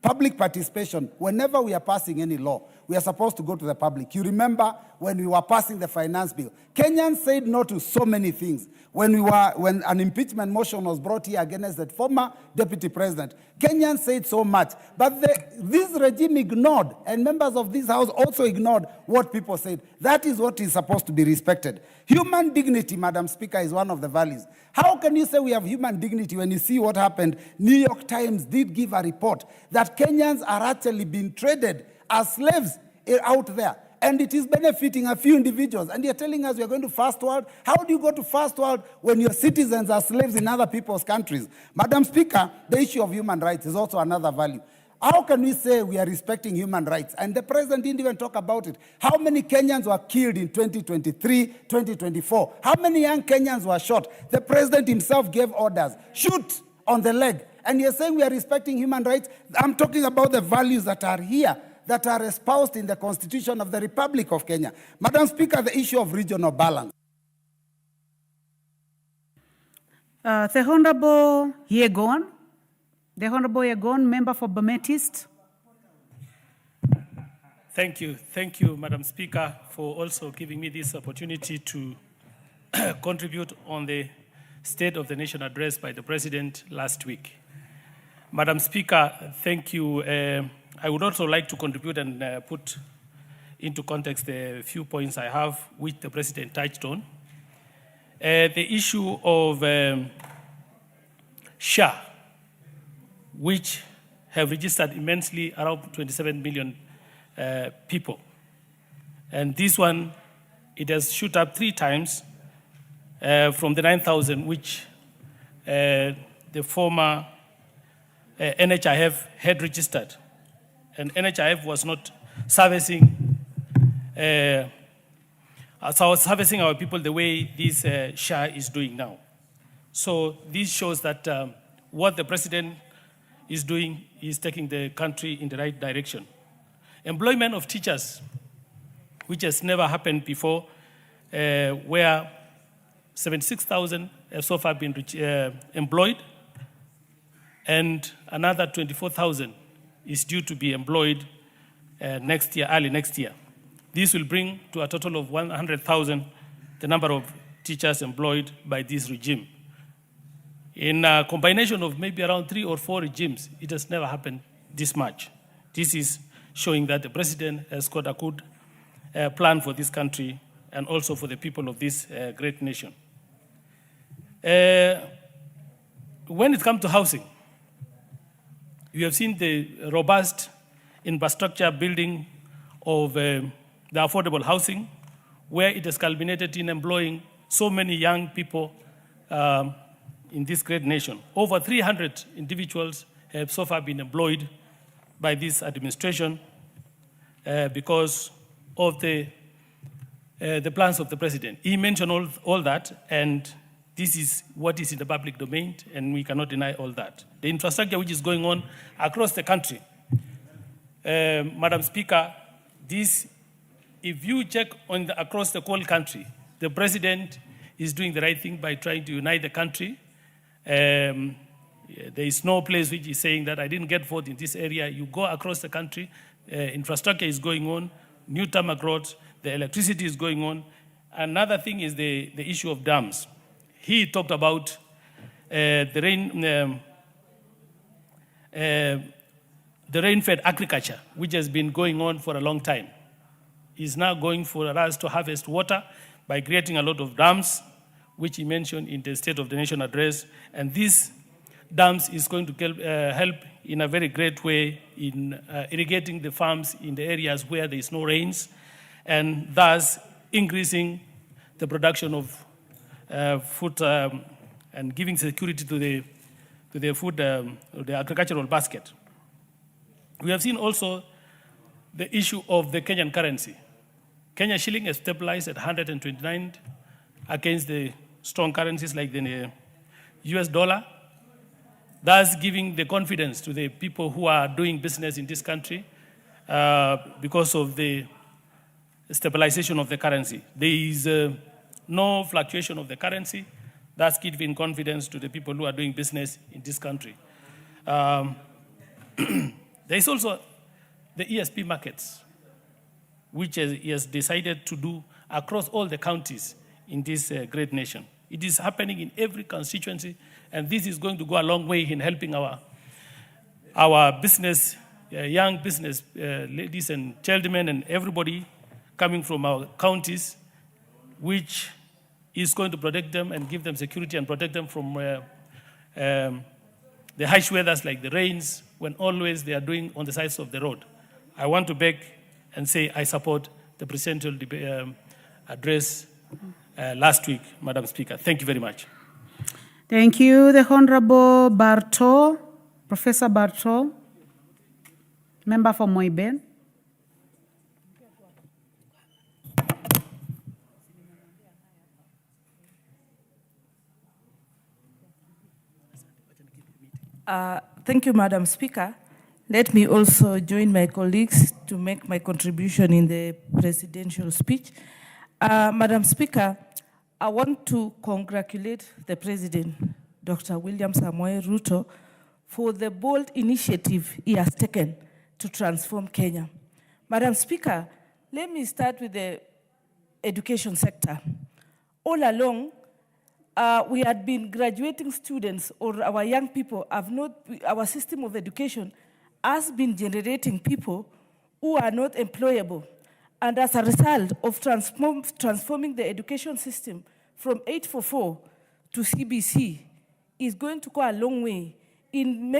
Public participation, whenever we are passing any law, we are supposed to go to the public. You remember when we were passing the finance bill, Kenyans said no to so many things. When an impeachment motion was brought here against the former deputy president, Kenyans said so much. But this regime ignored, and members of this House also ignored what people said. That is what is supposed to be respected. Human dignity, Madam Speaker, is one of the values. How can you say we have human dignity when you see what happened? New York Times did give a report that Kenyans are actually being traded as slaves out there. And it is benefiting a few individuals. And you're telling us we're going to first world? How do you go to first world when your citizens are slaves in other people's countries? Madam Speaker, the issue of human rights is also another value. How can we say we are respecting human rights? And the president didn't even talk about it. How many Kenyans were killed in 2023, 2024? How many young Kenyans were shot? The president himself gave orders, shoot on the leg. And you're saying we are respecting human rights? I'm talking about the values that are here, that are espoused in the Constitution of the Republic of Kenya. Madam Speaker, the issue of regional balance. The Honorable Yegon. The Honorable Yegon, member for Bomet East. Thank you, Madam Speaker, for also giving me this opportunity to contribute on the State of the Nation address by the President last week. Madam Speaker, thank you. I would also like to contribute and put into context the few points I have, which the President touched on. The issue of SHA, which have registered immensely around 27 million people. And this one, it has shot up 3 times from the 9,000, which the former NHIF had registered. And NHIF was not servicing our people the way this SHA is doing now. So this shows that what the President is doing is taking the country in the right direction. Employment of teachers, which has never happened before, where 76,000 have so far been employed, and another 24,000 is due to be employed next year, early next year. This will bring to a total of 100,000 the number of teachers employed by this regime. In a combination of maybe around 3 or 4 regimes, it has never happened this much. This is showing that the President has got a good plan for this country and also for the people of this great nation. When it comes to housing, you have seen the robust infrastructure building of the affordable housing, where it has culminated in employing so many young people in this great nation. Over 300 individuals have so far been employed by this administration because of the plans of the President. He mentioned all that, and this is what is in the public domain, and we cannot deny all that. The infrastructure which is going on across the country, Madam Speaker, this, if you check on across the whole country, the President is doing the right thing by trying to unite the country. There is no place which is saying that I didn't get vote in this area. You go across the country, infrastructure is going on, new tarmac roads, the electricity is going on. Another thing is the issue of dams. He talked about the rain-fed agriculture, which has been going on for a long time. Is now going for us to harvest water by creating a lot of dams, which he mentioned in the State of the Nation address. And these dams is going to help in a very great way in irrigating the farms in the areas where there is no rains, and thus increasing the production of food and giving security to the food, the agricultural basket. We have seen also the issue of the Kenyan currency. Kenya shilling has stabilized at 129 against the strong currencies like the US dollar, thus giving the confidence to the people who are doing business in this country because of the stabilization of the currency. There is no fluctuation of the currency, thus giving confidence to the people who are doing business in this country. There is also the ESP markets, which he has decided to do across all the counties in this great nation. It is happening in every constituency, and this is going to go a long way in helping our business, young business ladies and gentlemen and everybody coming from our counties, which is going to protect them and give them security and protect them from the harsh weathers like the rains, when always they are doing on the sides of the road. I want to beg and say I support the presidential address last week, Madam Speaker. Thank you very much. Thank you. The Honorable Barto, Professor Barto, member for Moiben. Thank you, Madam Speaker. Let me also join my colleagues to make my contribution in the presidential speech. Madam Speaker, I want to congratulate the President, Dr. William Samoei Ruto, for the bold initiative he has taken to transform Kenya. Madam Speaker, let me start with the education sector. All along, we had been graduating students, or our young people have not, our system of education has been generating people who are not employable. And as a result of transforming the education system from 844 to CBC is going to go a long way in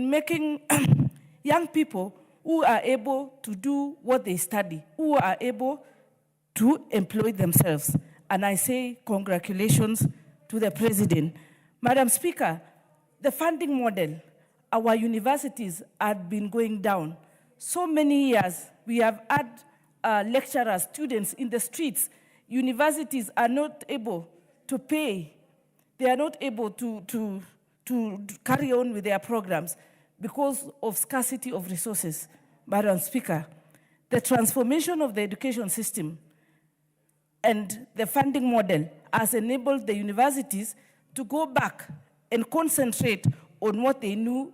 making young people who are able to do what they study, who are able to employ themselves. And I say congratulations to the President. Madam Speaker, the funding model, our universities have been going down. So many years we have had lecturers, students in the streets. Universities are not able to pay. They are not able to carry on with their programs because of scarcity of resources. Madam Speaker, the transformation of the education system and the funding model has enabled the universities to go back and concentrate on what they know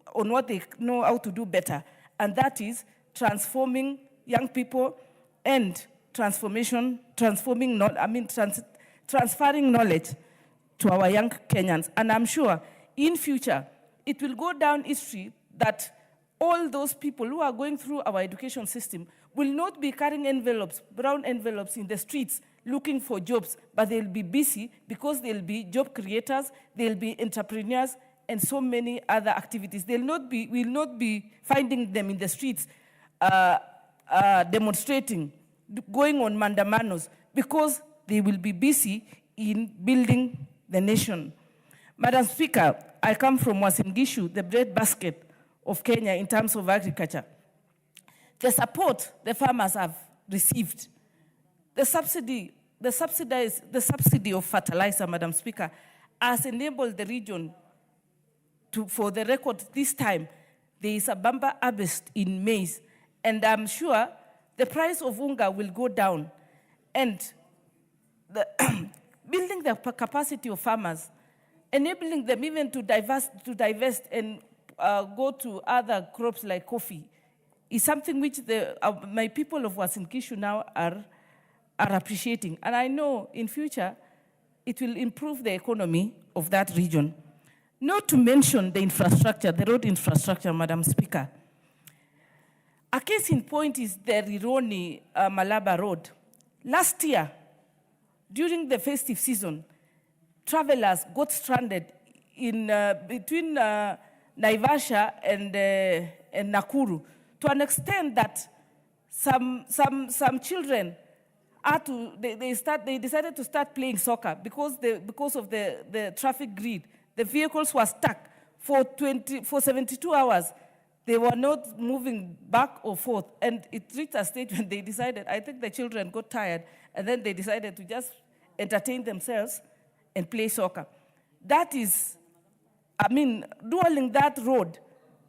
how to do better, and that is transforming young people and transferring knowledge to our young Kenyans. And I'm sure in future, it will go down history that all those people who are going through our education system will not be carrying envelopes, brown envelopes in the streets looking for jobs, but they'll be busy because they'll be job creators, they'll be entrepreneurs, and so many other activities. We'll not be finding them in the streets demonstrating, going on mandamanos, because they will be busy in building the nation. Madam Speaker, I come from Uasin Gishu, the breadbasket of Kenya in terms of agriculture. The support the farmers have received, the subsidy of fertilizer, Madam Speaker, has enabled the region to, for the record, this time, there is a bumper harvest in maize, and I'm sure the price of unga will go down. And building the capacity of farmers enabling them even to divest and go to other crops like coffee is something which my people of Uasin Gishu now are appreciating. And I know in future, it will improve the economy of that region. Not to mention the infrastructure, the road infrastructure, Madam Speaker. A case in point is the Rironi-Malaba Road. Last year, during the festive season, travelers got stranded in between Naivasha and Nakuru, to an extent that some children they decided to start playing soccer because of the traffic grid. The vehicles were stuck for 72 hours. They were not moving back or forth, and it reached a stage when they decided, I think the children got tired, and then they decided to just entertain themselves and play soccer. That is, dueling that road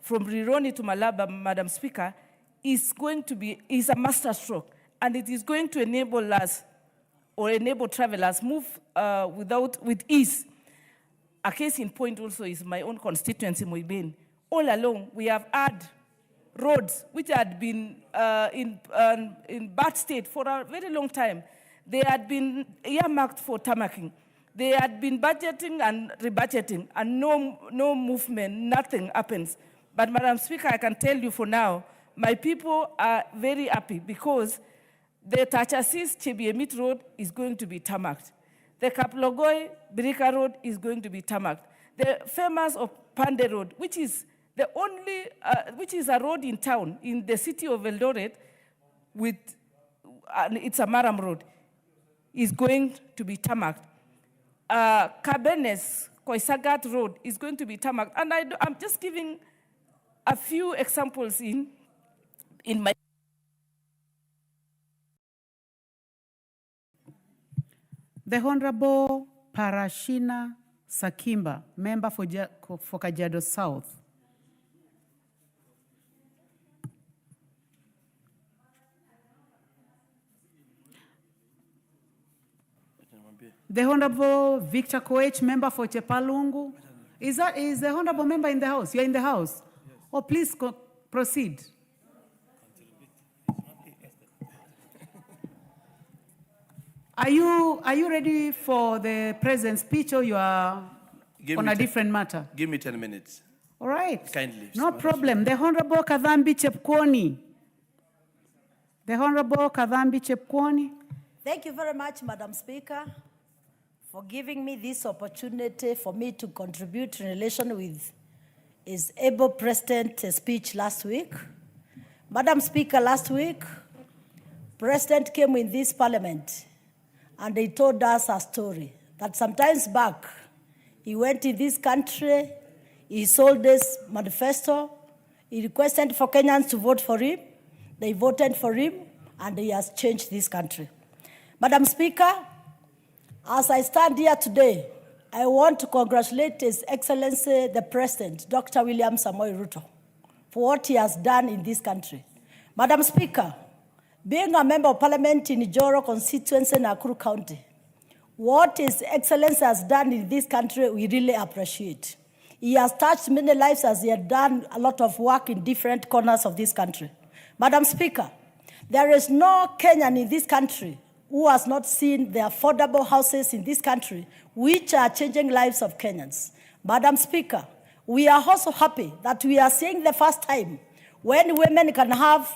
from Rironi to Malaba, Madam Speaker, is a masterstroke, and it is going to enable us or enable travelers move with ease. A case in point also is my own constituency, Muibin. All along, we have had roads which had been in bad state for a very long time. They had been earmarked for tarmacking. They had been budgeting and rebudgeting, and no movement, nothing happens. But Madam Speaker, I can tell you for now, my people are very happy because the Tachasis Chebiemit Road is going to be tarmacked. The Kaplogoi Birika Road is going to be tarmacked. The famous of Pande Road, which is the only, which is a road in town, in the city of Eldoret, it's a Maram Road, is going to be tarmacked. Cabernes, Koisagat Road is going to be tarmacked. And I'm just giving a few examples in my... The Honorable Parashina Sakimba, member for Kajiado South. The Honorable Victor Koech, member for Chepalungu. Is the Honorable member in the House? You're in the House? Yes. Oh, please proceed. Are you ready for the President's speech, or you are on a different matter? Give me 10 minutes. All right. Kindly. No problem. The Honorable Kadhambi Chepkwony. The Honorable Kadhambi Chepkwony. Thank you very much, Madam Speaker, for giving me this opportunity for me to contribute in relation with his able President's speech last week. Madam Speaker, last week, President came in this Parliament and he told us a story that sometimes back, he went in this country, he sold this manifesto, he requested for Kenyans to vote for him, they voted for him, and he has changed this country. Madam Speaker, as I stand here today, I want to congratulate His Excellency, the President, Dr. William Samoei Ruto, for what he has done in this country. Madam Speaker, being a member of Parliament in Ijoro constituency in Nakuru County, what His Excellency has done in this country, we really appreciate. He has touched many lives as he has done a lot of work in different corners of this country. Madam Speaker, there is no Kenyan in this country who has not seen the affordable houses in this country, which are changing lives of Kenyans. Madam Speaker, we are also happy that we are seeing the first time when women can have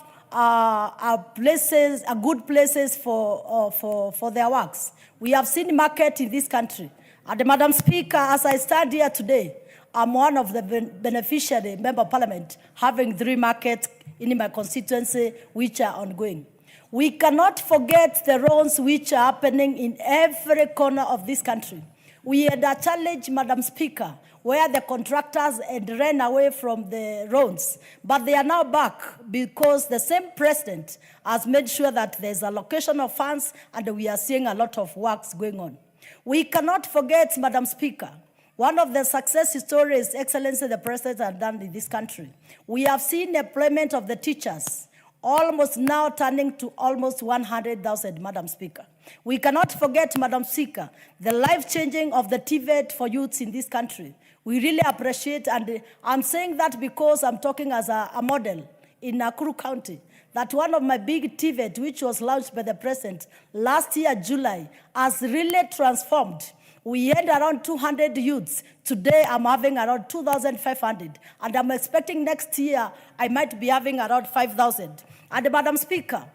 good places for their works. We have seen market in this country. And Madam Speaker, as I stand here today, I'm one of the beneficiary member of Parliament, having 3 markets in my constituency which are ongoing. We cannot forget the wrongs which are happening in every corner of this country. We had a challenge, Madam Speaker, where the contractors had ran away from the roads, but they are now back because the same president has made sure that there's allocation of funds and we are seeing a lot of works going on. We cannot forget, Madam Speaker, one of the success stories Excellency the President has done in this country. We have seen employment of the teachers almost now turning to almost 100,000, Madam Speaker. We cannot forget, Madam Speaker, the life-changing of the TVET for youths in this country. We really appreciate, and I'm saying that because I'm talking as a model in Nakuru County, that one of my big TVET, which was launched by the President last year, July, has really transformed. We had around 200 youths. Today, I'm having around 2,500. And I'm expecting next year, I might be having around 5,000. And Madam Speaker,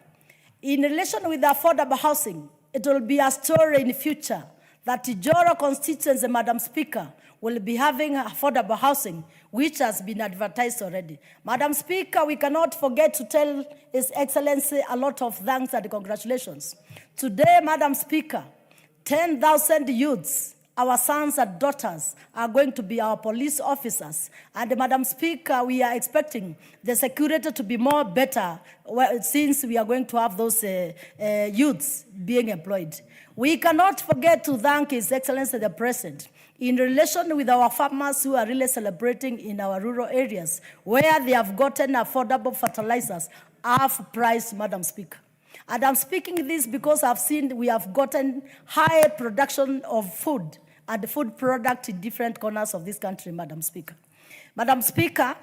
in relation with affordable housing, it will be a story in the future that Joro constituency, Madam Speaker, will be having affordable housing, which has been advertised already. Madam Speaker, we cannot forget to tell His Excellency a lot of thanks and congratulations. Today, Madam Speaker, 10,000 youths, our sons and daughters, are going to be our police officers. And Madam Speaker, we are expecting the security to be more better since we are going to have those youths being employed. We cannot forget to thank His Excellency the President in relation with our farmers who are really celebrating in our rural areas where they have gotten affordable fertilizers half price, Madam Speaker. And I'm speaking this because I've seen we have gotten high production of food and food product in different corners of this country, Madam Speaker. Madam Speaker,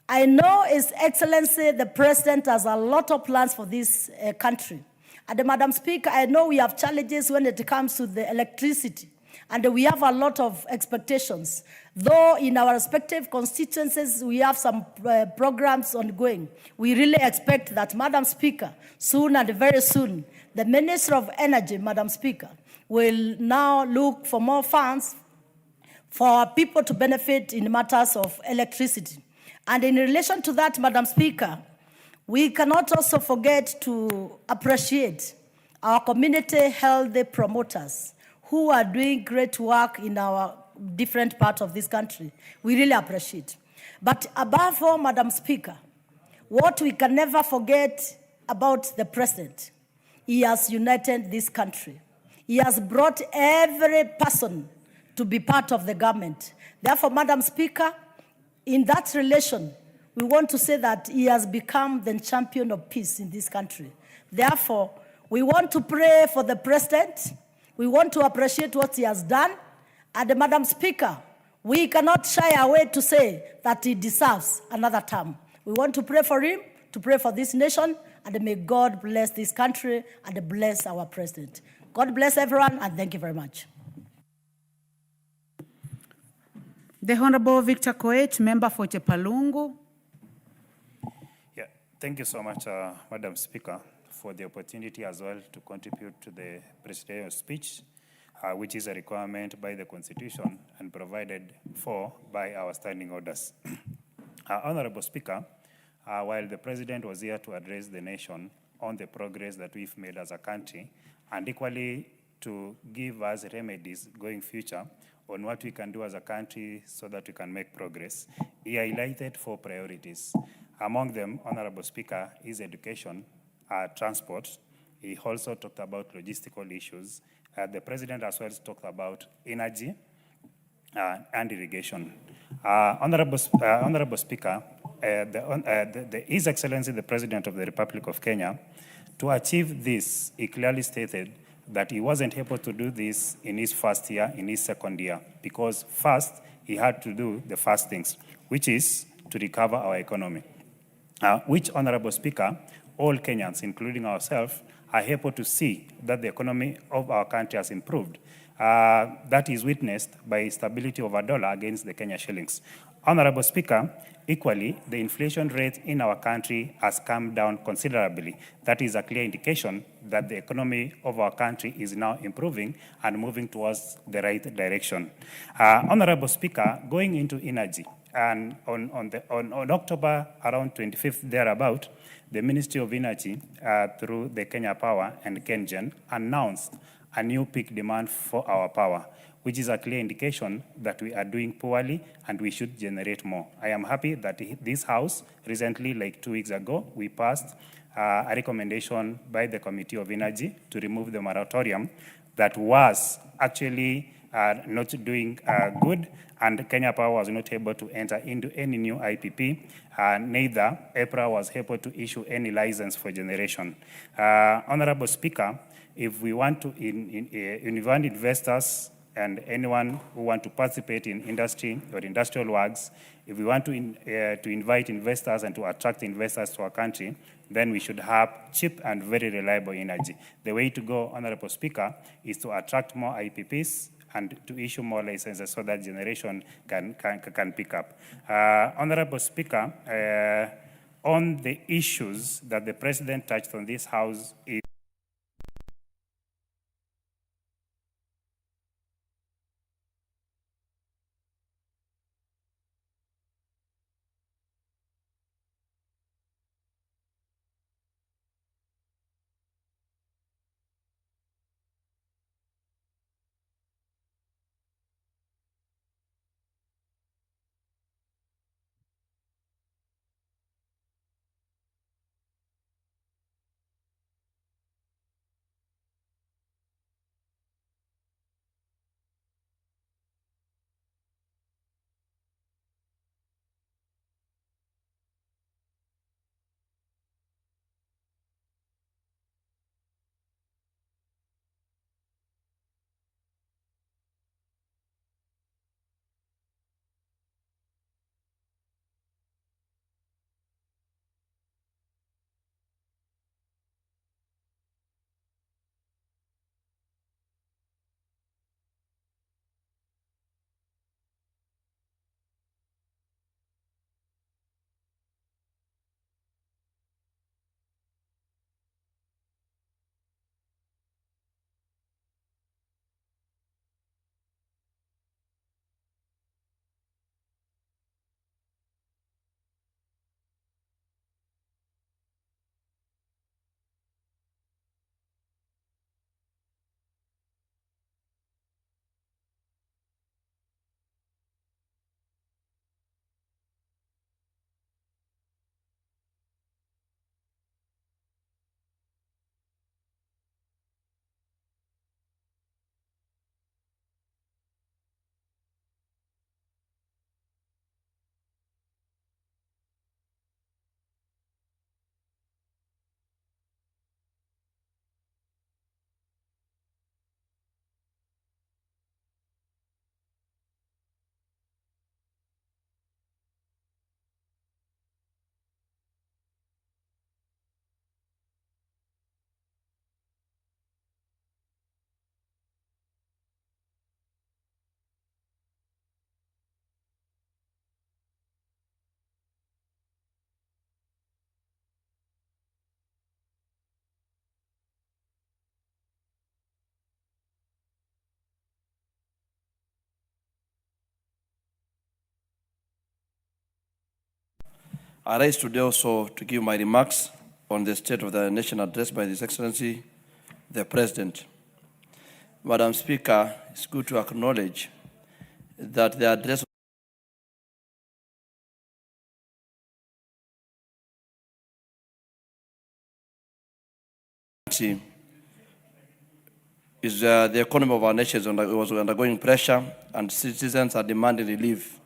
I know His Excellency the President has a lot of plans for this country. And Madam Speaker, I know we have challenges when it comes to the electricity. And we have a lot of expectations. Though in our respective constituencies, we have some programs ongoing. We really expect that, Madam Speaker, soon and very soon, the Minister of Energy, Madam Speaker, will now look for more funds for people to benefit in matters of electricity. And in relation to that, Madam Speaker, we cannot also forget to appreciate our community health promoters who are doing great work in our different parts of this country. We really appreciate. But above all, Madam Speaker, what we can never forget about the President, he has united this country. He has brought every person to be part of the government. Therefore, Madam Speaker, in that relation, we want to say that he has become the champion of peace in this country. Therefore, we want to pray for the President. We want to appreciate what he has done. And Madam Speaker, we cannot shy away to say that he deserves another term. We want to pray for him, to pray for this nation, and may God bless this country and bless our President. God bless everyone, and thank you very much. The Honorable Victor Koech, member for Chepalungu. Yeah, thank you so much, Madam Speaker, for the opportunity as well to contribute to the presidential speech, which is a requirement by the Constitution and provided for by our standing orders. Honorable Speaker, while the President was here to address the nation on the progress that we've made as a country, and equally to give us remedies going future on what we can do as a country so that we can make progress, he highlighted 4 priorities. Among them, Honorable Speaker, is education, transport. He also talked about logistical issues. The President as well talked about energy and irrigation. Honorable Speaker, His Excellency the President of the Republic of Kenya, to achieve this, he clearly stated that he wasn't able to do this in his first year, in his second year, because first he had to do the first things, which is to recover our economy, which, Honorable Speaker, all Kenyans, including ourselves, are able to see that the economy of our country has improved. That is witnessed by stability of our dollar against the Kenya shillings. Honorable Speaker, equally, the inflation rate in our country has come down considerably. That is a clear indication that the economy of our country is now improving and moving towards the right direction. Honorable Speaker, going into energy, and on October around 25th thereabout, the Ministry of Energy, through the Kenya Power and KenGen, announced a new peak demand for our power, which is a clear indication that we are doing poorly and we should generate more. I am happy that this House recently, like 2 weeks ago, we passed a recommendation by the Committee of Energy to remove the moratorium that was actually not doing good, and Kenya Power was not able to enter into any new IPP. Neither EPRA was able to issue any license for generation. Honorable Speaker, if we want to invite investors and anyone who want to participate in industry or industrial works, if we want to invite investors and to attract investors to our country, then we should have cheap and very reliable energy. The way to go, Honorable Speaker, is to attract more IPPs and to issue more licenses so that generation can pick up. Honorable Speaker, on the issues that the President touched on this House, I rise today also to give my remarks on the State of the Nation address by His Excellency, the President. Madam Speaker, it's good to acknowledge that the address is the economy of our nation was undergoing pressure and citizens are demanding relief.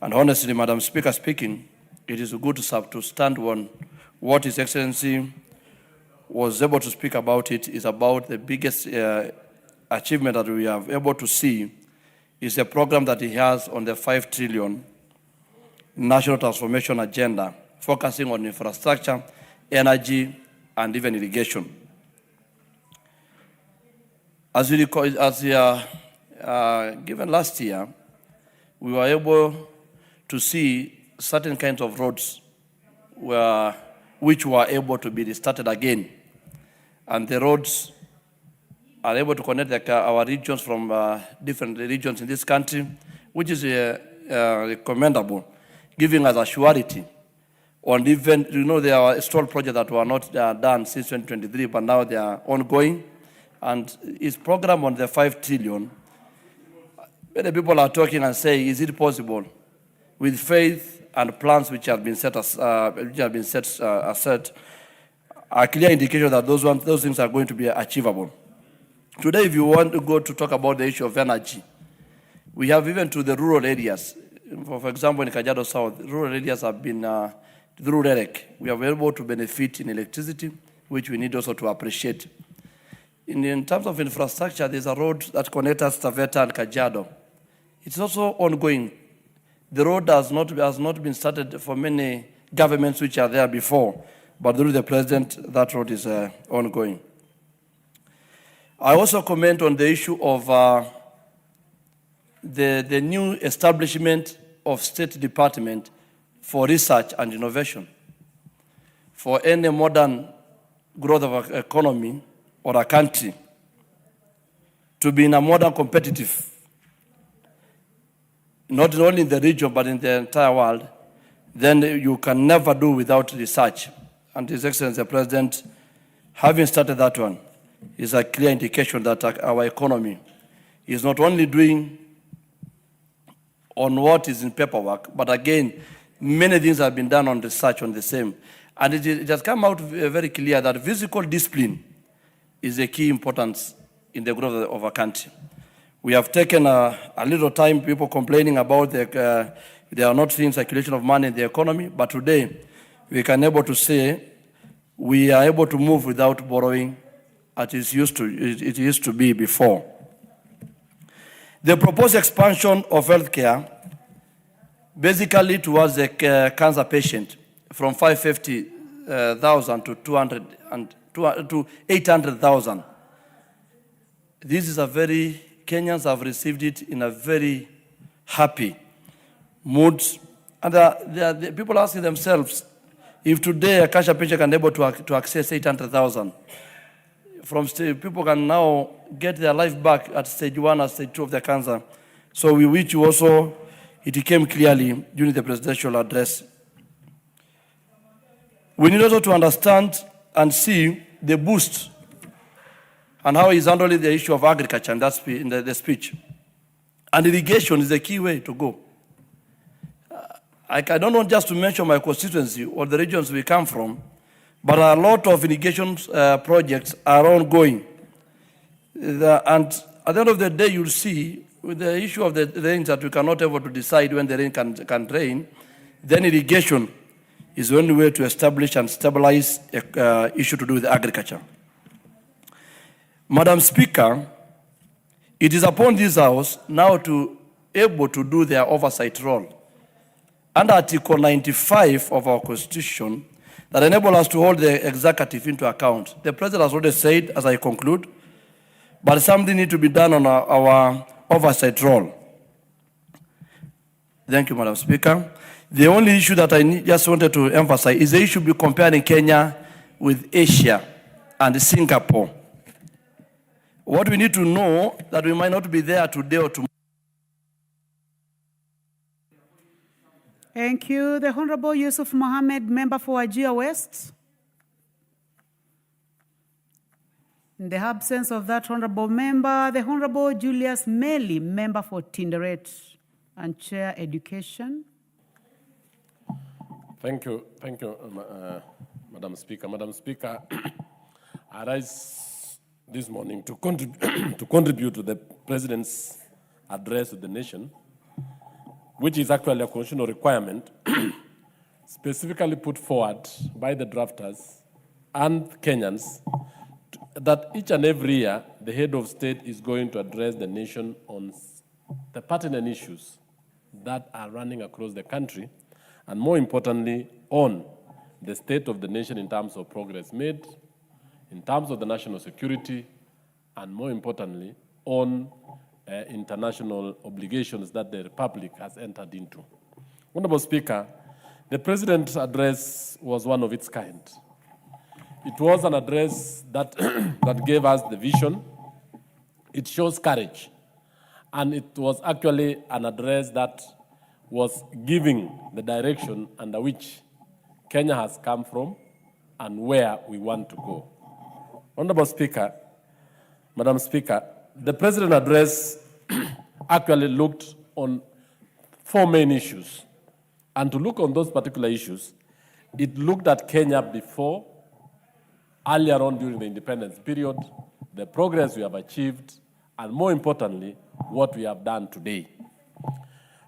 And honestly, Madam Speaker speaking, it is good to stand on what His Excellency was able to speak about. It is about the biggest achievement that we are able to see is a program that he has on the 5 trillion national transformation agenda, focusing on infrastructure, energy, and even irrigation. As given last year, we were able to see certain kinds of roads which were able to be restarted again. And the roads are able to connect our regions from different regions in this country, which is commendable, giving us a surety on even, there are stalled projects that were not done since 2023, but now they are ongoing. And his program on the 5 trillion, many people are talking and saying, is it possible? With faith and plans which have been set aside, a clear indication that those things are going to be achievable. Today, if you want to go to talk about the issue of energy, we have even to the rural areas. For example, in Kajiado South, rural areas have been, through REREC, we are able to benefit in electricity, which we need also to appreciate. In terms of infrastructure, there's a road that connects us Taveta and Kajiado. It's also ongoing. The road has not been started for many governments which are there before, but through the president, that road is ongoing. I also comment on the issue of the new establishment of State Department for Research and Innovation. For any modern growth of an economy or a country to be in a modern competitive, not only in the region but in the entire world, then you can never do without research. And His Excellency the President, having started that one, is a clear indication that our economy is not only doing on what is in paperwork, but again, many things have been done on research on the same. And it has come out very clear that physical discipline is a key importance in the growth of a country. We have taken a little time, people complaining about there are not seeing circulation of money in the economy, but today we can able to say we are able to move without borrowing as it used to be before. The proposed expansion of healthcare, basically towards the cancer patient, from 550,000 to 800,000. This is Kenyans have received it in a very happy mood. And the people asking themselves, if today a cancer patient can be able to access 800,000, people can now get their life back at stage 1 or stage 2 of their cancer. So we wish you also, it came clearly during the presidential address. We need also to understand and see the boost and how he's handling the issue of agriculture in the speech. And irrigation is the key way to go. I don't want just to mention my constituency or the regions we come from, but a lot of irrigation projects are ongoing. And at the end of the day, you'll see with the issue of the rains that we cannot able to decide when the rain can rain, then irrigation is the only way to establish and stabilize an issue to do with agriculture. Madam Speaker, it is upon this House now to able to do their oversight role. Under Article 95 of our Constitution, that enable us to hold the executive into account. The President has already said, as I conclude, but something needs to be done on our oversight role. Thank you, Madam Speaker. The only issue that I just wanted to emphasize is the issue of comparing Kenya with Asia and Singapore. What we need to know that we might not be there today or tomorrow. Thank you. The Honorable Yusuf Mohammed, member for Wajir West. In the absence of that honorable member, the Honorable Julius Meli, member for Tinderet and Chair Education. Thank you, Madam Speaker. Madam Speaker, I rise this morning to contribute to the President's address to the nation, which is actually a constitutional requirement specifically put forward by the drafters and Kenyans, that each and every year the head of state is going to address the nation on the pertinent issues that are running across the country, and more importantly, on the state of the nation in terms of progress made, in terms of the national security, and more importantly, on international obligations that the Republic has entered into. Honorable Speaker, the President's address was one of its kind. It was an address that, that gave us the vision. It shows courage. And it was actually an address that was giving the direction under which Kenya has come from and where we want to go. Honorable Speaker, Madam Speaker, the President's address actually looked on 4 main issues. And to look on those particular issues, it looked at Kenya before, earlier on during the independence period, the progress we have achieved, and more importantly, what we have done today.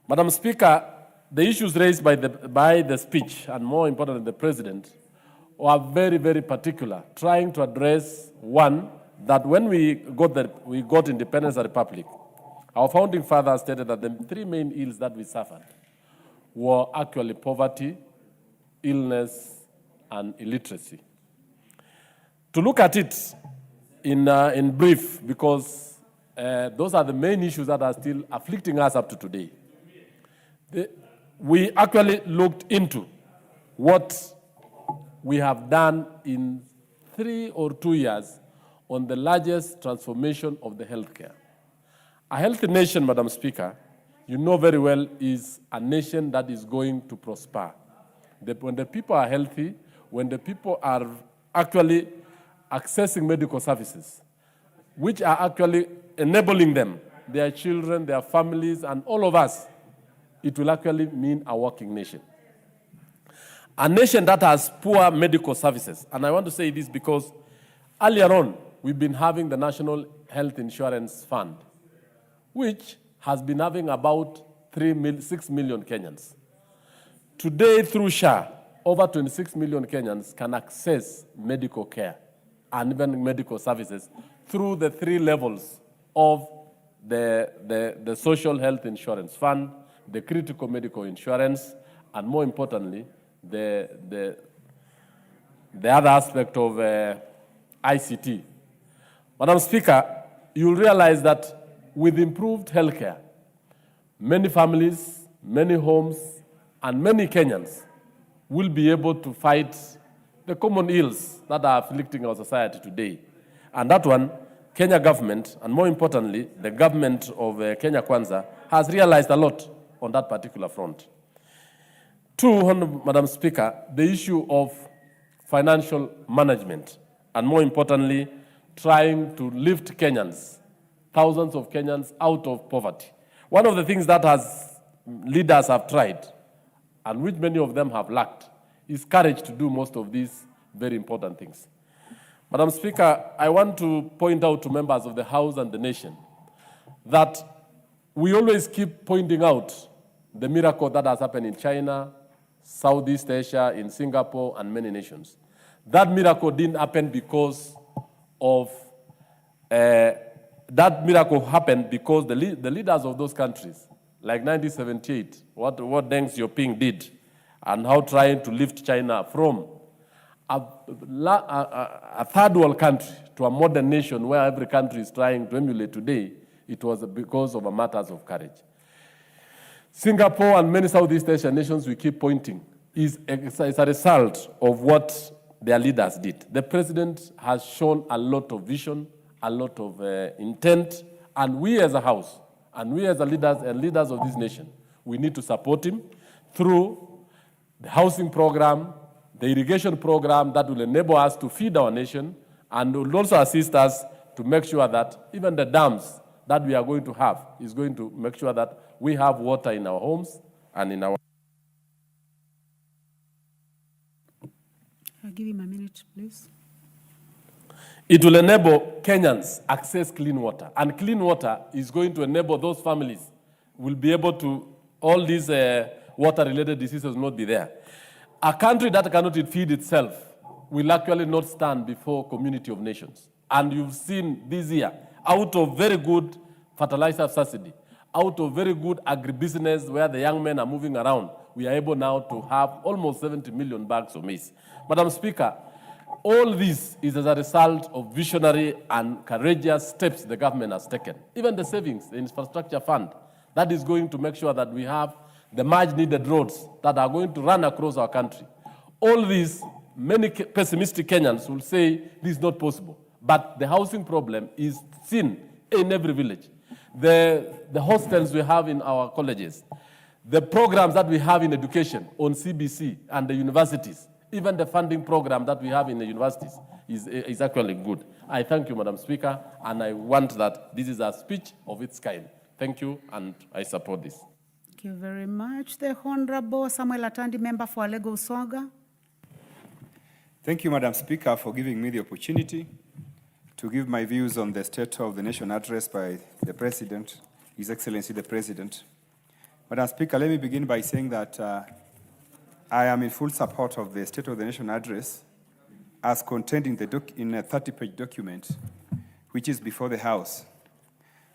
Madam Speaker, the issues raised by the speech, and more importantly, the President, were very, very particular, trying to address one, that when we got independence as a republic, our founding fathers stated that the three main ills that we suffered were actually poverty, illness, and illiteracy. To look at it in brief, because those are the main issues that are still afflicting us up to today. We actually looked into what we have done in 3 or 2 years on the largest transformation of the healthcare. A healthy nation, Madam Speaker, you know very well, is a nation that is going to prosper. When the people are healthy, when the people are actually accessing medical services, which are actually enabling them, their children, their families, and all of us, it will actually mean a working nation. A nation that has poor medical services, and I want to say this because earlier on, we've been having the National Health Insurance Fund, which has been having about 6 million Kenyans. Today, through SHA, over 26 million Kenyans can access medical care and even medical services through the 3 levels of the Social Health Insurance Fund, the critical medical insurance, and more importantly, the other aspect of ICT. Madam Speaker, you'll realize that with improved healthcare, many families, many homes, and many Kenyans will be able to fight the common ills that are afflicting our society today. And that one, Kenya government, and more importantly, the government of Kenya Kwanza, has realized a lot on that particular front. 2, Madam Speaker, the issue of financial management, and more importantly, trying to lift Kenyans, thousands of Kenyans, out of poverty. One of the things that leaders have tried, and which many of them have lacked, is courage to do most of these very important things. Madam Speaker, I want to point out to members of the House and the nation that we always keep pointing out the miracle that has happened in China, Southeast Asia, in Singapore, and many nations. That miracle didn't happen because of, that miracle happened because the leaders of those countries, like 1978, what Deng Xiaoping did, and how trying to lift China from a third world country to a modern nation where every country is trying to emulate today, it was because of matters of courage. Singapore and many Southeast Asian nations we keep pointing is a result of what their leaders did. The president has shown a lot of vision, a lot of intent, and we as a House, and we as leaders of this nation, we need to support him through the housing program, the irrigation program that will enable us to feed our nation, and will also assist us to make sure that even the dams that we are going to have is going to make sure that we have water in our homes and in our... I'll give him a minute, please. It will enable Kenyans access clean water, and clean water is going to enable those families will be able to, all these water-related diseases will not be there. A country that cannot feed itself will actually not stand before community of nations. And you've seen this year, out of very good fertilizer subsidy, out of very good agribusiness where the young men are moving around, we are able now to have almost 70 million bags of maize. Madam Speaker, all this is as a result of visionary and courageous steps the government has taken. Even the savings, the infrastructure fund, that is going to make sure that we have the much needed roads that are going to run across our country. All these, many pessimistic Kenyans will say this is not possible. But the housing problem is seen in every village. The hostels we have in our colleges, the programs that we have in education on CBC and the universities, even the funding program that we have in the universities is actually good. I thank you, Madam Speaker, and I want that this is a speech of its kind. Thank you, and I support this. Thank you very much. The Honorable Samuel Atandi, member for Lego Soga. Thank you, Madam Speaker, for giving me the opportunity to give my views on the State of the Nation address by the President, His Excellency the President. Madam Speaker, let me begin by saying that I am in full support of the State of the Nation address as contained in a 30-page document, which is before the House.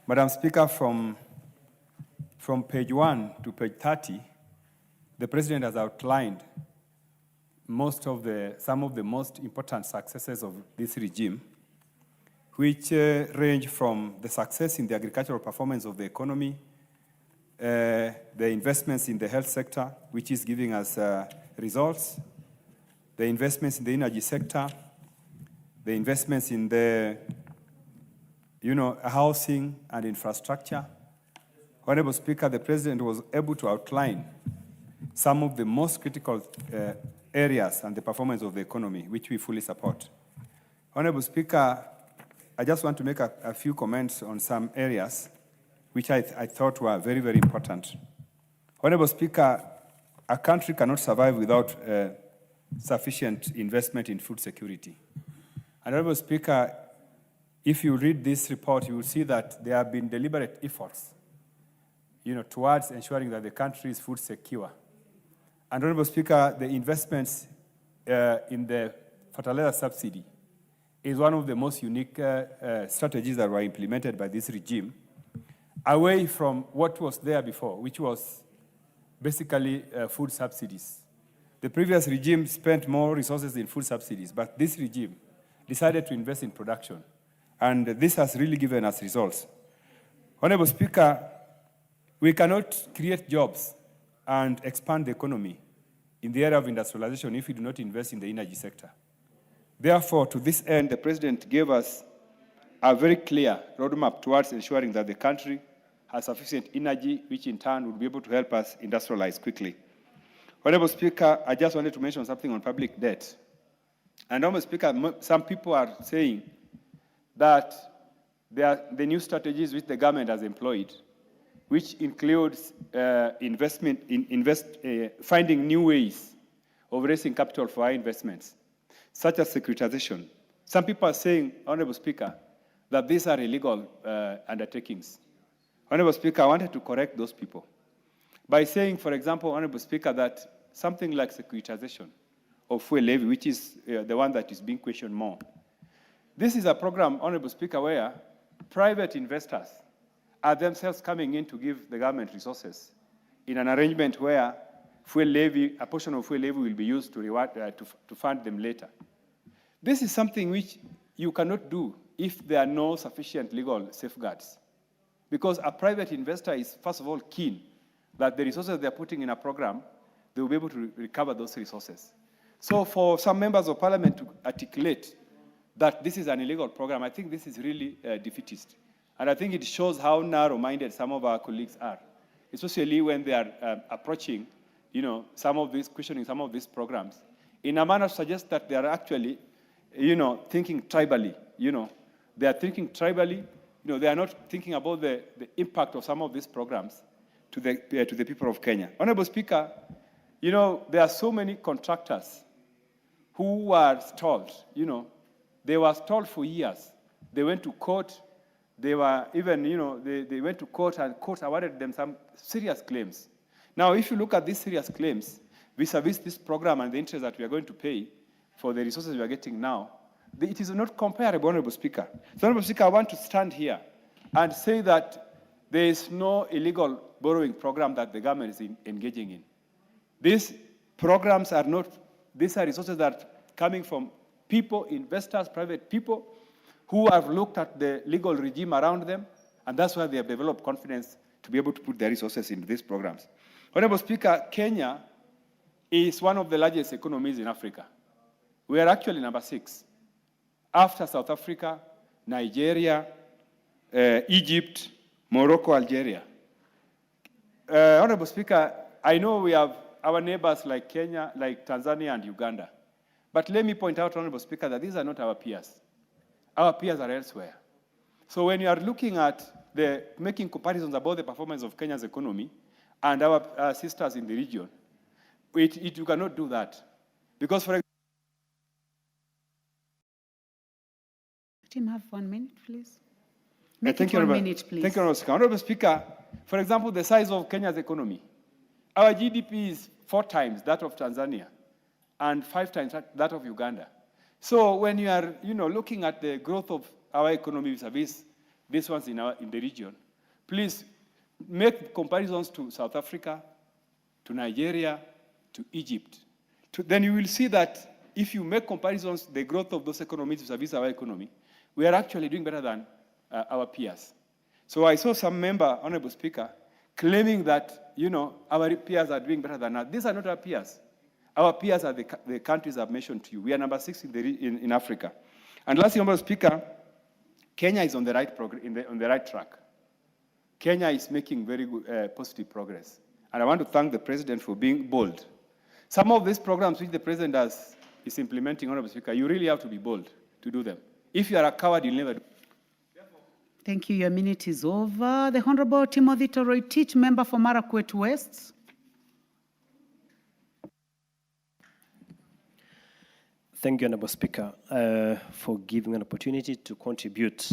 Madam Speaker, from page 1 to page 30, the President has outlined some of the most important successes of this regime, which range from the success in the agricultural performance of the economy, the investments in the health sector, which is giving us results, the investments in the energy sector, the investments in the housing and infrastructure. Honorable Speaker, the President was able to outline some of the most critical areas and the performance of the economy, which we fully support. Honorable Speaker, I just want to make a few comments on some areas which I thought were very, very important. Honorable Speaker, a country cannot survive without sufficient investment in food security. Honorable Speaker, if you read this report, you will see that there have been deliberate efforts, towards ensuring that the country is food secure. And Honorable Speaker, the investments in the fertilizer subsidy is one of the most unique strategies that were implemented by this regime, away from what was there before, which was basically food subsidies. The previous regime spent more resources in food subsidies, but this regime decided to invest in production. And this has really given us results. Honorable Speaker, we cannot create jobs and expand the economy in the area of industrialization if we do not invest in the energy sector. Therefore, to this end, the President gave us a very clear roadmap towards ensuring that the country has sufficient energy, which in turn would be able to help us industrialize quickly. Honorable Speaker, I just wanted to mention something on public debt. And Honorable Speaker, some people are saying that the new strategies which the government has employed, which includes finding new ways of raising capital for our investments, such as securitization. Some people are saying, Honorable Speaker, that these are illegal undertakings. Honorable Speaker, I wanted to correct those people by saying, for example, Honorable Speaker, that something like securitization of fuel levy, which is the one that is being questioned more. This is a program, Honorable Speaker, where private investors are themselves coming in to give the government resources in an arrangement where fuel levy, a portion of fuel levy will be used to reward, to fund them later. This is something which you cannot do if there are no sufficient legal safeguards. Because a private investor is, first of all, keen that the resources they're putting in a program, they will be able to recover those resources. So for some members of parliament to articulate that this is an illegal program, I think this is really defeatist. And I think it shows how narrow-minded some of our colleagues are, especially when they are approaching, questioning some of these programs in a manner suggests that they are actually, thinking tribally. They are thinking tribally. They are not thinking about the impact of some of these programs to the people of Kenya. Honorable Speaker, there are so many contractors who were stalled. They were stalled for years. They went to court. They were even, they went to court and court awarded them some serious claims. Now, if you look at these serious claims vis-a-vis this program and the interest that we are going to pay for the resources we are getting now, it is not comparable, Honorable Speaker. So, Honorable Speaker, I want to stand here and say that there is no illegal borrowing program that the government is engaging in. These programs are not, these are resources that are coming from people, investors, private people, who have looked at the legal regime around them, and that's why they have developed confidence to be able to put their resources into these programs. Honorable Speaker, Kenya is one of the largest economies in Africa. We are actually number 6, after South Africa, Nigeria, Egypt, Morocco, Algeria. Honorable Speaker, I know we have our neighbors like Kenya, like Tanzania and Uganda. But let me point out, Honorable Speaker, that these are not our peers. Our peers are elsewhere. So when you are looking at making comparisons about the performance of Kenya's economy and our sisters in the region, you cannot do that. Because, for example, Let him have 1 minute, please. Yeah, Make it 1 minute, please. Thank you, Honorable Speaker. Honorable Speaker, for example, the size of Kenya's economy. Our GDP is 4 times that of Tanzania and 5 times that of Uganda. So when you are, looking at the growth of our economy vis-a-vis these ones in the region, please make comparisons to South Africa, to Nigeria, to Egypt. Then you will see that if you make comparisons, the growth of those economies vis-a-vis our economy, we are actually doing better than our peers. So I saw some member, Honorable Speaker, claiming that, our peers are doing better than us. These are not our peers. Our peers are the countries I've mentioned to you. We are number 6 in Africa. And lastly, Honorable Speaker, Kenya is on the right track. Kenya is making very good, positive progress. And I want to thank the President for being bold. Some of these programs which the President is implementing, Honorable Speaker, you really have to be bold to do them. If you are a coward, you'll never do it. Thank you. Your minute is over. The Honorable Timothy Toroitich, member for Marakwet West. Thank you, Honorable Speaker, for giving an opportunity to contribute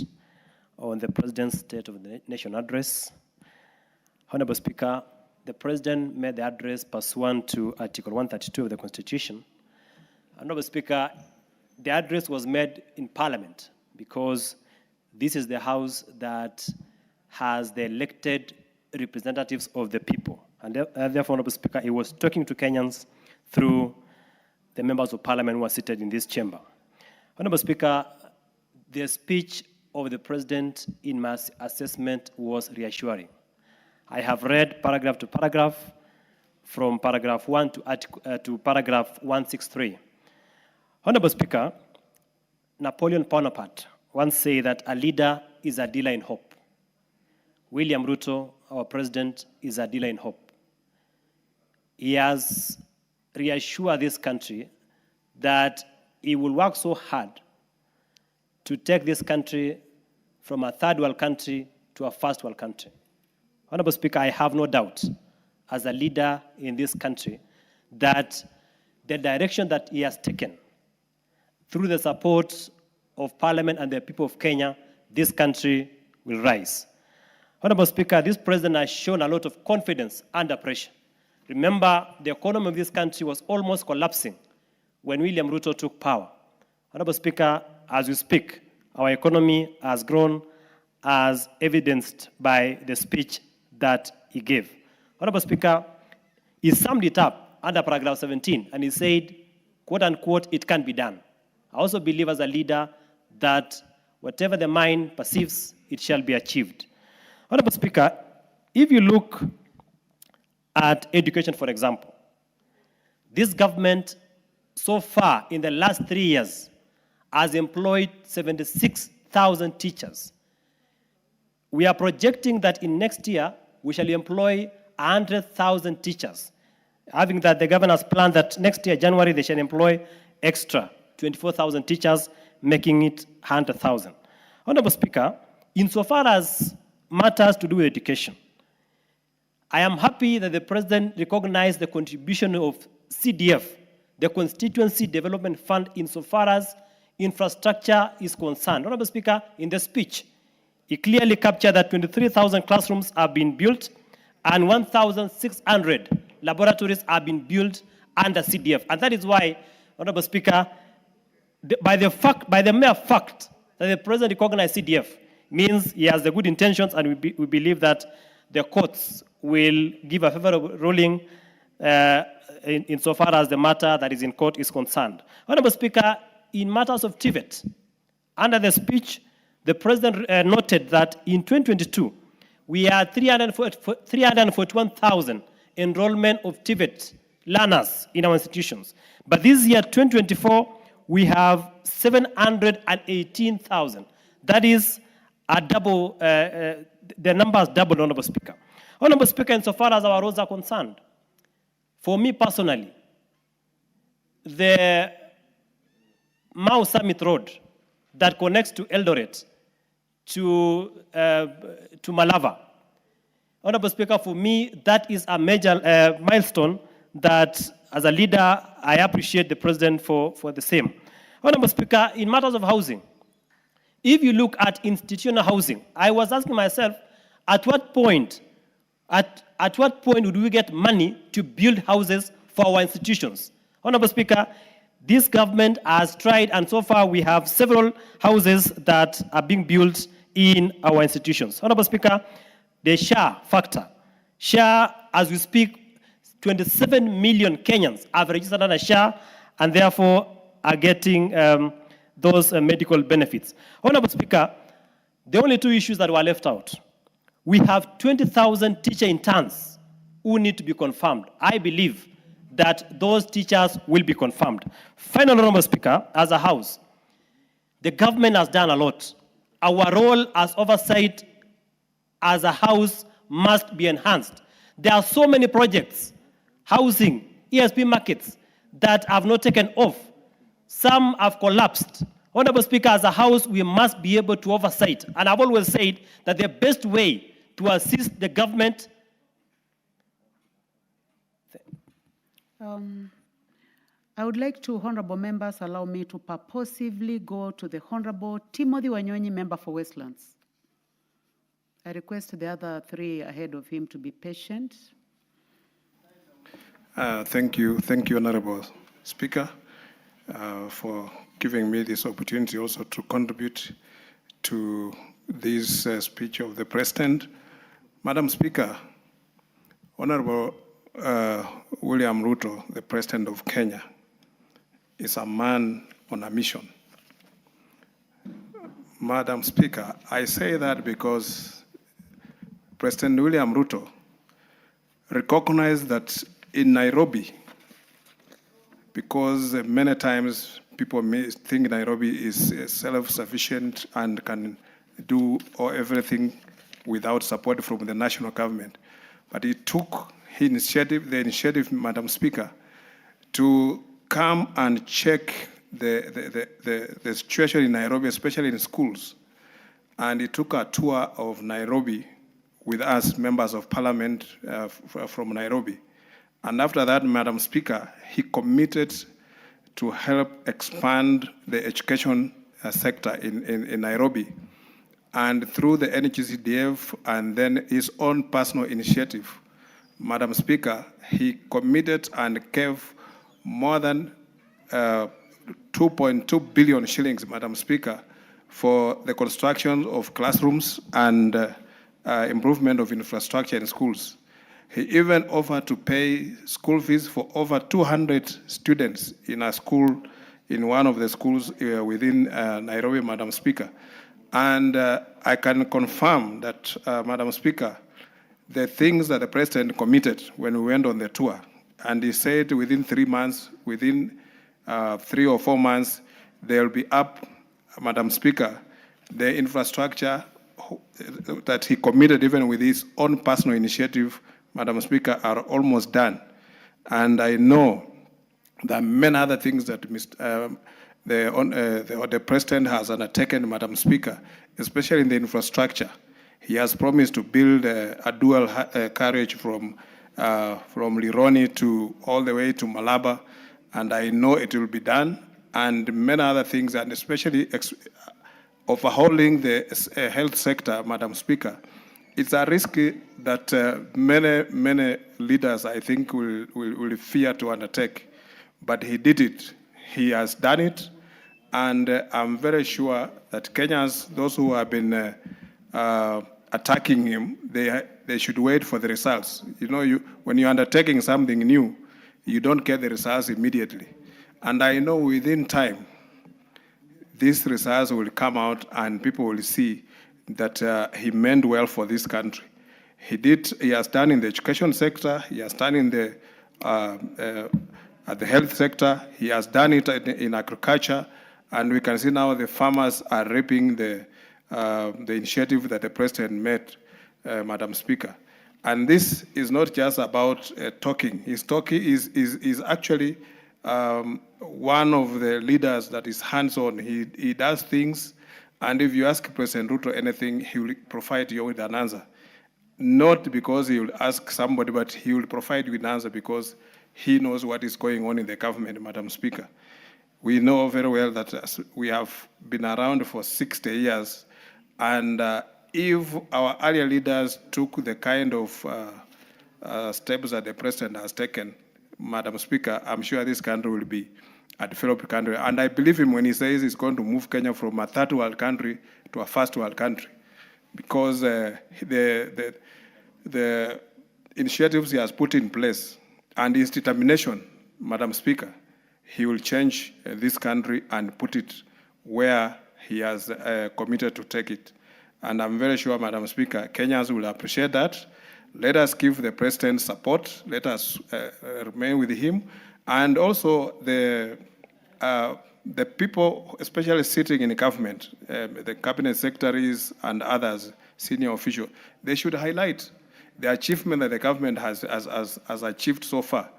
on the President's State of the Nation address. Honorable Speaker, the President made the address pursuant to Article 132 of the Constitution. Honorable Speaker, the address was made in Parliament because this is the House that has the elected representatives of the people. And therefore, Honorable Speaker, he was talking to Kenyans through the members of Parliament who are seated in this chamber. Honorable Speaker, the speech of the President in my assessment was reassuring. I have read paragraph to paragraph, from paragraph 1 to paragraph 163. Honorable Speaker, Napoleon Bonaparte once said that a leader is a dealer in hope. William Ruto, our President, is a dealer in hope. He has reassured this country that he will work so hard to take this country from a third world country to a first world country. Honorable Speaker, I have no doubt, as a leader in this country, that the direction that he has taken, through the support of Parliament and the people of Kenya, this country will rise. Honorable Speaker, this President has shown a lot of confidence under pressure. Remember, the economy of this country was almost collapsing when William Ruto took power. Honorable Speaker, as we speak, our economy has grown as evidenced by the speech that he gave. Honorable Speaker, he summed it up under paragraph 17, and he said, quote unquote, it can be done. I also believe as a leader that whatever the mind perceives, it shall be achieved. Honorable Speaker, if you look at education, for example, this government so far in the last 3 years has employed 76,000 teachers. We are projecting that in next year, we shall employ 100,000 teachers. Having that, the governor has planned that next year, January, they shall employ extra 24,000 teachers, making it 100,000. Honorable Speaker, insofar as matters to do with education, I am happy that the President recognized the contribution of CDF, the Constituency Development Fund, insofar as infrastructure is concerned. Honorable Speaker, in the speech, he clearly captured that 23,000 classrooms have been built and 1,600 laboratories have been built under CDF. And that is why, Honorable Speaker, by the mere fact that the President recognized CDF means he has the good intentions, and we believe that the courts will give a favorable ruling insofar as the matter that is in court is concerned. Honorable Speaker, in matters of TVET, under the speech, the President noted that in 2022, we had 341,000 enrollment of TVET learners in our institutions. But this year, 2024, we have 718,000. That is a double, the number is double, Honorable Speaker. Honorable Speaker, insofar as our roads are concerned, for me personally, the Mau Summit Road that connects to Eldoret to Malava, Honorable Speaker, for me, that is a major milestone that, as a leader, I appreciate the President for the same. Honorable Speaker, in matters of housing, If you look at institutional housing, I was asking myself, at what point would we get money to build houses for our institutions? Honorable Speaker, this government has tried, and so far we have several houses that are being built in our institutions. Honorable Speaker, the SHA factor. SHA, as we speak, 27 million Kenyans have registered under SHA and therefore are getting those medical benefits. Honorable Speaker, the only two issues that were left out. We have 20,000 teacher interns who need to be confirmed. I believe that those teachers will be confirmed. Final, Honorable Speaker, as a House, the government has done a lot. Our role as oversight as a House must be enhanced. There are so many projects, housing, ESP markets, that have not taken off. Some have collapsed. Honorable Speaker, as a House, we must be able to oversight. And I've always said that the best way to assist the government. I would like to, honorable members, allow me to purposively go to the Honorable Timothy Wanyonyi, member for Westlands. I request the other three ahead of him to be patient. Thank you, Honorable Speaker, for giving me this opportunity also to contribute to this speech of the President. Madam Speaker, Honorable William Ruto, the President of Kenya, is a man on a mission. Madam Speaker, I say that because President William Ruto recognized that in Nairobi, because many times people may think Nairobi is self-sufficient and can do everything without support from the national government. But he took the initiative, Madam Speaker, to come and check the situation in Nairobi, especially in schools. And he took a tour of Nairobi with us, members of parliament from Nairobi. And after that, Madam Speaker, he committed to help expand the education sector in Nairobi. And through the NGCDF and then his own personal initiative, Madam Speaker, he committed and gave more than 2.2 billion shillings, Madam Speaker, for the construction of classrooms and improvement of infrastructure in schools. He even offered to pay school fees for over 200 students in a school, in one of the schools within Nairobi, Madam Speaker. And I can confirm that, Madam Speaker, the things that the President committed when we went on the tour, and he said within 3 months, within 3 or 4 months, they'll be up, Madam Speaker, the infrastructure that he committed even with his own personal initiative, Madam Speaker, are almost done. And I know that many other things that the President has undertaken, Madam Speaker, especially in the infrastructure. He has promised to build a dual carriage from Lironi to all the way to Malaba, and I know it will be done, and many other things, and especially overhauling the health sector, Madam Speaker. It's a risk that many leaders, I think, will fear to undertake, but he did it. He has done it, and I'm very sure that Kenyans, those who have been attacking him, they should wait for the results. You know, when you're undertaking something new, you don't get the results immediately. And I know within time, these results will come out and people will see that he meant well for this country. He has done in the education sector, he has done in the health sector, he has done it in agriculture, and we can see now the farmers are reaping the initiative that the President made, Madam Speaker. And this is not just about talking. He's actually one of the leaders that is hands-on. He does things, and if you ask President Ruto anything, he will provide you with an answer. Not because he will ask somebody, but he will provide you with an answer because he knows what is going on in the government, Madam Speaker. We know very well that we have been around for 60 years, and if our earlier leaders took the kind of steps that the president has taken, Madam Speaker, I'm sure this country will be a developed country. And I believe him when he says he's going to move Kenya from a third world country to a first world country, because the initiatives he has put in place and his determination, Madam Speaker, he will change this country and put it where he has committed to take it. And I'm very sure, Madam Speaker, Kenyans will appreciate that. Let us give the president support. Let us remain with him. And also the people, especially sitting in the government, the cabinet secretaries and others, senior officials, they should highlight the achievement that the government has achieved so far.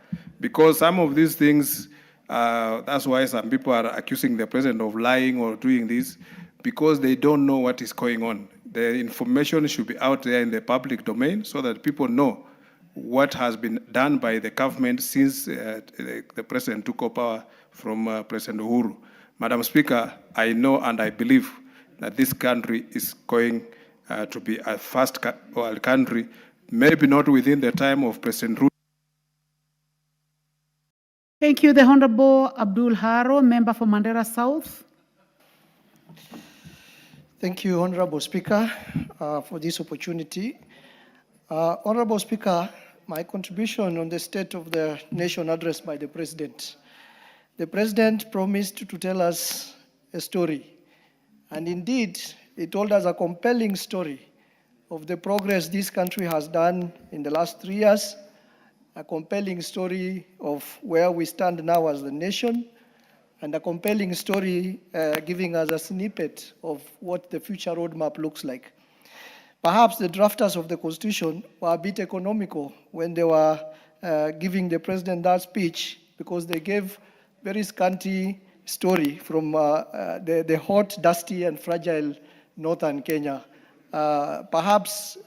Because some of these things, that's why some people are accusing the president of lying or doing this, because they don't know what is going on. The information should be out there in the public domain so that people know what has been done by the government since the president took over power from President Uhuru. Madam Speaker, I know and I believe that this country is going to be a first world country, maybe not within the time of President Ruto. Thank you. The Honorable Abdul Haro, member for Mandera South. Thank you, Honorable Speaker, for this opportunity. Honorable Speaker, my contribution on the State of the Nation address by the President. The President promised to tell us a story, and indeed, he told us a compelling story of the progress this country has done in the last 3 years, a compelling story of where we stand now as the nation, and a compelling story giving us a snippet of what the future roadmap looks like. Perhaps the drafters of the Constitution were a bit economical when they were giving the President that speech, because they gave very scanty story from the hot, dusty, and fragile northern Kenya. Perhaps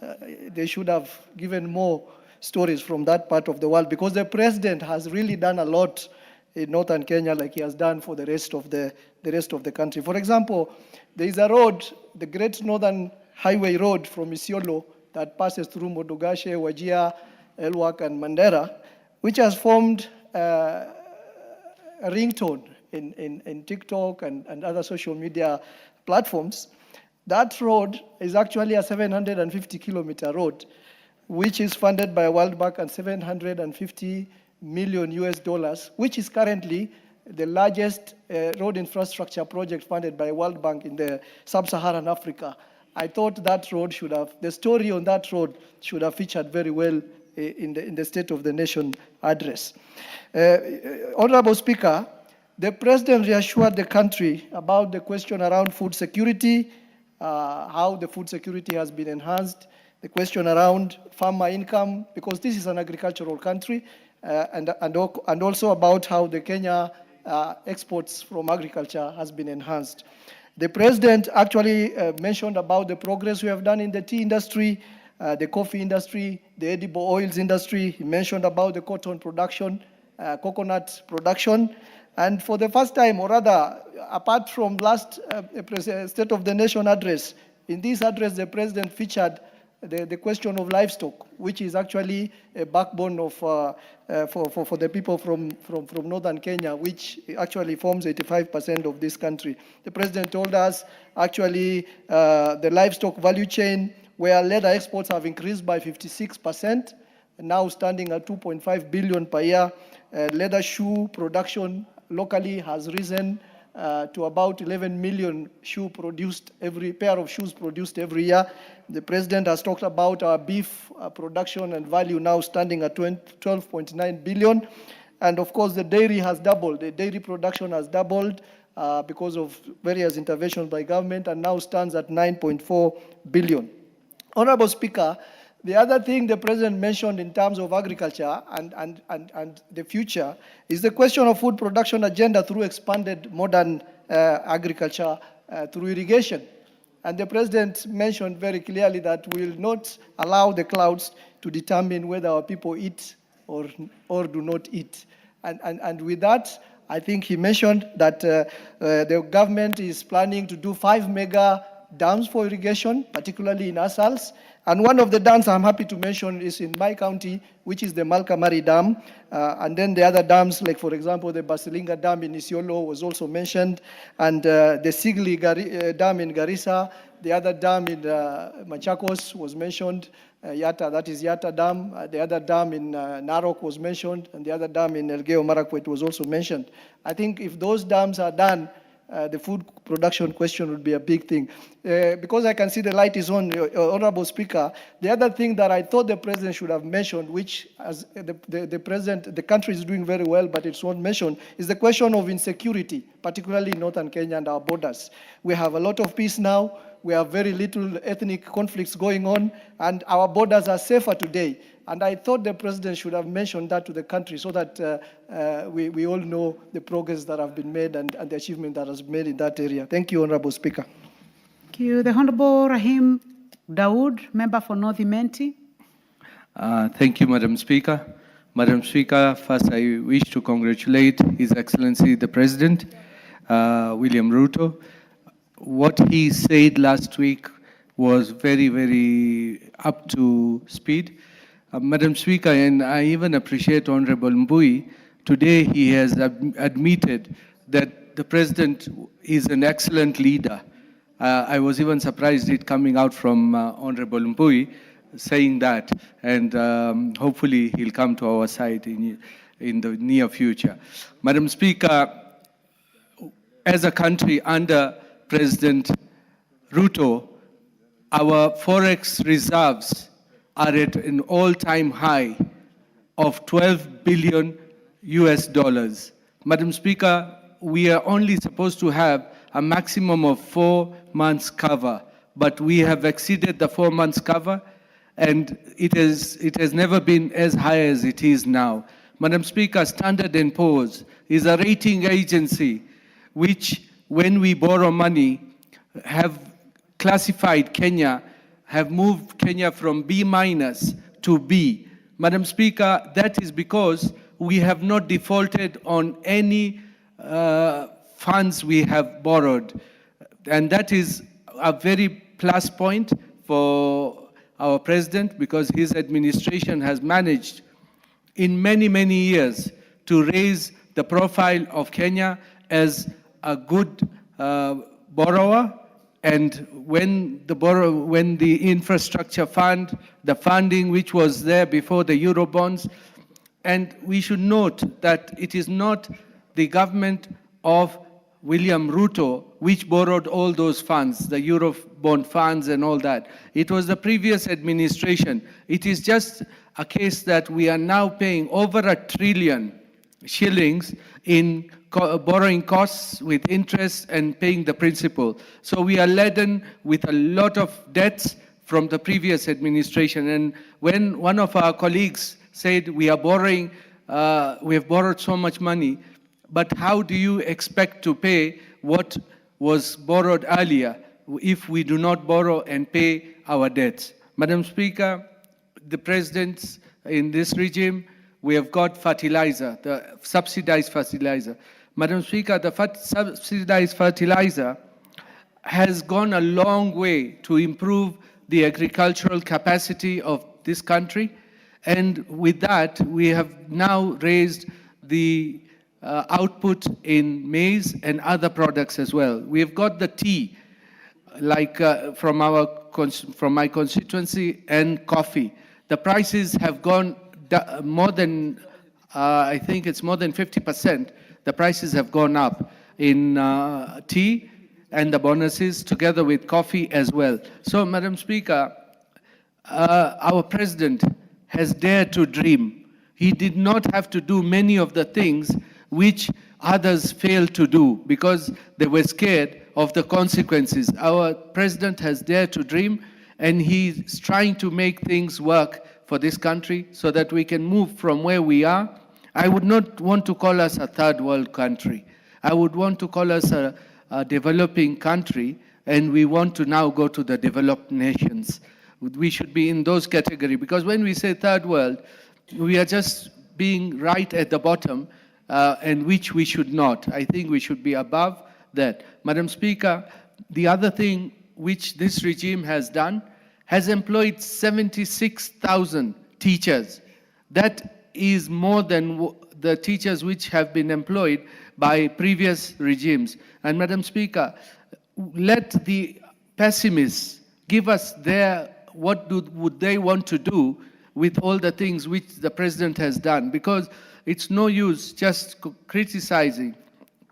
they should have given more stories from that part of the world, because the President has really done a lot in northern Kenya, like he has done for the rest of the country. For example, there is a road, the Great Northern Highway Road from Isiolo, that passes through Modogashe, Wajir, Elwak, and Mandera, which has formed a ringtone in TikTok and other social media platforms. That road is actually a 750-kilometer road, which is funded by World Bank and $750 million US, which is currently the largest road infrastructure project funded by World Bank in the sub-Saharan Africa. I thought that road should have, the story on that road should have featured very well in the State of the Nation address. Honorable Speaker, the President reassured the country about the question around food security, how the food security has been enhanced, the question around farmer income, because this is an agricultural country, and also about how the Kenya exports from agriculture has been enhanced. The President actually mentioned about the progress we have done in the tea industry, the coffee industry, the edible oils industry. He mentioned about the cotton production, coconut production. And for the first time, or rather, apart from last State of the Nation address, in this address, the President featured the question of livestock, which is actually a backbone of for the people from northern Kenya, which actually forms 85% of this country. The President told us actually the livestock value chain, where leather exports have increased by 56%, now standing at 2.5 billion per year. Leather shoe production locally has risen to about 11 million pair of shoes produced every year. The President has talked about our beef production and value now standing at 12.9 billion. And of course, the dairy has doubled. The dairy production has doubled because of various interventions by government, and now stands at 9.4 billion. Honorable Speaker, the other thing the President mentioned in terms of agriculture and the future is the question of food production agenda through expanded modern agriculture through irrigation. And the President mentioned very clearly that we will not allow the clouds to determine whether our people eat or do not eat. And with that, I think he mentioned that the government is planning to do 5 mega dams for irrigation, particularly in Asals. And one of the dams I'm happy to mention is in my county, which is the Malkamari Dam. And then the other dams, like for example, the Basilinga Dam in Isiolo was also mentioned, and the Sigli Dam in Garissa, the other dam in Machakos was mentioned, Yatta, that is Yatta Dam. The other dam in Narok was mentioned, and the other dam in Elgeyo Marakwet was also mentioned. I think if those dams are done, the food production question would be a big thing. Because I can see the light is on, Honorable Speaker, the other thing that I thought the President should have mentioned, which as the country is doing very well, but it's not mentioned, is the question of insecurity, particularly in northern Kenya and our borders. We have a lot of peace now. We have very little ethnic conflicts going on, and our borders are safer today. And I thought the President should have mentioned that to the country so that we all know the progress that have been made and the achievement that has been made in that area. Thank you, Honorable Speaker. Thank you. The Honorable Rahim Dawood, member for North Imenti. Thank you, Madam Speaker. Madam Speaker, first I wish to congratulate His Excellency the President, William Ruto. What he said last week was very, very up to speed. Madam Speaker, and I even appreciate Honorable Mbui, today he has admitted that the President is an excellent leader. I was even surprised it coming out from Honorable Mbui saying that, and hopefully he'll come to our side in the near future. Madam Speaker, as a country under President Ruto, our forex reserves are at an all-time high of 12 billion US dollars. Madam Speaker, we are only supposed to have a maximum of 4 months cover, but we have exceeded the 4 months cover, and it has never been as high as it is now. Madam Speaker, Standard & Poor's is a rating agency which, when we borrow money, have classified Kenya, have moved Kenya from B- to B. Madam Speaker, that is because we have not defaulted on any funds we have borrowed. And that is a very plus point for our president, because his administration has managed in many, many years to raise the profile of Kenya as a good borrower. And when the infrastructure fund, the funding which was there before the Eurobonds, and we should note that it is not the government of William Ruto which borrowed all those funds, the Eurobond funds and all that. It was the previous administration. It is just a case that we are now paying over 1 trillion shillings in borrowing costs with interest and paying the principal. So we are laden with a lot of debts from the previous administration. And when one of our colleagues said we are borrowing, we have borrowed so much money, but how do you expect to pay what was borrowed earlier if we do not borrow and pay our debts? Madam Speaker, the presidents in this regime, we have got fertilizer, the subsidized fertilizer. Madam Speaker, the subsidized fertilizer has gone a long way to improve the agricultural capacity of this country. And with that, we have now raised the output in maize and other products as well. We have got the tea, like from my constituency, and coffee. The prices have gone more than, I think it's more than 50%. The prices have gone up in tea and the bonuses, together with coffee as well. So, Madam Speaker, our president has dared to dream. He did not have to do many of the things which others failed to do because they were scared of the consequences. Our president has dared to dream, and he's trying to make things work for this country so that we can move from where we are. I would not want to call us a third world country. I would want to call us a developing country, and we want to now go to the developed nations. We should be in those categories, because when we say third world, we are just being right at the bottom, and which we should not. I think we should be above that. Madam Speaker, the other thing which this regime has done has employed 76,000 teachers. That is more than the teachers which have been employed by previous regimes. And Madam Speaker, let the pessimists give us what would they want to do with all the things which the president has done, because it's no use just criticizing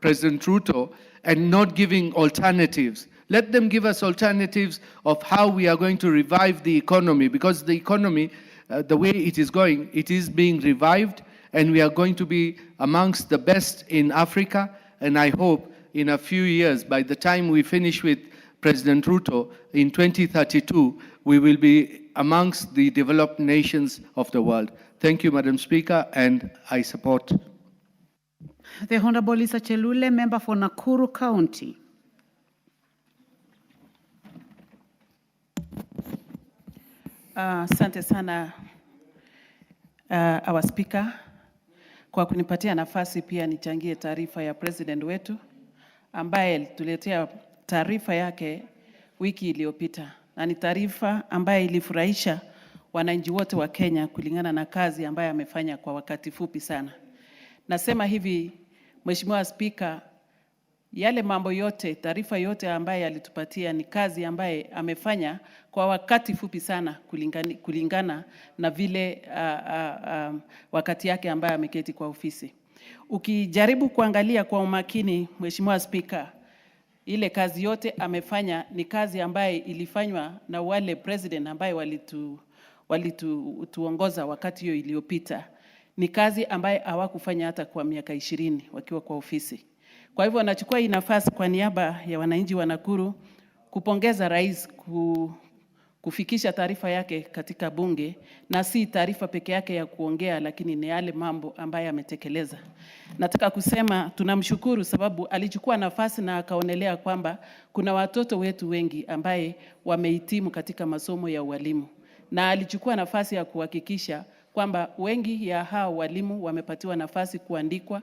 President Ruto and not giving alternatives. Let them give us alternatives of how we are going to revive the economy, because the economy, the way it is going, it is being revived, and we are going to be amongst the best in Africa. And I hope in a few years, by the time we finish with President Ruto in 2032, we will be amongst the developed nations of the world. Thank you, Madam Speaker, and I support. The Honorable Lisa Chelule, member for Nakuru County. Asante sana our speaker kwa kunipatia nafasi pia nichangie taarifa ya president wetu ambaye tuletea taarifa yake wiki iliyopita, na ni taarifa ambaye ilifurahisha wananchi wote wa Kenya kulingana na kazi ambaye amefanya kwa wakati fupi sana. Nasema hivi, Mheshimiwa Speaker, yale mambo yote, taarifa yote ambaye alitupatia ni kazi ambaye amefanya kwa wakati fupi sana kulingana na vile wakati yake ambaye ameketi kwa ofisi. Ukijaribu kuangalia kwa umakini, Mheshimiwa Speaker, ile kazi yote amefanya ni kazi ambaye ilifanywa na wale president ambaye walituongoza wakati hiyo iliyopita. Ni kazi ambaye hawakufanya hata kwa miaka 20 wakiwa kwa ofisi. Kwa hivyo nachukua hii nafasi kwa niaba ya wananchi wa Nakuru kupongeza rais kufikisha taarifa yake katika bunge, na si taarifa peke yake ya kuongea, lakini ni yale mambo ambaye ametekeleza. Nataka kusema tunamshukuru sababu alichukua nafasi na akaonelea kwamba kuna watoto wetu wengi ambaye wamehitimu katika masomo ya ualimu, na alichukua nafasi ya kuhakikisha kwamba wengi ya hao walimu wamepatiwa nafasi kuandikwa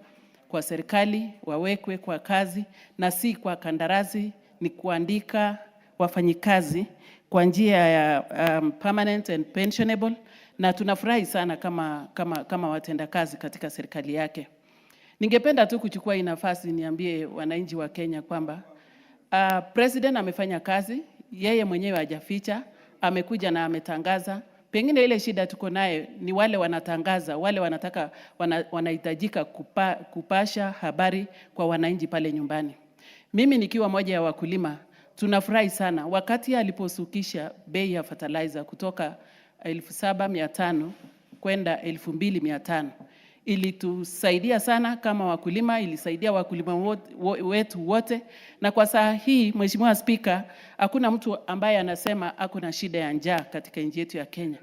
kwa serikali, wawekwe kwa kazi, na si kwa kandarasi, ni kuandika wafanyikazi kwa njia ya permanent and pensionable, na tunafurahi sana kama watenda kazi katika serikali yake. Ningependa tu kuchukua hii nafasi niambie wananchi wa Kenya kwamba president amefanya kazi, yeye mwenyewe hajaficha, amekuja na ametangaza. Pengine ile shida tuko naye ni wale wanatangaza, wale wanahitajika kupasha habari kwa wananchi pale nyumbani. Mimi nikiwa moja ya wakulima, tunafurahi sana wakati aliposukisha bei ya fertilizer kutoka 7,500 kwenda 2,500. Ilitusaidia sana kama wakulima, ilisaidia wakulima wetu wote, na kwa saa hii Mheshimiwa Speaker, hakuna mtu ambaye anasema hakuna shida ya njaa katika nchi yetu ya Kenya.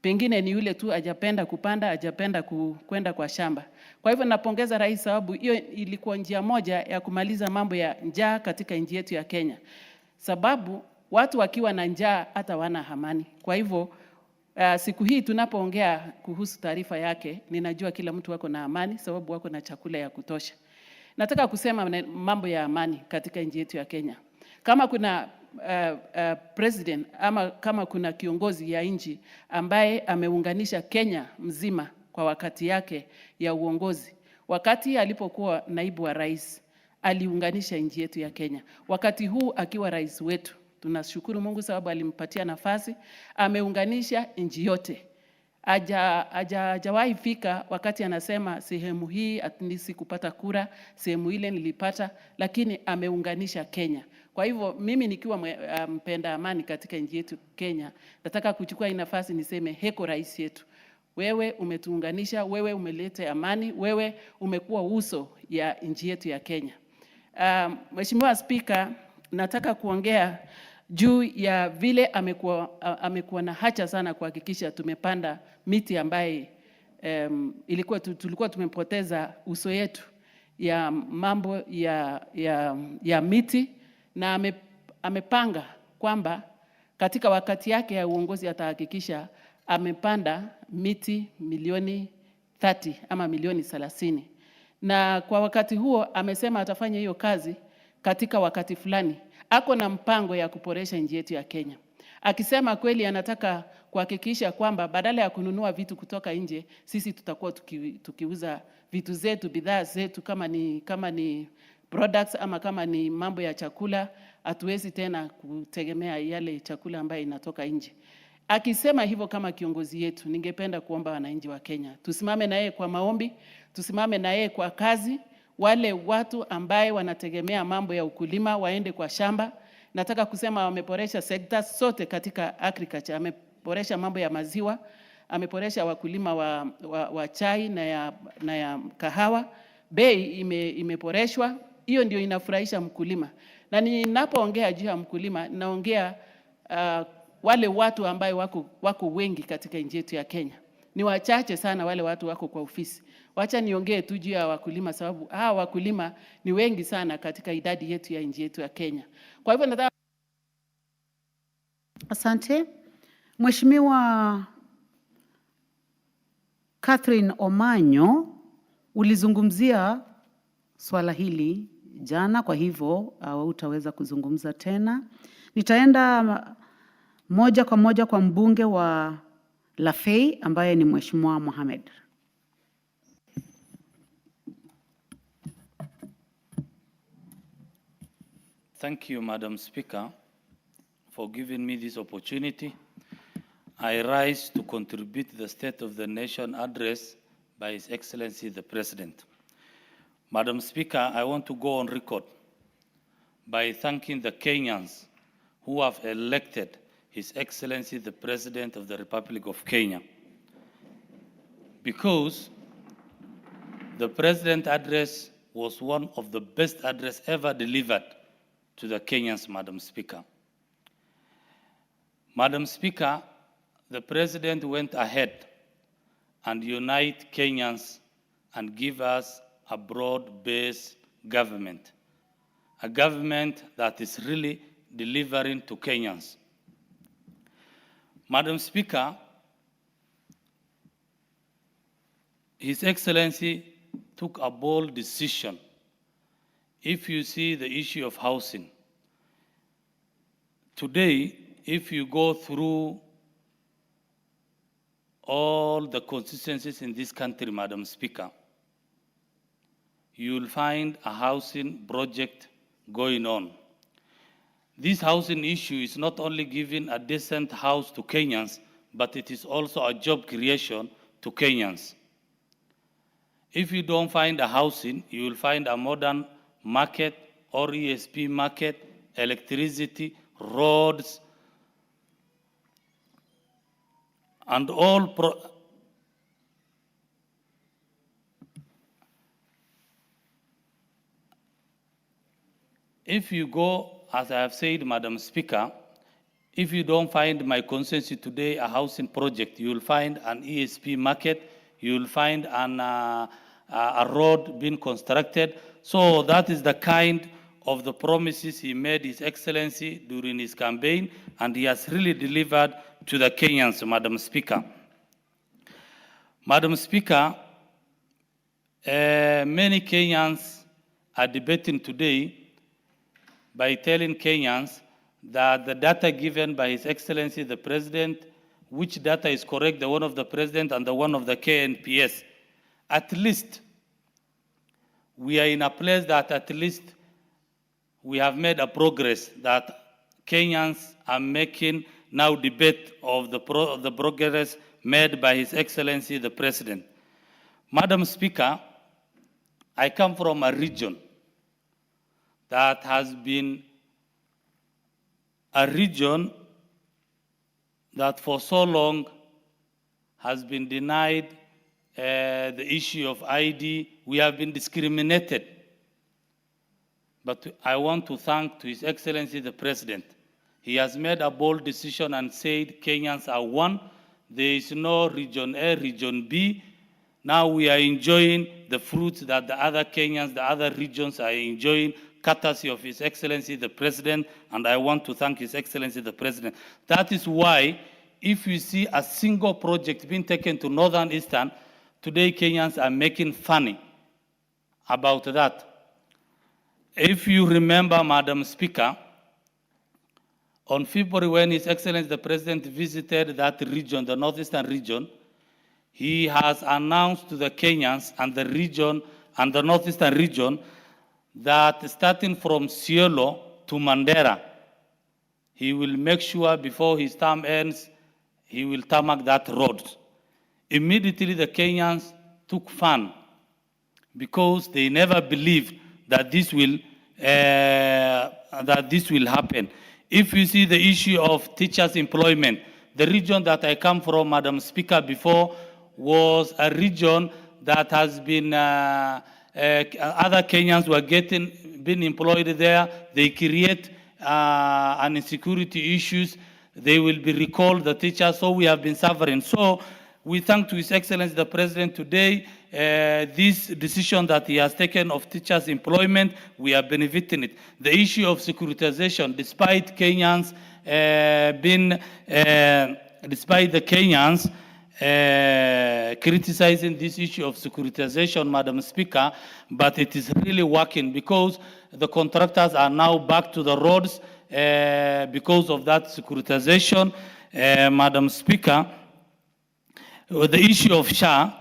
Pengine ni yule tu hajapenda kupanda, hajapenda kwenda kwa shamba. Kwa hivyo napongeza rais sababu hiyo ilikuwa njia moja ya kumaliza mambo ya njaa katika nchi yetu ya Kenya. Sababu watu wakiwa na njaa hata wana amani. Kwa hivyo siku hii tunapoongea kuhusu taarifa yake, ninajua kila mtu wako na amani sababu wako na chakula ya kutosha. Nataka kusema mambo ya amani katika nchi yetu ya Kenya. Kama kuna president ama kama kuna kiongozi ya nchi ambaye ameunganisha Kenya mzima kwa wakati yake ya uongozi, wakati alipokuwa naibu wa rais, aliunganisha nchi yetu ya Kenya. Wakati huu akiwa rais wetu, tunashukuru Mungu sababu alimpatia nafasi, ameunganisha nchi yote. Hajawahi fika wakati anasema sehemu hii atinisi kupata kura, sehemu ile nilipata, lakini ameunganisha Kenya. Kwa hivyo mimi nikiwa mpenda amani katika nchi yetu Kenya, nataka kuchukua hii nafasi niseme heko rais yetu. Wewe umetuunganisha, wewe umeleta amani, wewe umekuwa uso ya nchi yetu ya Kenya. Mheshimiwa Speaker, nataka kuongea juu ya vile amekuwa na hacha sana kuhakikisha tumepanda miti ambaye tulikuwa tumepoteza uso yetu ya mambo ya miti, na amepanga kwamba katika wakati yake ya uongozi atahakikisha amepanda miti milioni 30 ama milioni 30. na kwa wakati huo amesema atafanya hiyo kazi katika wakati fulani. Ako na mpango ya kuboresha nchi yetu ya Kenya, akisema kweli anataka kuhakikisha kwamba badala ya kununua vitu kutoka nje, sisi tutakuwa tukiuza vitu zetu, bidhaa zetu, kama ni products ama kama ni mambo ya chakula, hatuwezi tena kutegemea yale chakula ambayo inatoka nje. Akisema hivyo kama kiongozi yetu, ningependa kuomba wananchi wa Kenya tusimame na yeye kwa maombi, tusimame na yeye kwa kazi. Wale watu ambaye wanategemea mambo ya ukulima waende kwa shamba. Nataka kusema wameboresha sekta zote katika agriculture. Ameboresha mambo ya maziwa, ameboresha wakulima wa chai na ya kahawa. Bei imeboreshwa. Hiyo ndio inafurahisha mkulima. Na ninapoongea juu ya mkulima, naongea wale watu ambaye wako wengi katika nchi yetu ya Kenya. Ni wachache sana wale watu wako kwa ofisi. Wacha niongee tu juu ya wakulima, sababu wakulima ni wengi sana katika idadi yetu ya nchi yetu ya Kenya. Kwa hivyo nataka... Asante. Mheshimiwa Catherine Omanyo, ulizungumzia swala hili jana, kwa hivyo hutaweza kuzungumza tena. Nitaenda moja kwa moja kwa mbunge wa Lafey ambaye ni Mheshimiwa Mohamed. Thank you, Madam Speaker, for giving me this opportunity. I rise to contribute the State of the Nation address by His Excellency the President. Madam Speaker, I want to go on record by thanking the Kenyans who have elected His Excellency the President of the Republic of Kenya, because the President address was one of the best address ever delivered to the Kenyans, Madam Speaker. Madam Speaker, the President went ahead and unite Kenyans and give us a broad-based government, a government that is really delivering to Kenyans. Madam Speaker, His Excellency took a bold decision. If you see the issue of housing, today, if you go through all the constituencies in this country, Madam Speaker, you will find a housing project going on. This housing issue is not only giving a decent house to Kenyans, but it is also a job creation to Kenyans. If you don't find a housing, you will find a modern market or ESP market, electricity, roads, and all if you go, as I have said, Madam Speaker, if you don't find my constituency today a housing project, you will find an ESP market, you will find a road being constructed. So that is the kind of the promises he made His Excellency during his campaign, and he has really delivered to the Kenyans, Madam Speaker. Madam Speaker, many Kenyans are debating today by telling Kenyans that the data given by His Excellency the President, which data is correct, the one of the President and the one of the KNPS. At least we are in a place that at least we have made a progress, that Kenyans are making now debate of the progress made by His Excellency the President. Madam Speaker, I come from a region that has been a region that for so long has been denied the issue of ID. We have been discriminated. But I want to thank to His Excellency the President. He has made a bold decision and said Kenyans are one. There is no region A, region B. Now we are enjoying the fruits that the other Kenyans, the other regions are enjoying, courtesy of His Excellency the President, and I want to thank His Excellency the President. That is why if you see a single project being taken to Northern Eastern, today Kenyans are making funny about that. If you remember, Madam Speaker, on February when His Excellency the President visited that region, the northeastern region, he has announced to the Kenyans and the region and the northeastern region that starting from Siolo to Mandera, he will make sure before his term ends, he will tarmac that road. Immediately the Kenyans took fun because they never believed that this will happen. If you see the issue of teachers' employment, the region that I come from, Madam Speaker, before was a region that has been, other Kenyans were being employed there. They create an insecurity issues. They will be recalled, the teachers, so we have been suffering. So we thank to His Excellency the President today, this decision that he has taken of teachers' employment, we are benefiting it. The issue of securitization, despite Kenyans despite the Kenyans criticizing this issue of securitization, Madam Speaker, but it is really working because the contractors are now back to the roads because of that securitization. Madam Speaker, with the issue of SHA,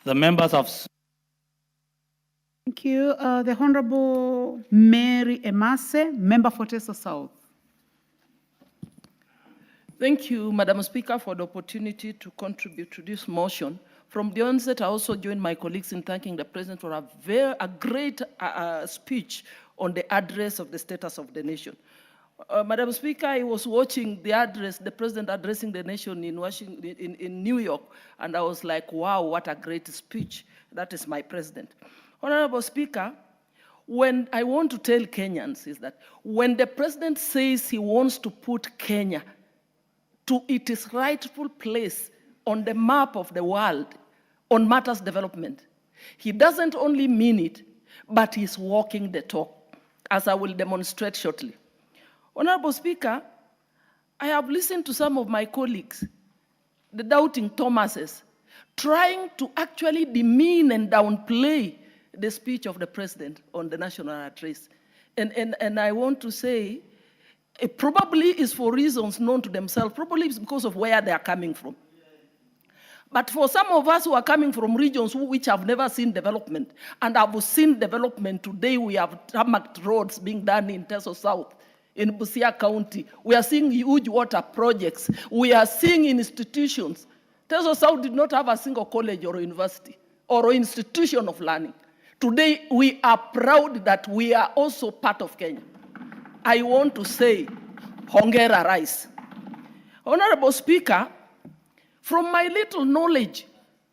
the members of... Thank you. The Honorable Mary Emase, member for Teso South. Thank you, Madam Speaker, for the opportunity to contribute to this motion. From the onset, I also join my colleagues in thanking the President for a great speech on the address of the status of the nation. Madam Speaker, I was watching the address, the President addressing the nation in Washington, in New York, and I was like, wow, what a great speech. That is my President. Honorable Speaker, when I want to tell Kenyans is that when the President says he wants to put Kenya to its rightful place on the map of the world on matters development, he doesn't only mean it, but he's walking the talk, as I will demonstrate shortly. Honorable Speaker, I have listened to some of my colleagues, the doubting Thomases, trying to actually demean and downplay the speech of the President on the national address. And I want to say, it probably is for reasons known to themselves, probably it's because of where they are coming from. But for some of us who are coming from regions which have never seen development, and have seen development today, we have tarmac roads being done in Teso South, in Busia County. We are seeing huge water projects. We are seeing institutions. Teso South did not have a single college or university or institution of learning. Today, we are proud that we are also part of Kenya. I want to say, Hongera Rais. Honorable Speaker, from my little knowledge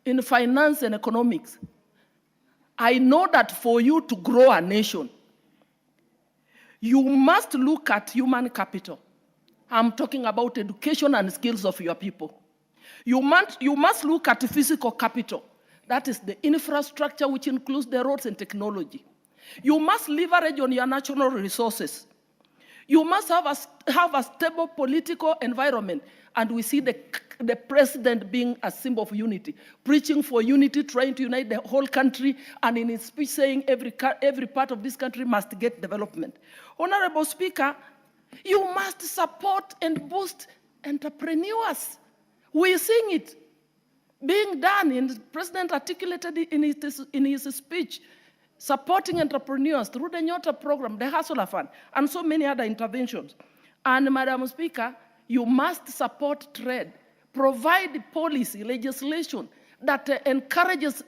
in finance and economics, I know that for you to grow a nation, you must look at human capital. I'm talking about education and skills of your people. You must look at physical capital. That is the infrastructure, which includes the roads and technology. You must leverage on your natural resources. You must have a stable political environment. And we see the President being a symbol of unity, preaching for unity, trying to unite the whole country, and in his speech saying every part of this country must get development. Honorable Speaker, you must support and boost entrepreneurs. We're seeing it being done, and the President articulated it in his speech, supporting entrepreneurs through the Nyota program, the Hustler Fund, and so many other interventions. And Madam Speaker, you must support trade, provide policy, legislation that encourages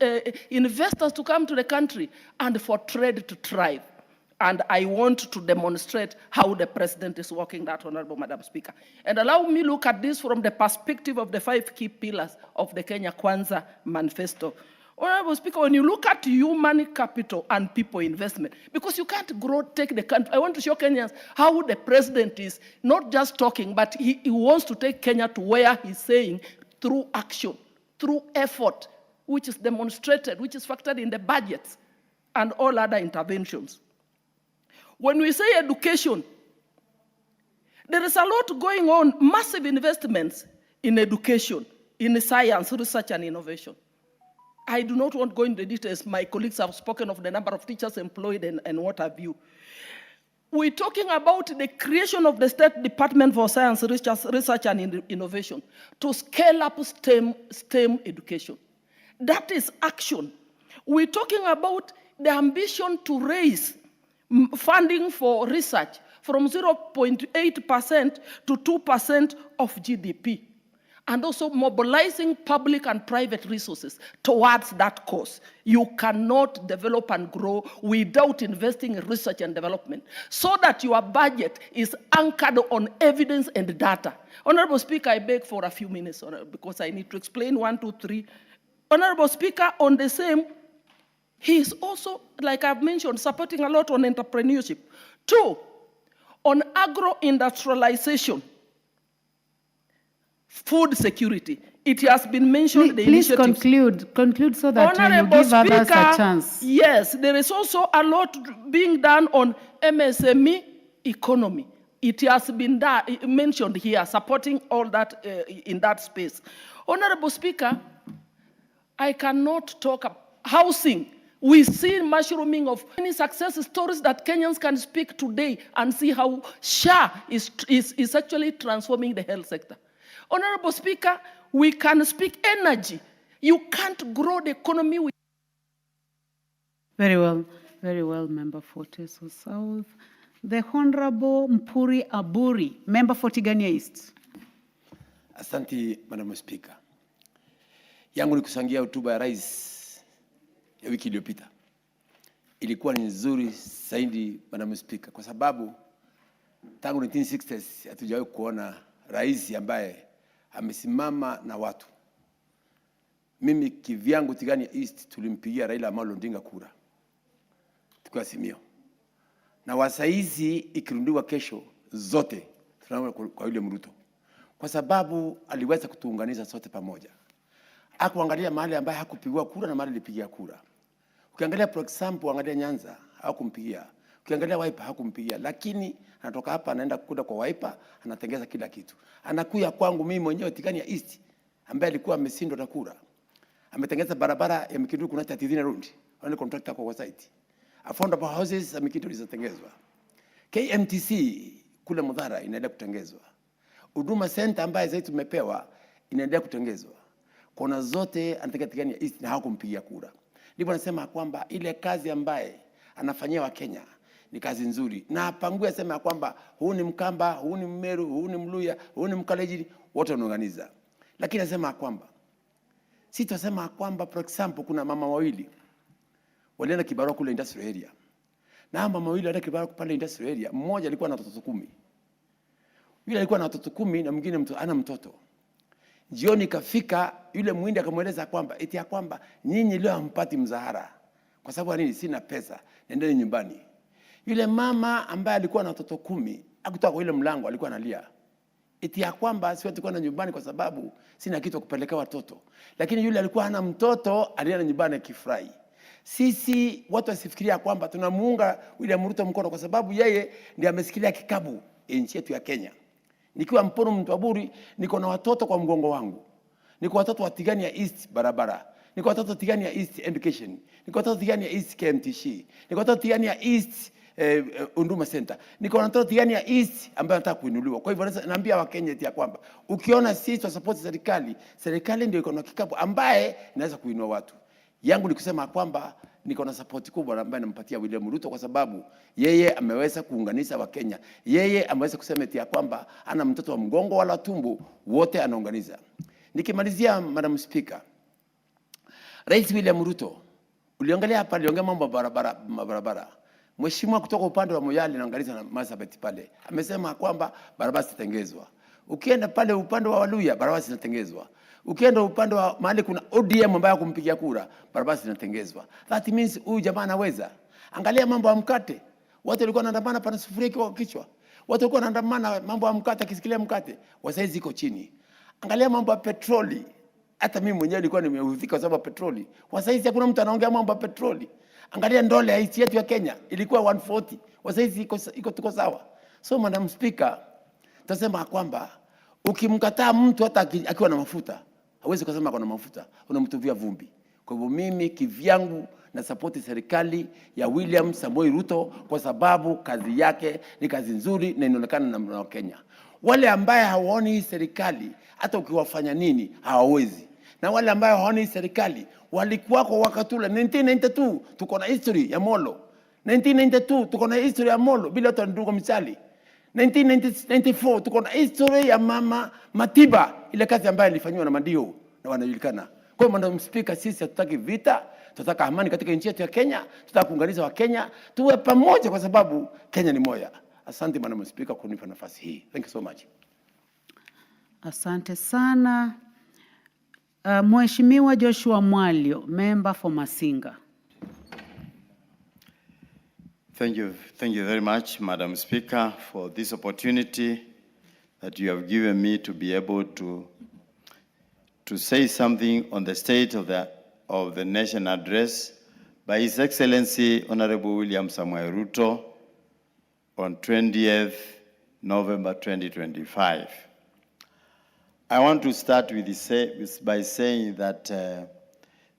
investors to come to the country and for trade to thrive. And I want to demonstrate how the President is working that, Honorable Madam Speaker. And allow me look at this from the perspective of the 5 key pillars of the Kenya Kwanza Manifesto. Honorable Speaker, when you look at human capital and people investment, because you can't take the country, I want to show Kenyans how the President is not just talking, but he wants to take Kenya to where he's saying through action, through effort, which is demonstrated, which is factored in the budgets and all other interventions. When we say education, there is a lot going on, massive investments in education, in science, research, and innovation. I do not want to go into the details. My colleagues have spoken of the number of teachers employed and what have you. We're talking about the creation of the State Department for Science, Research and Innovation to scale up STEM education. That is action. We're talking about the ambition to raise funding for research from 0.8% to 2% of GDP, and also mobilizing public and private resources towards that cause. You cannot develop and grow without investing in research and development, so that your budget is anchored on evidence and data. Honorable Speaker, I beg for a few minutes because I need to explain 1, 2, 3. Honorable Speaker, on the same, he is also, like I've mentioned, supporting a lot on entrepreneurship. 2, on agro-industrialization, food security. It has been mentioned. Please conclude so that Honorable you give others Speaker, a chance. Yes, there is also a lot being done on MSME economy. It has been mentioned here, supporting all that in that space. Honorable Speaker, I cannot talk about housing. We see mushrooming of many success stories that Kenyans can speak today and see how SHA is actually transforming the health sector. Honorable Speaker, we can speak energy. You can't grow the economy with... Very well, Member for Teso South. The Honorable Mpuri Aburi, Member for Tigania East. Asante, Madam Speaker. Yangu ni kusangia hotuba ya rais ya wiki iliyopita. Ilikuwa ni nzuri zaidi, Madam Speaker, kwa sababu tangu 1960s hatujawahi kuona rais ambaye amesimama na watu. Mimi kivyangu Tigania East tulimpigia Raila Amolo Odinga kura, tukiwa Simio. Na wasaizi ikirundiwa kesho zote tunaona kwa yule Ruto, kwa sababu aliweza kutuunganisha sote pamoja. Hakuangalia mahali ambaye hakupigwa kura na mahali alipigia kura. Ukiangalia for example, angalia Nyanza hakumpigia. Ukiangalia Wiper hakumpigia, lakini anatoka hapa anaenda kukuda kwa Wiper, anatengeza kila kitu. Anakuja kwangu mimi mwenyewe Tigania East ambaye alikuwa ameshindwa na kura. Ametengeza barabara ya Mkindu kuna 30 road. Wale contractor kwa site. Affordable houses za Mkindu zilizotengezwa. KMTC kule Mudhara inaendelea kutengezwa. Huduma center ambaye zaidi tumepewa inaendelea kutengezwa. Kona zote anataka Tigania East na hakumpigia kura. Ndipo nasema kwamba ile kazi ambaye anafanyia wa Kenya ni kazi nzuri. Na Pangue asema kwamba huu ni Mkamba, huu ni Mmeru, huu ni Mluya, huu ni Mkaleji, wote wanaorganiza. Lakini nasema kwamba si tunasema kwamba for example kuna mama wawili walienda kibarua kule industrial area. Na mama wawili walienda kibarua pale industrial area, mmoja alikuwa na watoto 10. Yule alikuwa na watoto 10 na mwingine ana mtoto. Jioni kafika yule mwindi akamweleza kwamba eti ya kwamba nyinyi leo hampati mzahara. Kwa sababu nini? Sina pesa, nendeni nyumbani. Yule mama ambaye alikuwa na watoto 10, hakutoka kwa ile mlango, alikuwa analia. Eti ya kwamba siwezi kwenda nyumbani kwa sababu sina kitu kupeleka watoto. Lakini yule alikuwa hana mtoto, alienda nyumbani akifurahi. Sisi watu wasifikiria kwamba tunamuunga William Ruto mkono kwa sababu yeye ndiye amesikilia kikabu nchi yetu ya Kenya. Nikiwa Mpono Mtwaburi, niko na watoto kwa mgongo wangu. Niko watoto wa Tigania East barabara. Niko watoto Tigania East education. Niko watoto Tigania East KMTC. Niko watoto Tigania East Huduma Center. Niko watoto Tigania East ambayo nataka kuinuliwa. Kwa hivyo naambia Wakenya eti ya kwamba ukiona sisi wa support serikali ndio iko na kikapu ambaye inaweza kuinua watu. Yangu ni kusema kwamba niko na support kubwa ambaye nampatia William Ruto kwa sababu yeye ameweza kuunganisha Wakenya. Yeye ameweza kusema eti ya kwamba ana mtoto wa mgongo wala tumbo, wote anaunganisha. Nikimalizia, Madam Speaker, Rais William Ruto uliangalia hapa, aliongea mambo ya barabara. Mheshimiwa kutoka upande wa Moyale naangaliza na Marsabit pale amesema kwamba barabara zitengezwa. Ukienda pale upande wa Waluya barabara zinatengezwa. Ukienda upande wa mahali kuna ODM ambaye kumpigia kura, barabara zinatengezwa. That means huyu jamaa anaweza. Angalia mambo ya mkate. Watu walikuwa wanaandamana pana sufuria kwa kichwa. Watu walikuwa wanaandamana mambo ya mkate, akisikilia mkate, wasaizi ziko chini. Angalia mambo ya petroli. Hata mimi mwenyewe nilikuwa nimeudhika kwa sababu ya petroli. Wasaizi hakuna mtu anaongea mambo ya petroli. Angalia ndole ya nchi yetu ya Kenya ilikuwa 140. Wasaizi iko tuko sawa. So Madam Speaker, tutasema kwamba ukimkataa mtu hata akiwa na mafuta, hawezi kusema kuna mafuta, unamtuvia vumbi. Kwa hivyo mimi kivyangu na sapoti serikali ya William Samoei Ruto kwa sababu kazi yake ni kazi nzuri na inaonekana na Wakenya. Wale ambaye hawaoni hii serikali hata ukiwafanya nini hawawezi. Na wale ambaye hawaoni hii serikali walikuwa kwa wakati ule 1992 tuko na history ya Molo. 1992 tuko na history ya Molo bila hata ndugu misali. 1994 tuko na history ya Mama Matiba, ile kazi ambayo ilifanywa na Mandio na wanajulikana. Kwa hiyo Madam Speaker, sisi hatutaki vita, tunataka amani katika nchi yetu ya Kenya, tunataka kuunganisha wa Kenya, tuwe pamoja kwa sababu Kenya ni moja. Asante Madam Speaker kunipa nafasi hii. Thank you so much. Asante sana. Mheshimiwa Joshua Mwalio, member for Masinga. Thank you very much, Madam Speaker, for this opportunity that you have given me to be able to say something on the state of the nation address by His Excellency Honorable William Samoei Ruto on 20th November 2025. I want to start by saying that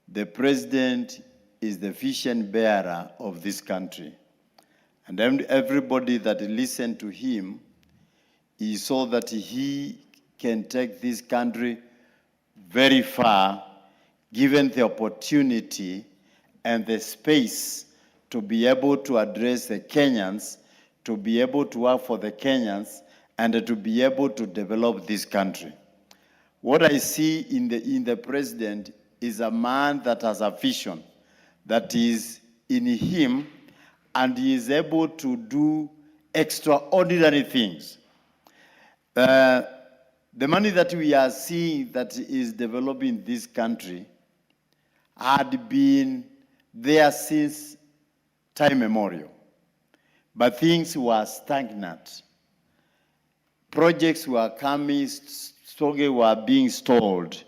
the President is the vision bearer of this country. And everybody that listened to him, he saw that he can take this country very far, given the opportunity and the space to be able to address the Kenyans, to be able to work for the Kenyans, and to be able to develop this country. What I see in the President is a man that has a vision that is in him, and he is able to do extraordinary things. The money that we are seeing that is developing this country had been there since time immemorial, but things were stagnant. Projects were coming, were being stalled,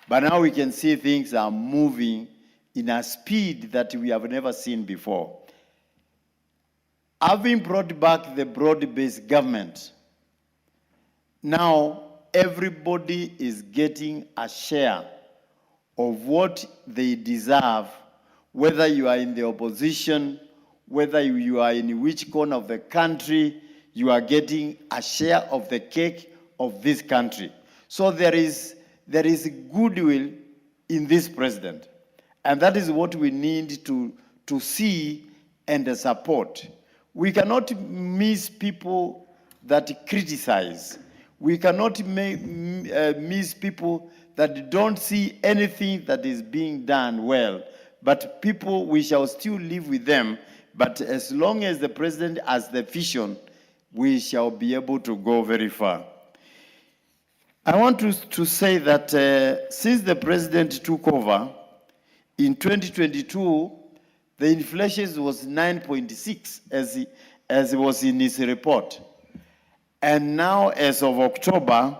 but now we can see things are moving in a speed that we have never seen before. Having brought back the broad-based government, now everybody is getting a share of what they deserve, whether you are in the opposition, whether you are in which corner of the country, you are getting a share of the cake of this country. So there is goodwill in this president. And that is what we need to see and support. We cannot miss people that criticize. We cannot miss people that don't see anything that is being done well. But people, we shall still live with them. But as long as the president has the vision, we shall be able to go very far. I want to say that since the president took over, in 2022, the inflation was 9.6 as it was in his report. And now, as of October,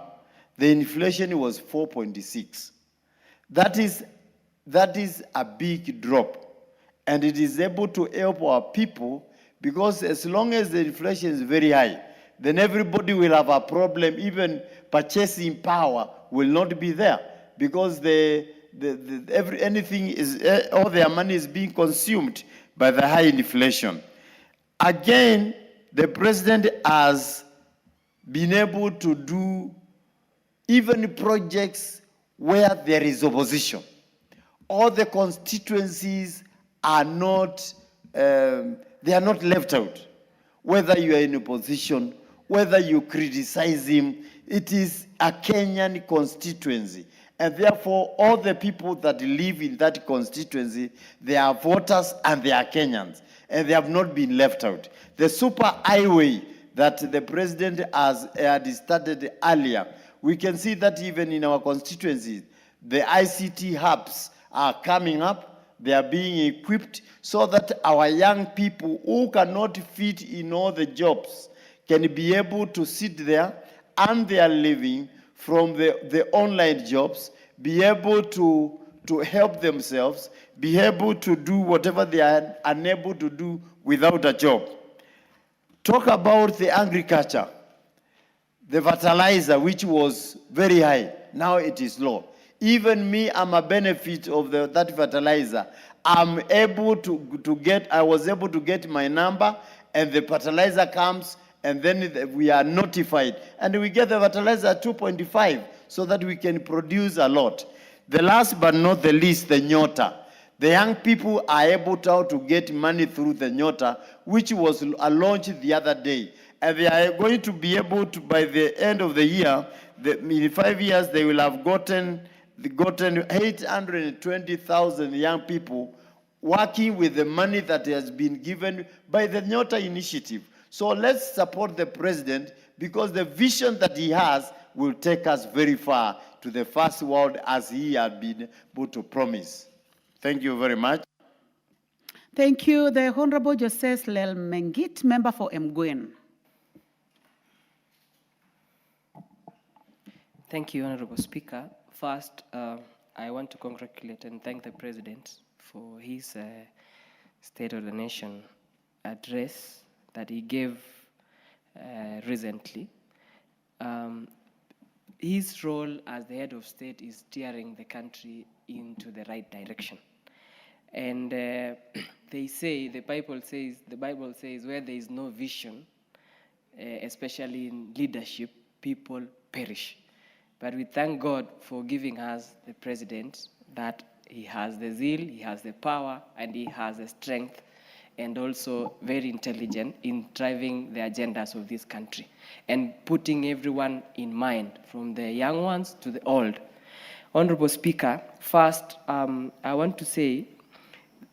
the inflation was 4.6. That is a big drop. And it is able to help our people, because as long as the inflation is very high, then everybody will have a problem. Even purchasing power will not be there, because anything is, all their money is being consumed by the high inflation. Again, the president has been able to do even projects where there is opposition. All the constituencies are not, they are not left out. Whether you are in opposition, whether you criticize him, it is a Kenyan constituency. And therefore, all the people that live in that constituency, they are voters and they are Kenyans. And they have not been left out. The super highway that the president had started earlier, we can see that even in our constituencies, the ICT hubs are coming up, they are being equipped so that our young people who cannot fit in all the jobs can be able to sit there and they are living from the online jobs, be able to help themselves, be able to do whatever they are unable to do without a job. Talk about the agriculture, the fertilizer, which was very high, now it is low. Even me, I'm a benefit of that fertilizer. I was able to get my number, and the fertilizer comes, and then we are notified. And we get the fertilizer at 2.5 so that we can produce a lot. The last but not the least, the Nyota. The young people are able to get money through the Nyota, which was launched the other day. And they are going to be able to, by the end of the year, in 5 years, they will have gotten 820,000 young people working with the money that has been given by the Nyota initiative. So let's support the president, because the vision that he has will take us very far to the first world, as he had been able to promise. Thank you very much. Thank you. The Honorable Jose Lel Mengit, member for Mgwen. Thank you, Honorable Speaker. First, I want to congratulate and thank the President for his State of the Nation address that he gave recently. His role as the head of state is steering the country into the right direction. And they say, the Bible says, where there is no vision, especially in leadership, people perish. But we thank God for giving us the president, that he has the zeal, he has the power, and he has the strength, and also very intelligent in driving the agendas of this country and putting everyone in mind, from the young ones to the old. Honorable Speaker, first, I want to say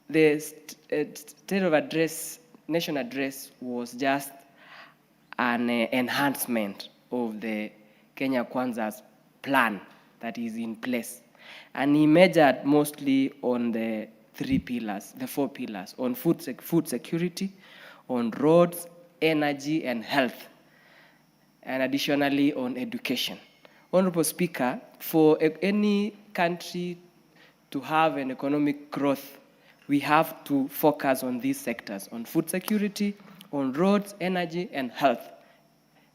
the State of Address, Nation Address was just an enhancement of the Kenya Kwanza's plan that is in place. And he measured mostly on the the 4 pillars, on food security, on roads, energy, and health, and additionally on education. Honorable Speaker, for any country to have an economic growth, we have to focus on these sectors, on food security, on roads, energy, and health,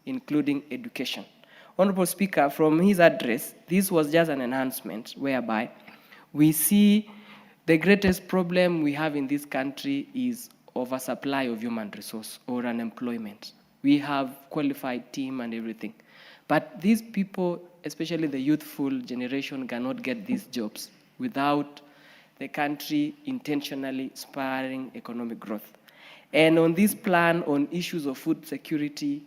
including education. Honorable Speaker, from his address, this was just an enhancement whereby we see the greatest problem we have in this country is oversupply of human resource or unemployment. We have qualified team and everything. But these people, especially the youthful generation, cannot get these jobs without the country intentionally spurring economic growth. And on this plan on issues of food security,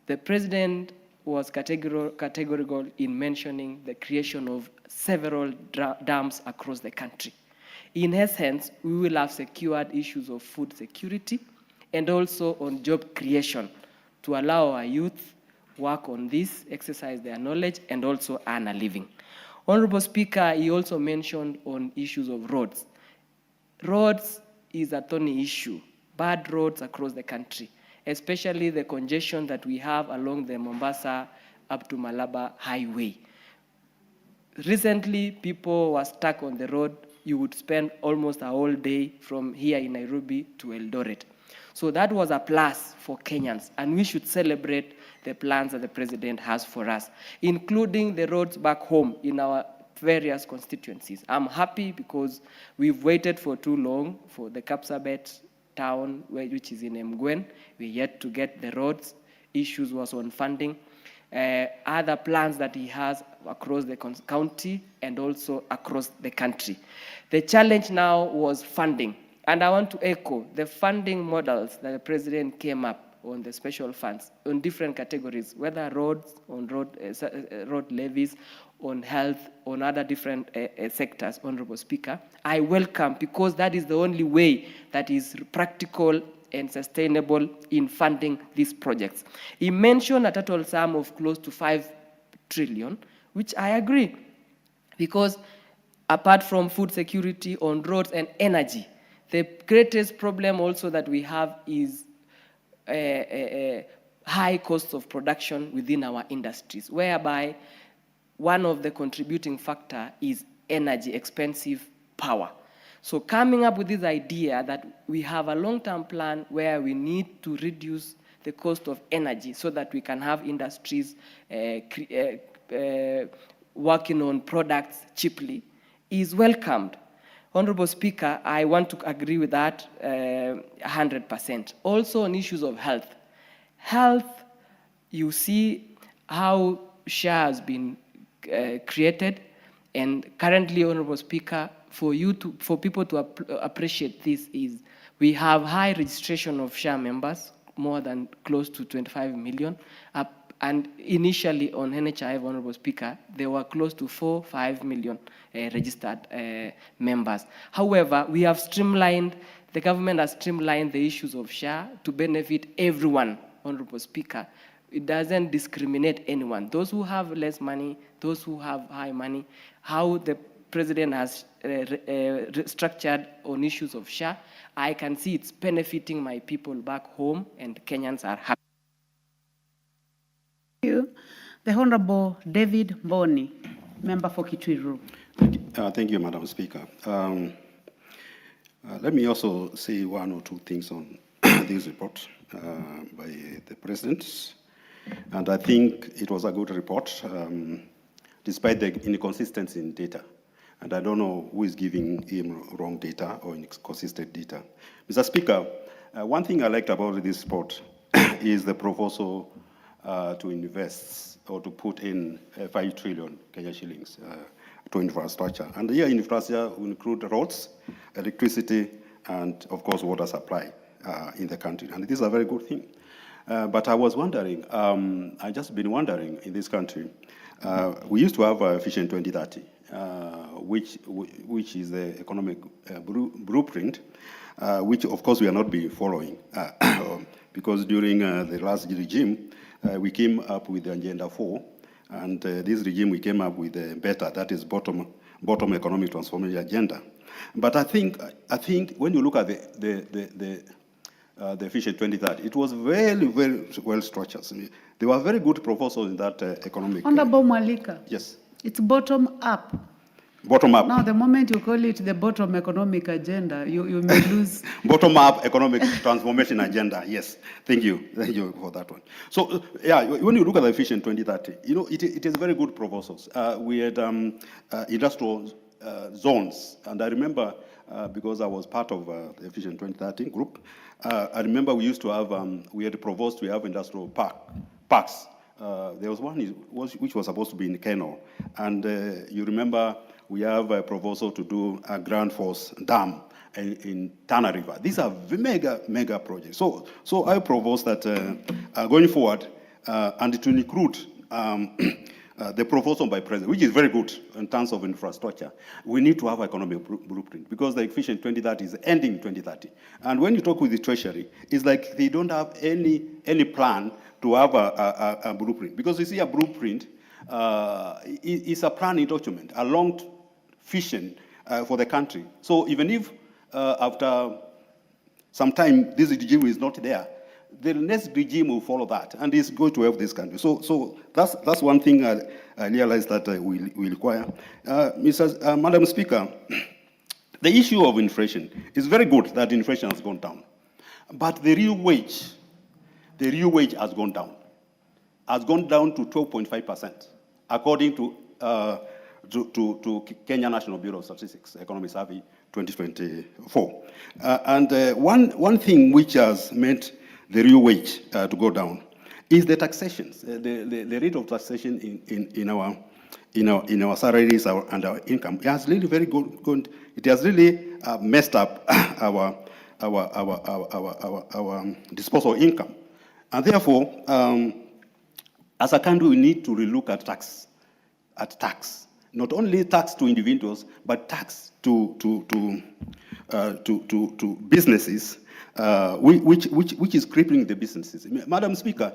the president was categorical in mentioning the creation of several dams across the country. In essence, we will have secured issues of food security and also on job creation to allow our youth work on this, exercise their knowledge, and also earn a living. Honorable Speaker, he also mentioned on issues of roads. Roads is a thorny issue, bad roads across the country, especially the congestion that we have along the Mombasa up to Malaba highway. Recently, people were stuck on the road. You would spend almost a whole day from here in Nairobi to Eldoret. So that was a plus for Kenyans, and we should celebrate the plans that the president has for us, including the roads back home in our various constituencies. I'm happy because we've waited for too long for the Kapsabet town, which is in Mgwen. We're yet to get the roads. Issues was on funding. Other plans that he has across the county and also across the country. The challenge now was funding. And I want to echo the funding models that the president came up on the special funds on different categories, whether roads, on road levies, on health, on other different sectors, Honorable Speaker. I welcome, because that is the only way that is practical and sustainable in funding these projects. He mentioned a total sum of close to 5 trillion, which I agree, because apart from food security on roads and energy, the greatest problem also that we have is high costs of production within our industries, whereby one of the contributing factor is energy, expensive power. So coming up with this idea that we have a long-term plan where we need to reduce the cost of energy so that we can have industries working on products cheaply is welcomed. Honorable Speaker, I want to agree with that 100%. Also on issues of health. Health, you see how SHA has been created, and currently, Honorable Speaker, for people to appreciate this is we have high registration of SHA members, more than close to 25 million. And initially on NHIF, Honorable Speaker, there were close to 4-5 million registered members. However, we have streamlined, the government has streamlined the issues of SHA to benefit everyone, Honorable Speaker. It doesn't discriminate anyone. Those who have less money, those who have high money, how the president has structured on issues of SHA, I can see it's benefiting my people back home, and Kenyans are happy. Thank you. The Honorable David Mboni, member for Kitwiru. Thank you, Madam Speaker. Let me also say one or two things on this report by the President. And I think it was a good report, despite the inconsistency in data. And I don't know who is giving him wrong data or inconsistent data. Mr. Speaker, one thing I liked about this report is the proposal to invest or to put in 5 trillion Kenya shillings to infrastructure. And here infrastructure will include roads, electricity, and of course water supply in the country. And this is a very good thing. But I was wondering, I just been wondering in this country, we used to have Vision 2030, which is the economic blueprint, which of course we are not be following, because during the last regime, we came up with the Agenda 4, and this regime we came up with the better, that is bottom economic transformation agenda. But I think when you look at the Vision 2030, it was very, very well structured. There were very good proposals in that economic. Honorable Mwalika. Yes. It's bottom up. Bottom up. Now, the moment you call it the bottom economic agenda, you may lose. Bottom up economic transformation agenda. Yes. Thank you for that one. So, yeah, when you look at the Vision 2030, you know, it is very good proposals. We had industrial zones, and I remember because I was part of the Vision 2030 group. I remember we used to have, we had proposed to have industrial parks. There was one which was supposed to be in Kano. And you remember we have a proposal to do a Grand Force Dam in Tana River. These are mega projects. So I propose that going forward, and to include the proposal by President, which is very good in terms of infrastructure, we need to have economic blueprint because the Vision 2030 is ending 2030. And when you talk with the Treasury, it's like they don't have any plan to have a blueprint. Because you see, a blueprint is a planning document, a long vision for the country. So even if after some time this regime is not there, the next regime will follow that, and it's going to help this country. So that's one thing I realized that we require. Madam Speaker, the issue of inflation is very good that inflation has gone down, but the real wage has gone down to 12.5%, according to Kenya National Bureau of Statistics Economic Survey 2024. And one thing which has meant the real wage to go down is the taxations, the rate of taxation in our salaries and our income. It has really very good. It has really messed up our disposable income, and therefore, as a country, we need to relook at tax, not only tax to individuals, but tax to businesses. Which is crippling the businesses. Madam Speaker,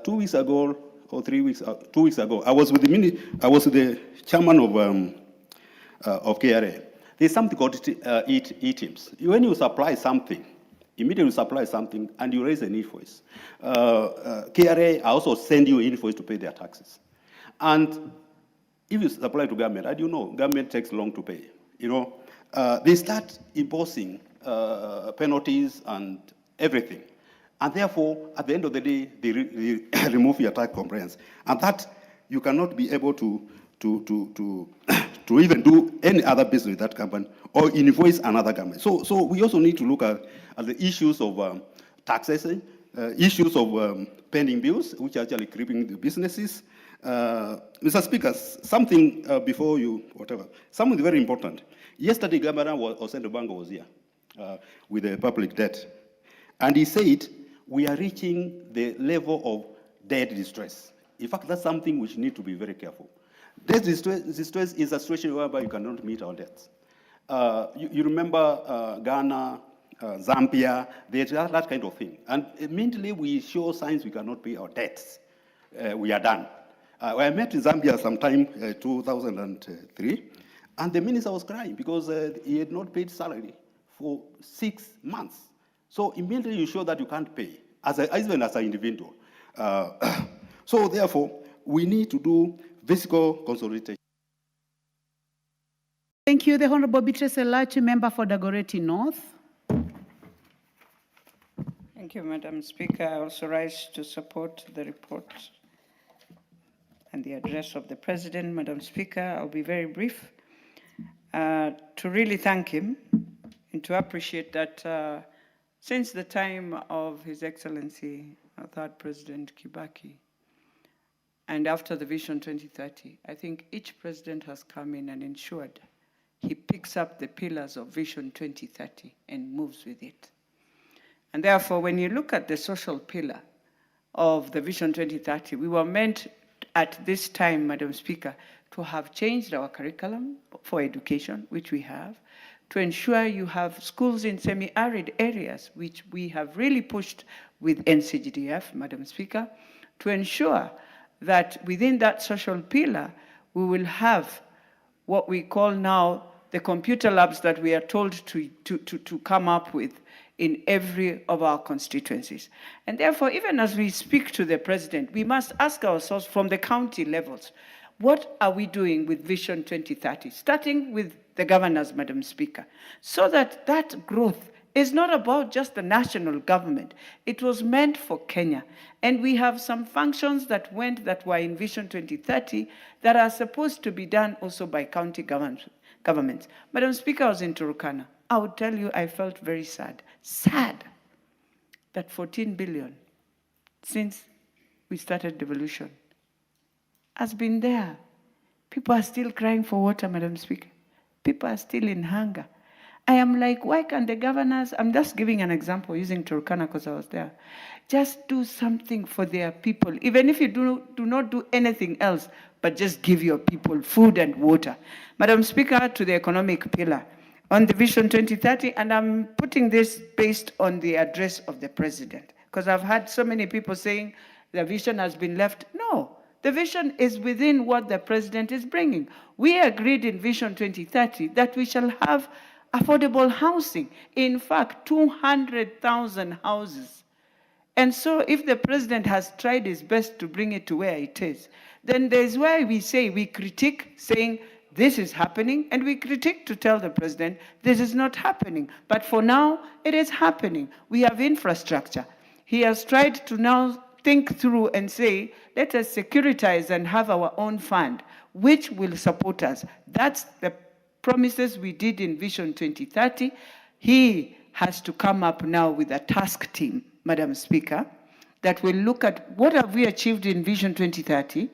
2 weeks ago or 3 weeks, 2 weeks ago, I was with the chairman of KRA. There's something called e-teams. When you supply something, immediately supply something, and you raise an invoice, KRA also send you an invoice to pay their taxes. And if you supply to government, as you know, government takes long to pay. You know, they start imposing penalties and everything. And therefore, at the end of the day, they remove your tax compliance. And that you cannot be able to to even do any other business with that company or invoice another company. So we also need to look at the issues of taxation, issues of pending bills, which are actually creeping the businesses. Mr. Speaker, something before you, whatever, something very important. Yesterday, Governor Osendo Bango was here with the public debt. And he said, we are reaching the level of debt distress. In fact, that's something which need to be very careful. Debt distress is a situation whereby you cannot meet our debts. You remember Ghana, Zambia, there's that kind of thing. And immediately we show signs we cannot pay our debts. We are done. I met in Zambia sometime 2003, and the minister was crying because he had not paid salary for 6 months. So immediately you show that you can't pay, even as an individual. So therefore, we need to do fiscal consolidation. Thank you. The Honorable Beatrice Elachi, member for Dagoretti North. Thank you, Madam Speaker. I also rise to support the report and the address of the President. Madam Speaker, I'll be very brief. To really thank him and to appreciate that since the time of His Excellency, our third President Kibaki, and after the Vision 2030, I think each president has come in and ensured he picks up the pillars of Vision 2030 and moves with it. And therefore, when you look at the social pillar of the Vision 2030, we were meant at this time, Madam Speaker, to have changed our curriculum for education, which we have, to ensure you have schools in semi-arid areas, which we have really pushed with NCGDF, Madam Speaker, to ensure that within that social pillar, we will have what we call now the computer labs that we are told to come up with in every of our constituencies. And therefore, even as we speak to the President, we must ask ourselves from the county levels, what are we doing with Vision 2030, starting with the governors, Madam Speaker, so that that growth is not about just the national government. It was meant for Kenya. And we have some functions that were in Vision 2030 that are supposed to be done also by county governments. Madam Speaker, I was in Turkana. I would tell you I felt very sad that 14 billion since we started devolution has been there. People are still crying for water, Madam Speaker. People are still in hunger. I am like, why can't the governors, I'm just giving an example using Turkana because I was there, just do something for their people, even if you do not do anything else, but just give your people food and water. Madam Speaker, to the economic pillar, on the Vision 2030, and I'm putting this based on the address of the President, because I've had so many people saying the vision has been left. No, the vision is within what the President is bringing. We agreed in Vision 2030 that we shall have affordable housing. In fact, 200,000 houses. And so if the President has tried his best to bring it to where it is, then there's why we say, we critique saying, this is happening, and we critique to tell the President, this is not happening. But for now, it is happening. We have infrastructure. He has tried to now think through and say, let us securitize and have our own fund, which will support us. That's the promises we did in Vision 2030. He has to come up now with a task team, Madam Speaker, that will look at what have we achieved in Vision 2030,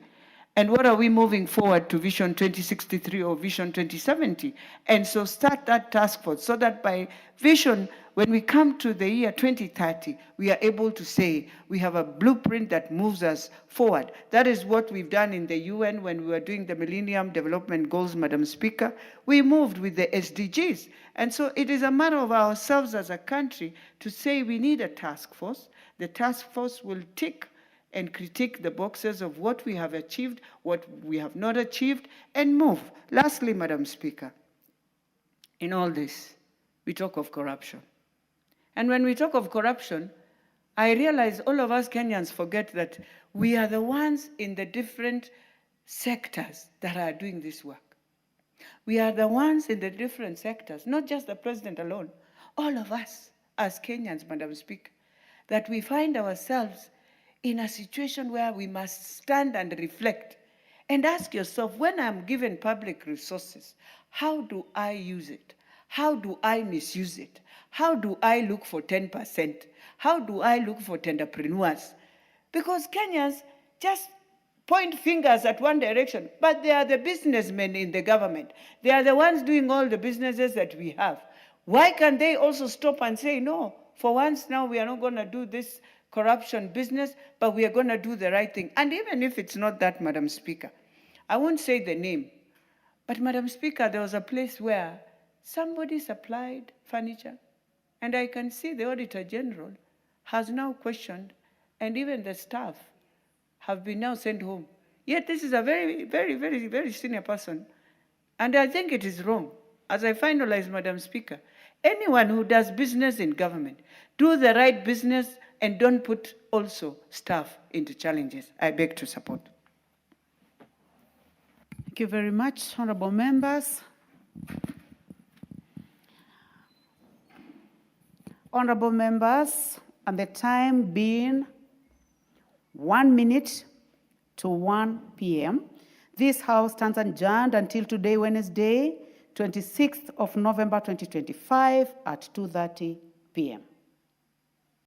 and what are we moving forward to Vision 2063 or Vision 2070? And so start that task force so that by vision, when we come to the year 2030, we are able to say we have a blueprint that moves us forward. That is what we've done in the UN when we were doing the Millennium Development Goals, Madam Speaker. We moved with the SDGs. And so it is a matter of ourselves as a country to say we need a task force. The task force will tick and critique the boxes of what we have achieved, what we have not achieved, and move. Lastly, Madam Speaker, in all this, we talk of corruption. And when we talk of corruption, I realize all of us Kenyans forget that we are the ones in the different sectors that are doing this work. We are the ones in the different sectors, not just the President alone, all of us as Kenyans, Madam Speaker, that we find ourselves in a situation where we must stand and reflect And ask yourself, when I'm given public resources, how do I use it? How do I misuse it? How do I look for 10%? How do I look for entrepreneurs? Because Kenyans just point fingers at one direction, but they are the businessmen in the government. They are the ones doing all the businesses that we have. Why can't they also stop and say, no, for once now we are not going to do this corruption business, but we are going to do the right thing. And even if it's not that, Madam Speaker, I won't say the name, but Madam Speaker, there was a place where somebody supplied furniture, and I can see the Auditor General has now questioned, and even the staff have been now sent home. Yet this is a very, very, very, very senior person. And I think it is wrong. As I finalize, Madam Speaker, anyone who does business in government, do the right business and don't put also staff into challenges. I beg to support. Thank you very much, honorable members. Honorable members, and the time being 1 minute to 1 p.m., this House stands adjourned until today, Wednesday, 26th of November, 2025 at 2:30 p.m.